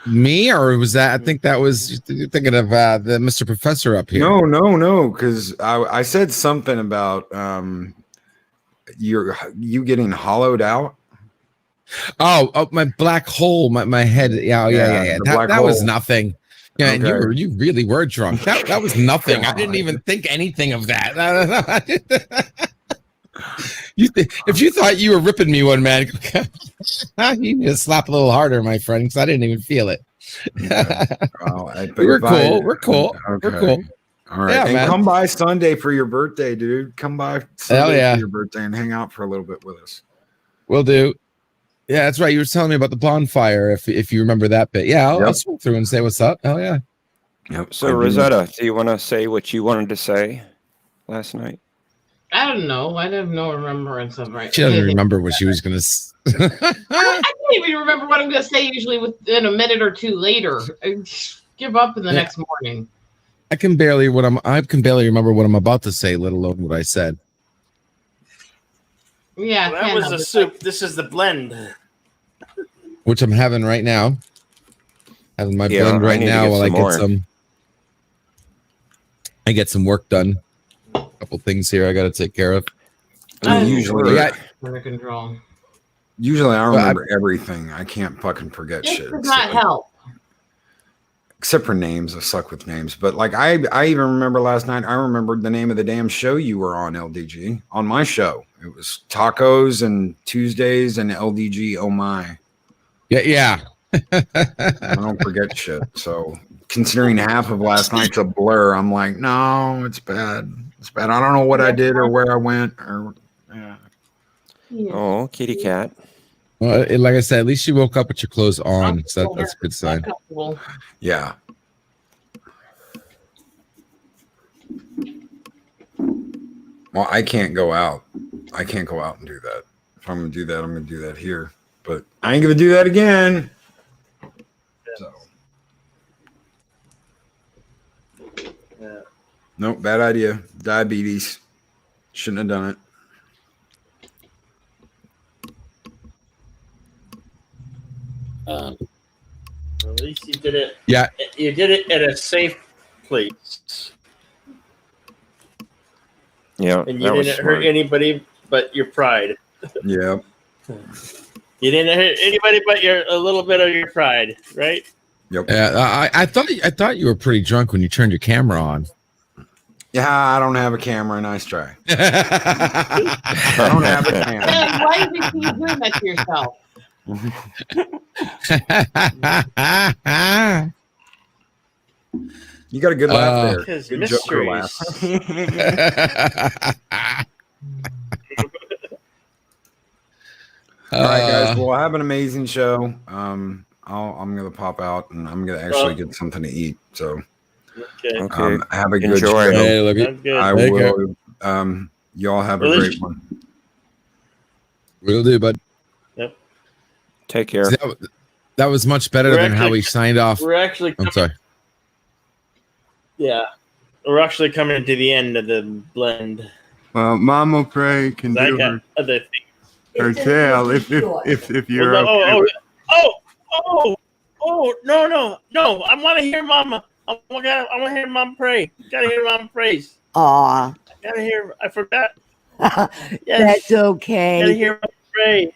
Speaker 7: Me, or was that? I think that was you're thinking of the Mr. Professor up here.
Speaker 8: No, because I said something about you getting hollowed out.
Speaker 7: Oh, my black hole, my head. Yeah.
Speaker 8: the black
Speaker 7: That was
Speaker 8: hole.
Speaker 7: nothing. Yeah, and
Speaker 8: Okay.
Speaker 7: you really were drunk. That was nothing. I didn't even think anything of that. If you thought you were ripping me one, man, you need to slap a little harder, my friend, because I didn't even feel it. We're cool. We're cool.
Speaker 8: Okay.
Speaker 7: We're cool.
Speaker 8: All right,
Speaker 7: Yeah,
Speaker 8: and
Speaker 7: man.
Speaker 8: come by Sunday for your birthday, dude. Come by Sunday
Speaker 7: yeah.
Speaker 8: for your birthday and hang out for a little bit with us.
Speaker 7: We'll do. Yeah, that's right. You were telling me about the bonfire, if you remember that bit. Yeah, I'll swing through and say what's up. Oh yeah.
Speaker 8: Yep.
Speaker 6: So, Rosetta, do you want to say what you wanted to say last night?
Speaker 9: I don't know. I have no remembrance of right.
Speaker 7: She doesn't remember what she was going to
Speaker 9: I can't even remember what I'm going to say usually within a minute or two later. I just give up in the next morning.
Speaker 7: I can barely remember what I'm about to say, let alone what I said.
Speaker 9: Yeah,
Speaker 1: Well, that was the soup. This is the blend.
Speaker 7: Which I'm having right now. Having my
Speaker 6: Yeah,
Speaker 7: blend
Speaker 6: I
Speaker 7: right
Speaker 6: need to
Speaker 7: now
Speaker 6: get
Speaker 7: while
Speaker 6: some more.
Speaker 7: I get some work done. A couple things here I got to take care of.
Speaker 8: Usually
Speaker 9: under control.
Speaker 8: I remember everything. I can't fucking forget
Speaker 9: This
Speaker 8: shit.
Speaker 9: does not help.
Speaker 8: Except for names. I suck with names. But like I even remember last night, I remembered the name of the damn show you were on, LDG. On my show. It was Tacos and Tuesdays and LDG. Oh my.
Speaker 7: Yeah.
Speaker 8: I don't forget shit. So considering half of last night's a blur, I'm like, no, it's bad. It's bad. I don't know what I did or where I went or
Speaker 6: Oh, kitty cat.
Speaker 7: Well, like I said, at least you woke up with your clothes on, so that's a good sign.
Speaker 8: yeah. Well, I can't go out. I can't go out and do that. If I'm gonna do that, I'm gonna do that here. But I ain't gonna do that again. So.
Speaker 1: Yeah.
Speaker 8: Nope, bad idea. Diabetes. Shouldn't have done it.
Speaker 1: At least you did it.
Speaker 7: Yeah.
Speaker 1: You did it at a safe place.
Speaker 6: Yeah,
Speaker 1: And you didn't hurt anybody but your pride.
Speaker 8: Yeah.
Speaker 1: You didn't hurt anybody but a little bit of your pride, right?
Speaker 8: Yep.
Speaker 7: Yeah, I thought you were pretty drunk when you turned your camera on.
Speaker 8: Yeah, I don't have a camera. Nice try. I don't have a camera.
Speaker 9: Man, why did you keep doing that to yourself?
Speaker 8: You got a good laugh there.
Speaker 1: Because
Speaker 8: Good Joker laugh. All right, guys. Well, have an amazing show. I'm gonna pop out and I'm gonna actually get something to eat. So,
Speaker 1: Okay.
Speaker 8: have a good
Speaker 6: Enjoy.
Speaker 8: show.
Speaker 7: Hey, look
Speaker 1: Sounds good.
Speaker 8: I
Speaker 7: Take
Speaker 8: will. Y'all have a
Speaker 1: Well,
Speaker 8: great one.
Speaker 7: Will do, bud.
Speaker 6: Take care.
Speaker 7: That was much better
Speaker 1: We're
Speaker 7: than how
Speaker 1: actually-
Speaker 7: we signed off.
Speaker 1: We're actually
Speaker 7: I'm sorry.
Speaker 1: Yeah. We're actually coming to the end of the blend.
Speaker 2: Well, Mama Pray can
Speaker 1: 'Cause I
Speaker 2: do
Speaker 1: got
Speaker 2: her,
Speaker 1: other things.
Speaker 2: her
Speaker 5: It's a
Speaker 2: tail
Speaker 5: little
Speaker 2: if
Speaker 5: short.
Speaker 2: you're
Speaker 1: Well,
Speaker 2: okay.
Speaker 1: no! I want to hear Mama. I want to hear Mama pray. Gotta hear Mama praise.
Speaker 5: Aw,
Speaker 1: Gotta hear. I forgot. Yes.
Speaker 5: that's
Speaker 1: Gotta
Speaker 5: okay.
Speaker 1: hear Mama pray.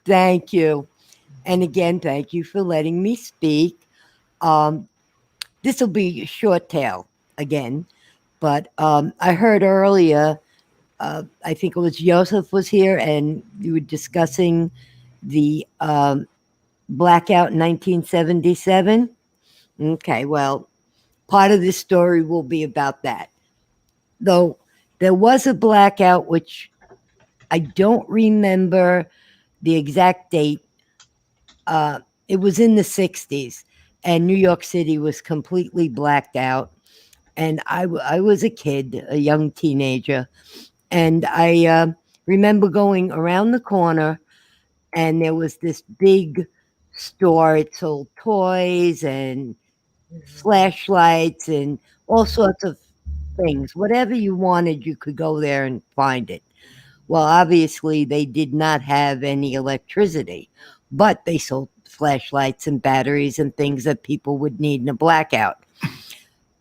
Speaker 5: Thank you. And again, thank you for letting me speak. This will be a short tale again, but I heard earlier, I think it was Joseph was here and you were discussing the blackout in 1977. Okay, well, part of this story will be about that. Though there was a blackout, which I don't remember the exact date. It was in the 60s, and New York City was completely blacked out. And I was a kid, a young teenager, and I remember going around the corner, and there was this big store. It sold toys and flashlights and all sorts of things. Whatever you wanted, you could go there and find it. Well, obviously, they did not have any electricity, but they sold flashlights and batteries and things that people would need in a blackout.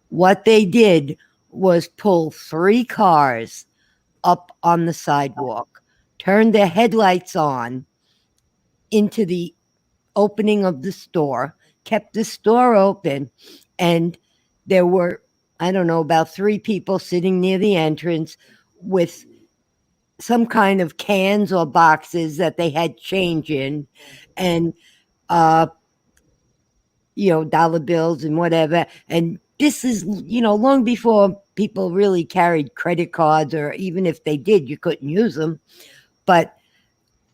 Speaker 5: What they did was pull 3 cars up on the sidewalk, turned their headlights on into the opening of the store, kept the store open, and there were, I don't know, about 3 people sitting near the entrance with some kind of cans or boxes that they had change in, and dollar bills and whatever. And this is, long before people really carried credit cards, or even if they did, you couldn't use them. But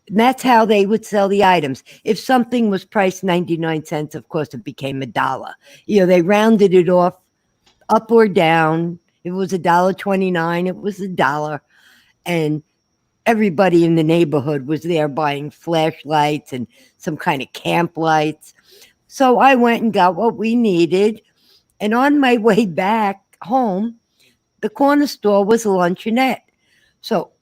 Speaker 5: that's how they would sell the items. If something was priced 99 cents, of course, it became $1. They rounded it off up or down. If it was $1.29, it was $1. And everybody in the neighborhood was there buying flashlights and some kind of camp lights. So I went and got what we needed. And on my way back home, the corner store was a luncheonette. So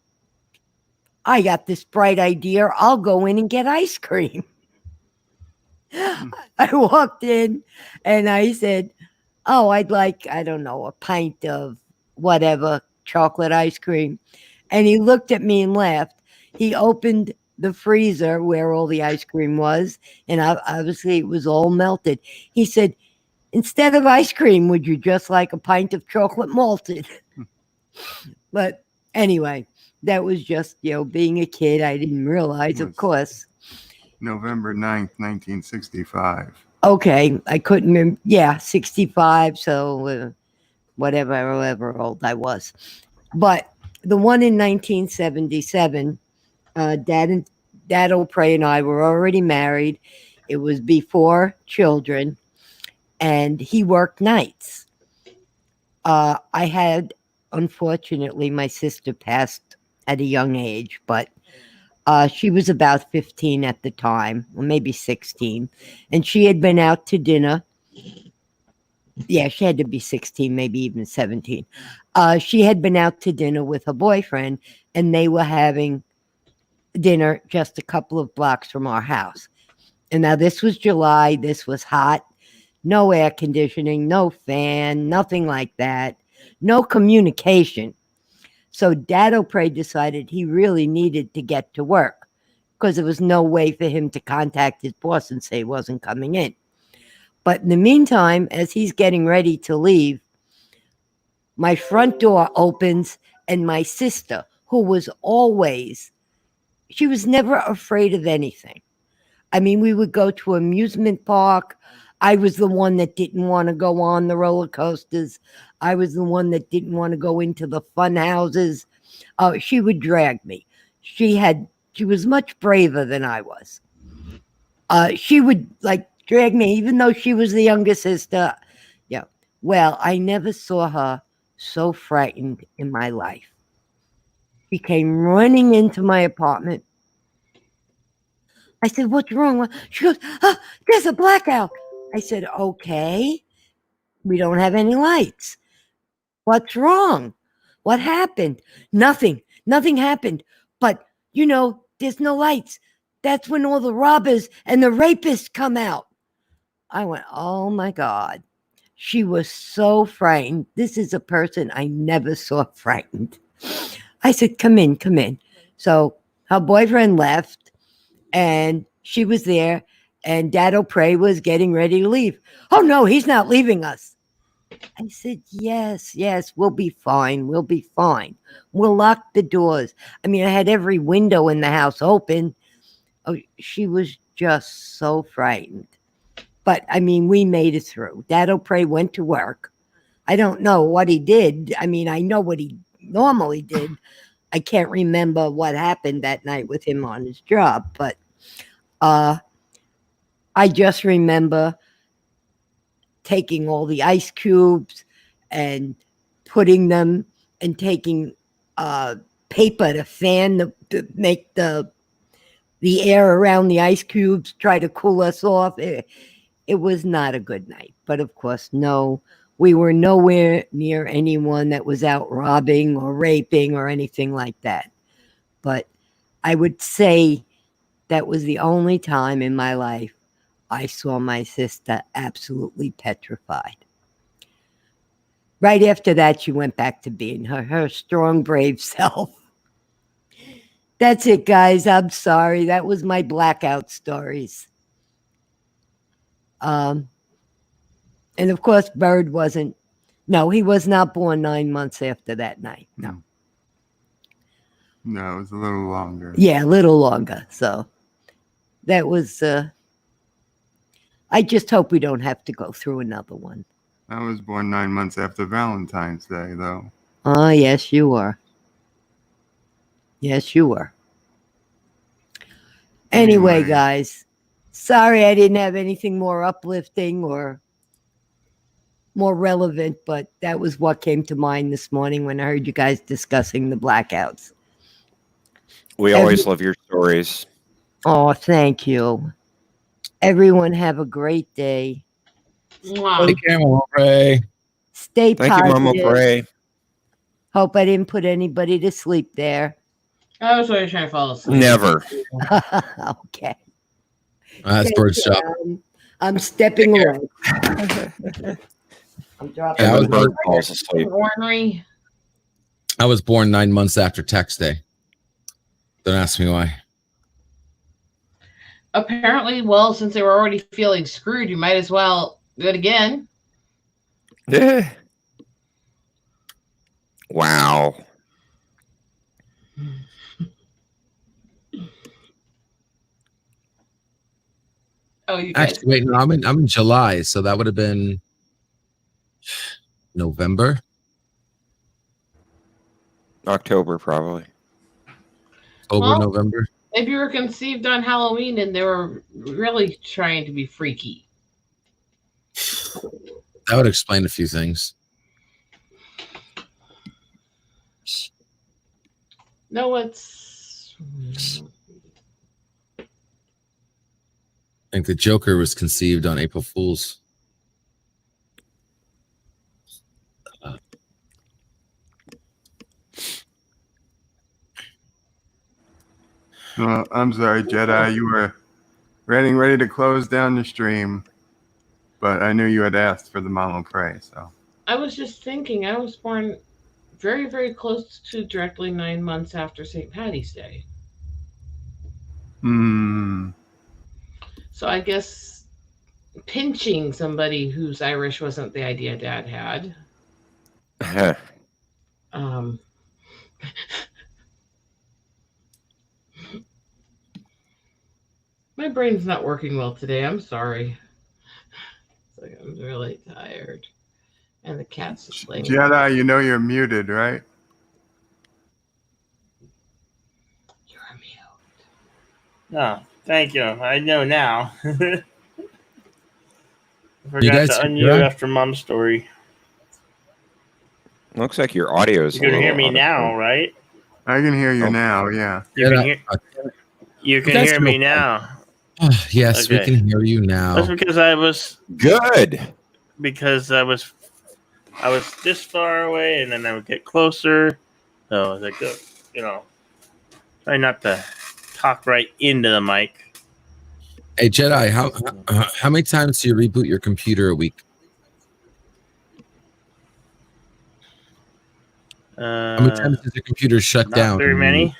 Speaker 5: I got this bright idea. I'll go in and get ice cream. I walked in and I said, oh, I'd like, I don't know, a pint of whatever, chocolate ice cream. And he looked at me and laughed. He opened the freezer where all the ice cream was, and obviously it was all melted. He said, instead of ice cream, would you just like a pint of chocolate malted? But anyway, that was just, being a kid. I didn't realize, of course.
Speaker 2: November 9th, 1965.
Speaker 5: Okay, I couldn't remember. Yeah, 65, so however old I was. But the one in 1977, Dad O'Prey and I were already married. It was before children, and he worked nights. I had, unfortunately, my sister passed at a young age, but she was about 15 at the time, or maybe 16, and she had been out to dinner. Yeah, she had to be 16, maybe even 17. She had been out to dinner with her boyfriend, and they were having dinner just a couple of blocks from our house. And now this was July. This was hot. No air conditioning, no fan, nothing like that. No communication. So Dad O'Prey decided he really needed to get to work because there was no way for him to contact his boss and say he wasn't coming in. But in the meantime, as he's getting ready to leave, my front door opens, and my sister, who was she was never afraid of anything. I mean, we would go to amusement park. I was the one that didn't want to go on the roller coasters. I was the one that didn't want to go into the fun houses. She would drag me. She was much braver than I was. She would drag me, even though she was the younger sister. Yeah. Well, I never saw her so frightened in my life. She came running into my apartment. I said, what's wrong? She goes, there's a blackout. I said, okay, we don't have any lights. What's wrong? What happened? Nothing happened. But, there's no lights. That's when all the robbers and the rapists come out. I went, oh my God. She was so frightened. This is a person I never saw frightened. I said, come in. So her boyfriend left, and she was there, and Dad O'Prey was getting ready to leave. Oh, no, he's not leaving us. I said, yes, we'll be fine. We'll lock the doors. I mean, I had every window in the house open. Oh, she was just so frightened. But, I mean, we made it through. Dad O'Prey went to work. I don't know what he did. I mean, I know what he normally did. I can't remember what happened that night with him on his job. But I just remember taking all the ice cubes and putting them, and taking paper to fan to make the air around the ice cubes, try to cool us off. It was not a good night. But of course, no, we were nowhere near anyone that was out robbing or raping or anything like that. But I would say that was the only time in my life I saw my sister absolutely petrified. Right after that, she went back to being her strong, brave self. That's it, guys. I'm sorry. That was my blackout stories. And of course, Bird wasn't. No, he was not born 9 months after that night. No.
Speaker 2: No, it was a little longer.
Speaker 5: Yeah, a little longer. So that was. I just hope we don't have to go through another one.
Speaker 2: I was born 9 months after Valentine's Day, though.
Speaker 5: Oh, yes, you were. Yes, you were. Anyway, guys, sorry I didn't have anything more uplifting or more relevant, but that was what came to mind this morning when I heard you guys discussing the blackouts.
Speaker 6: We always love your stories.
Speaker 5: Oh, thank you. Everyone have a great day.
Speaker 9: Mwah.
Speaker 7: Take care, Mama Ray.
Speaker 5: Stay
Speaker 6: Thank you,
Speaker 5: positive.
Speaker 6: Mama Bray.
Speaker 5: Hope I didn't put anybody to sleep there.
Speaker 9: I was really trying to fall asleep.
Speaker 6: Never.
Speaker 5: Okay.
Speaker 7: That's
Speaker 5: Thank
Speaker 7: Bird's
Speaker 5: you.
Speaker 7: job.
Speaker 5: I'm stepping away. I'm dropping.
Speaker 7: Yeah, I
Speaker 6: When
Speaker 7: was
Speaker 6: Bird
Speaker 7: born-
Speaker 6: falls asleep.
Speaker 9: Ornery.
Speaker 7: I was born 9 months after tax day. Don't ask me why.
Speaker 9: Apparently, well, since they were already feeling screwed, you might as well do it again.
Speaker 6: Yeah. Wow.
Speaker 9: Oh, you guys.
Speaker 7: Actually, wait, no, I'm in July, so that would have been November.
Speaker 6: October, probably.
Speaker 7: October,
Speaker 9: Well-
Speaker 7: November.
Speaker 9: Maybe you were conceived on Halloween and they were really trying to be freaky.
Speaker 7: That would explain a few things.
Speaker 9: No, it's.
Speaker 7: I think the Joker was conceived on April Fool's.
Speaker 2: Well, I'm sorry, Jedi. You were ready to close down the stream, but I knew you had asked for the Mama Pray, so.
Speaker 9: I was just thinking, I was born very, very close to directly 9 months after St. Patty's Day. So I guess pinching somebody who's Irish wasn't the idea Dad had. Um, my brain's not working well today. I'm sorry. It's like I'm really tired. And the cat's just laying.
Speaker 2: Jedi, you know you're muted, right?
Speaker 9: You're mute.
Speaker 1: No, thank you. I know now. I forgot
Speaker 7: guys
Speaker 1: to
Speaker 7: hear
Speaker 1: unmute
Speaker 7: that?
Speaker 1: after Mom's story.
Speaker 6: Looks like your audio is.
Speaker 1: You can hear me now, right?
Speaker 2: I can hear you
Speaker 6: Oh.
Speaker 2: now, yeah.
Speaker 1: You can
Speaker 7: Jedi-
Speaker 1: hear, you can
Speaker 7: That's
Speaker 1: hear me
Speaker 7: no
Speaker 1: now.
Speaker 7: Yes, we
Speaker 1: Okay.
Speaker 7: can hear you now.
Speaker 1: That's because I was
Speaker 6: Good.
Speaker 1: this far away, and then I would get closer. So I was like, try not to talk right into the mic.
Speaker 7: Hey Jedi, how many times do you reboot your computer a week? How many times does your computer shut
Speaker 1: Not
Speaker 7: down?
Speaker 1: very many.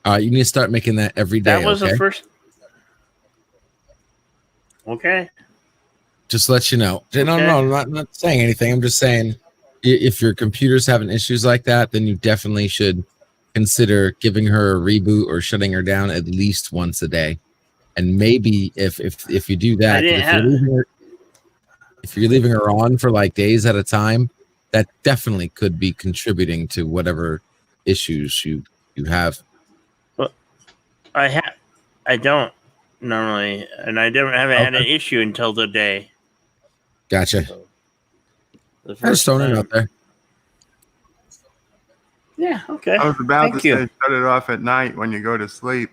Speaker 7: You need to start making that every day.
Speaker 1: That was
Speaker 7: okay?
Speaker 1: the first. Okay.
Speaker 7: Just to let you know. No,
Speaker 1: Okay.
Speaker 7: no, I'm not saying anything. I'm just saying if your computer's having issues like that, then you definitely should consider giving her a reboot or shutting her down at least once a day. And maybe if you do that,
Speaker 1: I didn't
Speaker 7: if you're leaving her on for like days at a time, that definitely could be contributing to whatever issues you have.
Speaker 1: I don't normally, and I haven't had an issue until today.
Speaker 7: Gotcha.
Speaker 1: The
Speaker 7: I'm just
Speaker 1: first
Speaker 7: throwing it
Speaker 1: time.
Speaker 7: out there.
Speaker 1: Yeah. Okay.
Speaker 2: I was about
Speaker 1: Thank
Speaker 2: to
Speaker 1: you.
Speaker 2: say shut it off at night when you go to sleep,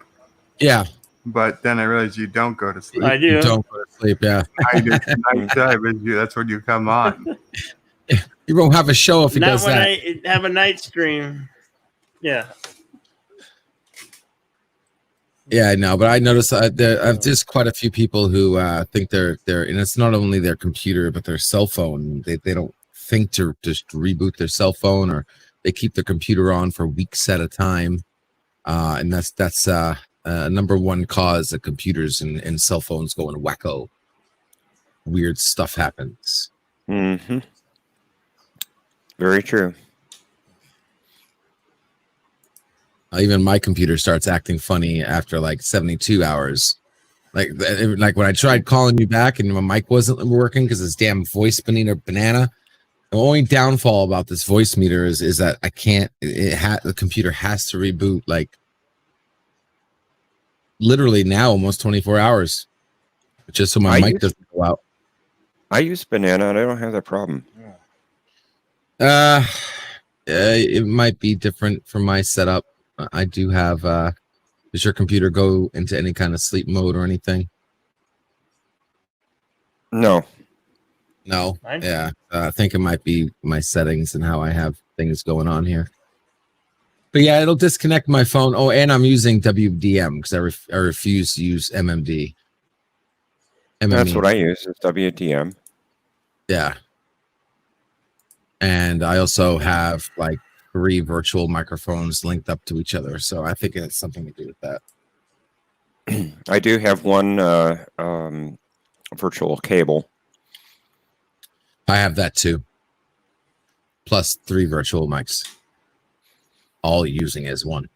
Speaker 7: Yeah,
Speaker 2: but then I realized you don't go to sleep.
Speaker 1: I do.
Speaker 7: you don't go to sleep. Yeah,
Speaker 2: I do night time, but that's when you come on.
Speaker 7: you won't have a show if he
Speaker 1: Not
Speaker 7: does
Speaker 1: when
Speaker 7: that.
Speaker 1: I have a night stream. Yeah.
Speaker 7: Yeah, I know, but I noticed I've just quite a few people who think they're, and it's not only their computer, but their cell phone. They don't think to just reboot their cell phone, or they keep their computer on for weeks at a time. And that's number one cause of computers and cell phones going wacko. Weird stuff happens.
Speaker 6: Mm-hmm. Very true.
Speaker 7: Even my computer starts acting funny after like 72 hours. Like when I tried calling you back and my mic wasn't working because this damn voice banana. The only downfall about this voice meter is that I can't. The computer has to reboot like literally now almost 24 hours, just so my mic doesn't go out.
Speaker 6: I use Banana and I don't have that problem.
Speaker 7: It might be different from my setup. I do have. Does your computer go into any kind of sleep mode or anything?
Speaker 6: No.
Speaker 7: No. Yeah. I think it might be my settings and how I have things going on here. But yeah, it'll disconnect my phone. Oh, and I'm using WDM because I refuse to use MMD.
Speaker 6: That's what I use is WDM.
Speaker 7: Yeah. And I also have like 3 virtual microphones linked up to each other. So I think it has something to do with that.
Speaker 6: I do have one virtual cable.
Speaker 7: I have that too. Plus 3 virtual mics. All using as one.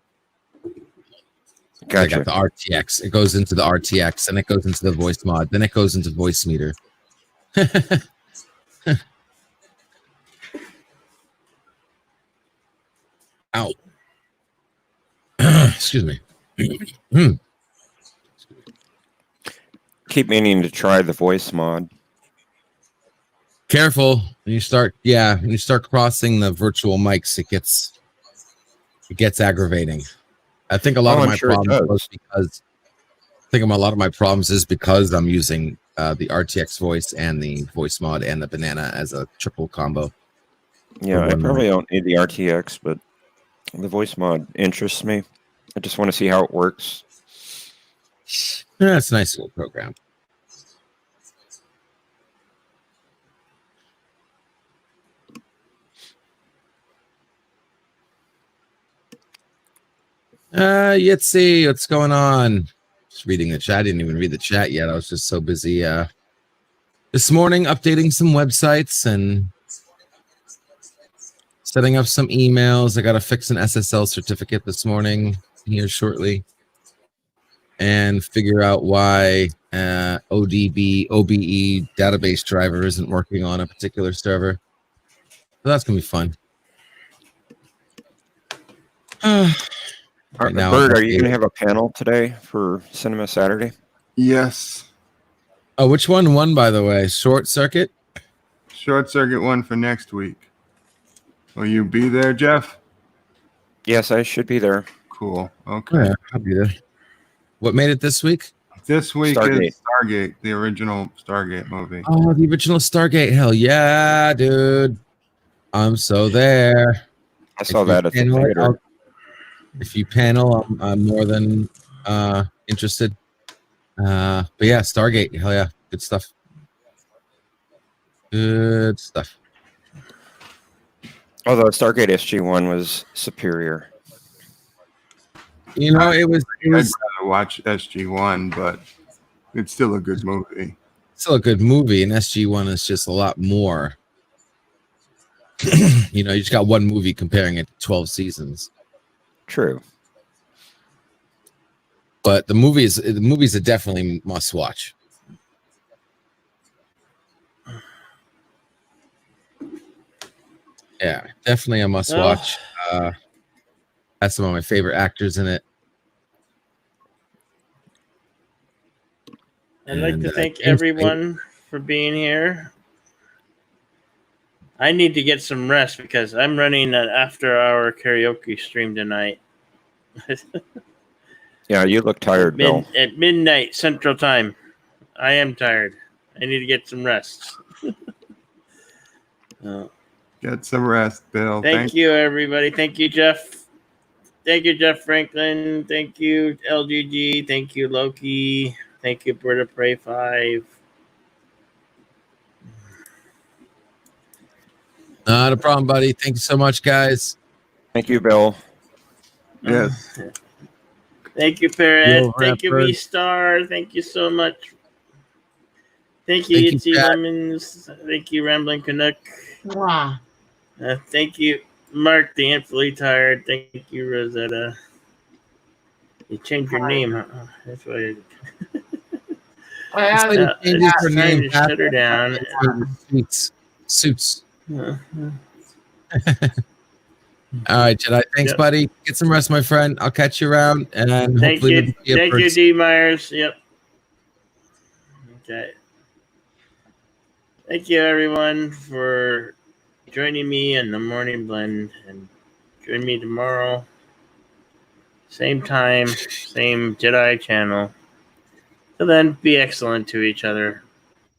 Speaker 6: Gotcha.
Speaker 7: I got the RTX. It goes into the RTX, and it goes into the voice mod. Then it goes into voice meter. Ow. Excuse me.
Speaker 6: Keep meaning to try the voice mod.
Speaker 7: Careful when you start. Yeah, when you start crossing the virtual mics, it gets aggravating. I think a lot of my problems was because a lot of my problems is because I'm using the RTX voice and the voice mod and the banana as a triple combo.
Speaker 6: Yeah, I probably don't need the RTX, but the voice mod interests me. I just want to see how it works.
Speaker 7: Yeah, it's a nice little program. Let's see what's going on. Just reading the chat. I didn't even read the chat yet. I was just so busy this morning updating some websites and setting up some emails. I got to fix an SSL certificate this morning here shortly and figure out why OBE database driver isn't working on a particular server. So that's going to be fun.
Speaker 6: Right now, Bert, are you going to have a panel today for Cinema Saturday?
Speaker 2: Yes.
Speaker 7: Oh, which one won, by the way? Short Circuit?
Speaker 2: Short Circuit one for next week. Will you be there, Jeff?
Speaker 6: Yes, I should be there.
Speaker 2: Cool. Okay.
Speaker 7: Yeah, I'll be there. What made it this week?
Speaker 2: This week is Stargate, the original Stargate movie.
Speaker 7: Oh, the original Stargate. Hell yeah, dude. I'm so there.
Speaker 6: I saw that at the theater.
Speaker 7: If you panel, I'm more than interested. But yeah, Stargate. Hell yeah. Good stuff. Good stuff.
Speaker 6: Although Stargate SG-1 was superior.
Speaker 7: You know, it was.
Speaker 2: I'd rather watch SG-1, but it's still a good movie.
Speaker 7: Still a good movie, and SG-1 is just a lot more. You know, you just got one movie comparing it to 12 seasons.
Speaker 6: True.
Speaker 7: But the movies are definitely must watch. Yeah, definitely a must watch. Has some of my favorite actors in it.
Speaker 1: I'd like to thank everyone for being here. I need to get some rest because I'm running an after-hour karaoke stream tonight.
Speaker 6: Yeah, you look tired, Bill.
Speaker 1: At midnight Central Time. I am tired. I need to get some rest.
Speaker 2: Get some rest, Bill.
Speaker 1: Thank you, everybody. Thank you, Jeff. Thank you, Jeff Franklin. Thank you, LGG. Thank you, Loki. Thank you, Brita Prey 5.
Speaker 7: Not a problem, buddy. Thank you so much, guys.
Speaker 6: Thank you, Bill.
Speaker 2: Yes.
Speaker 1: Thank you, Parrot.
Speaker 7: Yo,
Speaker 1: Thank you,
Speaker 7: Rapper.
Speaker 1: V Star. Thank you so much. Thank you,
Speaker 7: Thank you,
Speaker 1: Itzy
Speaker 7: Pat.
Speaker 1: Lemons. Thank you, Rambling Canuck.
Speaker 9: Wow.
Speaker 1: Thank you, Mark the Amply Tired. Thank you, Rosetta. You changed your
Speaker 9: Hi.
Speaker 1: name, huh? That's why
Speaker 9: I
Speaker 7: This lady
Speaker 9: have,
Speaker 7: changes
Speaker 1: it's
Speaker 7: her
Speaker 1: time
Speaker 7: name
Speaker 1: to
Speaker 7: back
Speaker 1: shut her down.
Speaker 7: Suits.
Speaker 1: Uh,
Speaker 7: All right, Jedi. Thanks,
Speaker 1: Yep.
Speaker 7: buddy. Get some rest, my friend. I'll catch you around, and
Speaker 1: Thank
Speaker 7: hopefully
Speaker 1: you.
Speaker 7: we'll be up
Speaker 1: Thank
Speaker 7: for
Speaker 1: you,
Speaker 7: it.
Speaker 1: D. Myers. Yep. Okay. Thank you, everyone, for joining me in the morning blend. And join me tomorrow. Same time, same Jedi channel. Till then, be excellent to each other.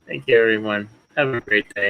Speaker 1: Thank you, everyone. Have a great day.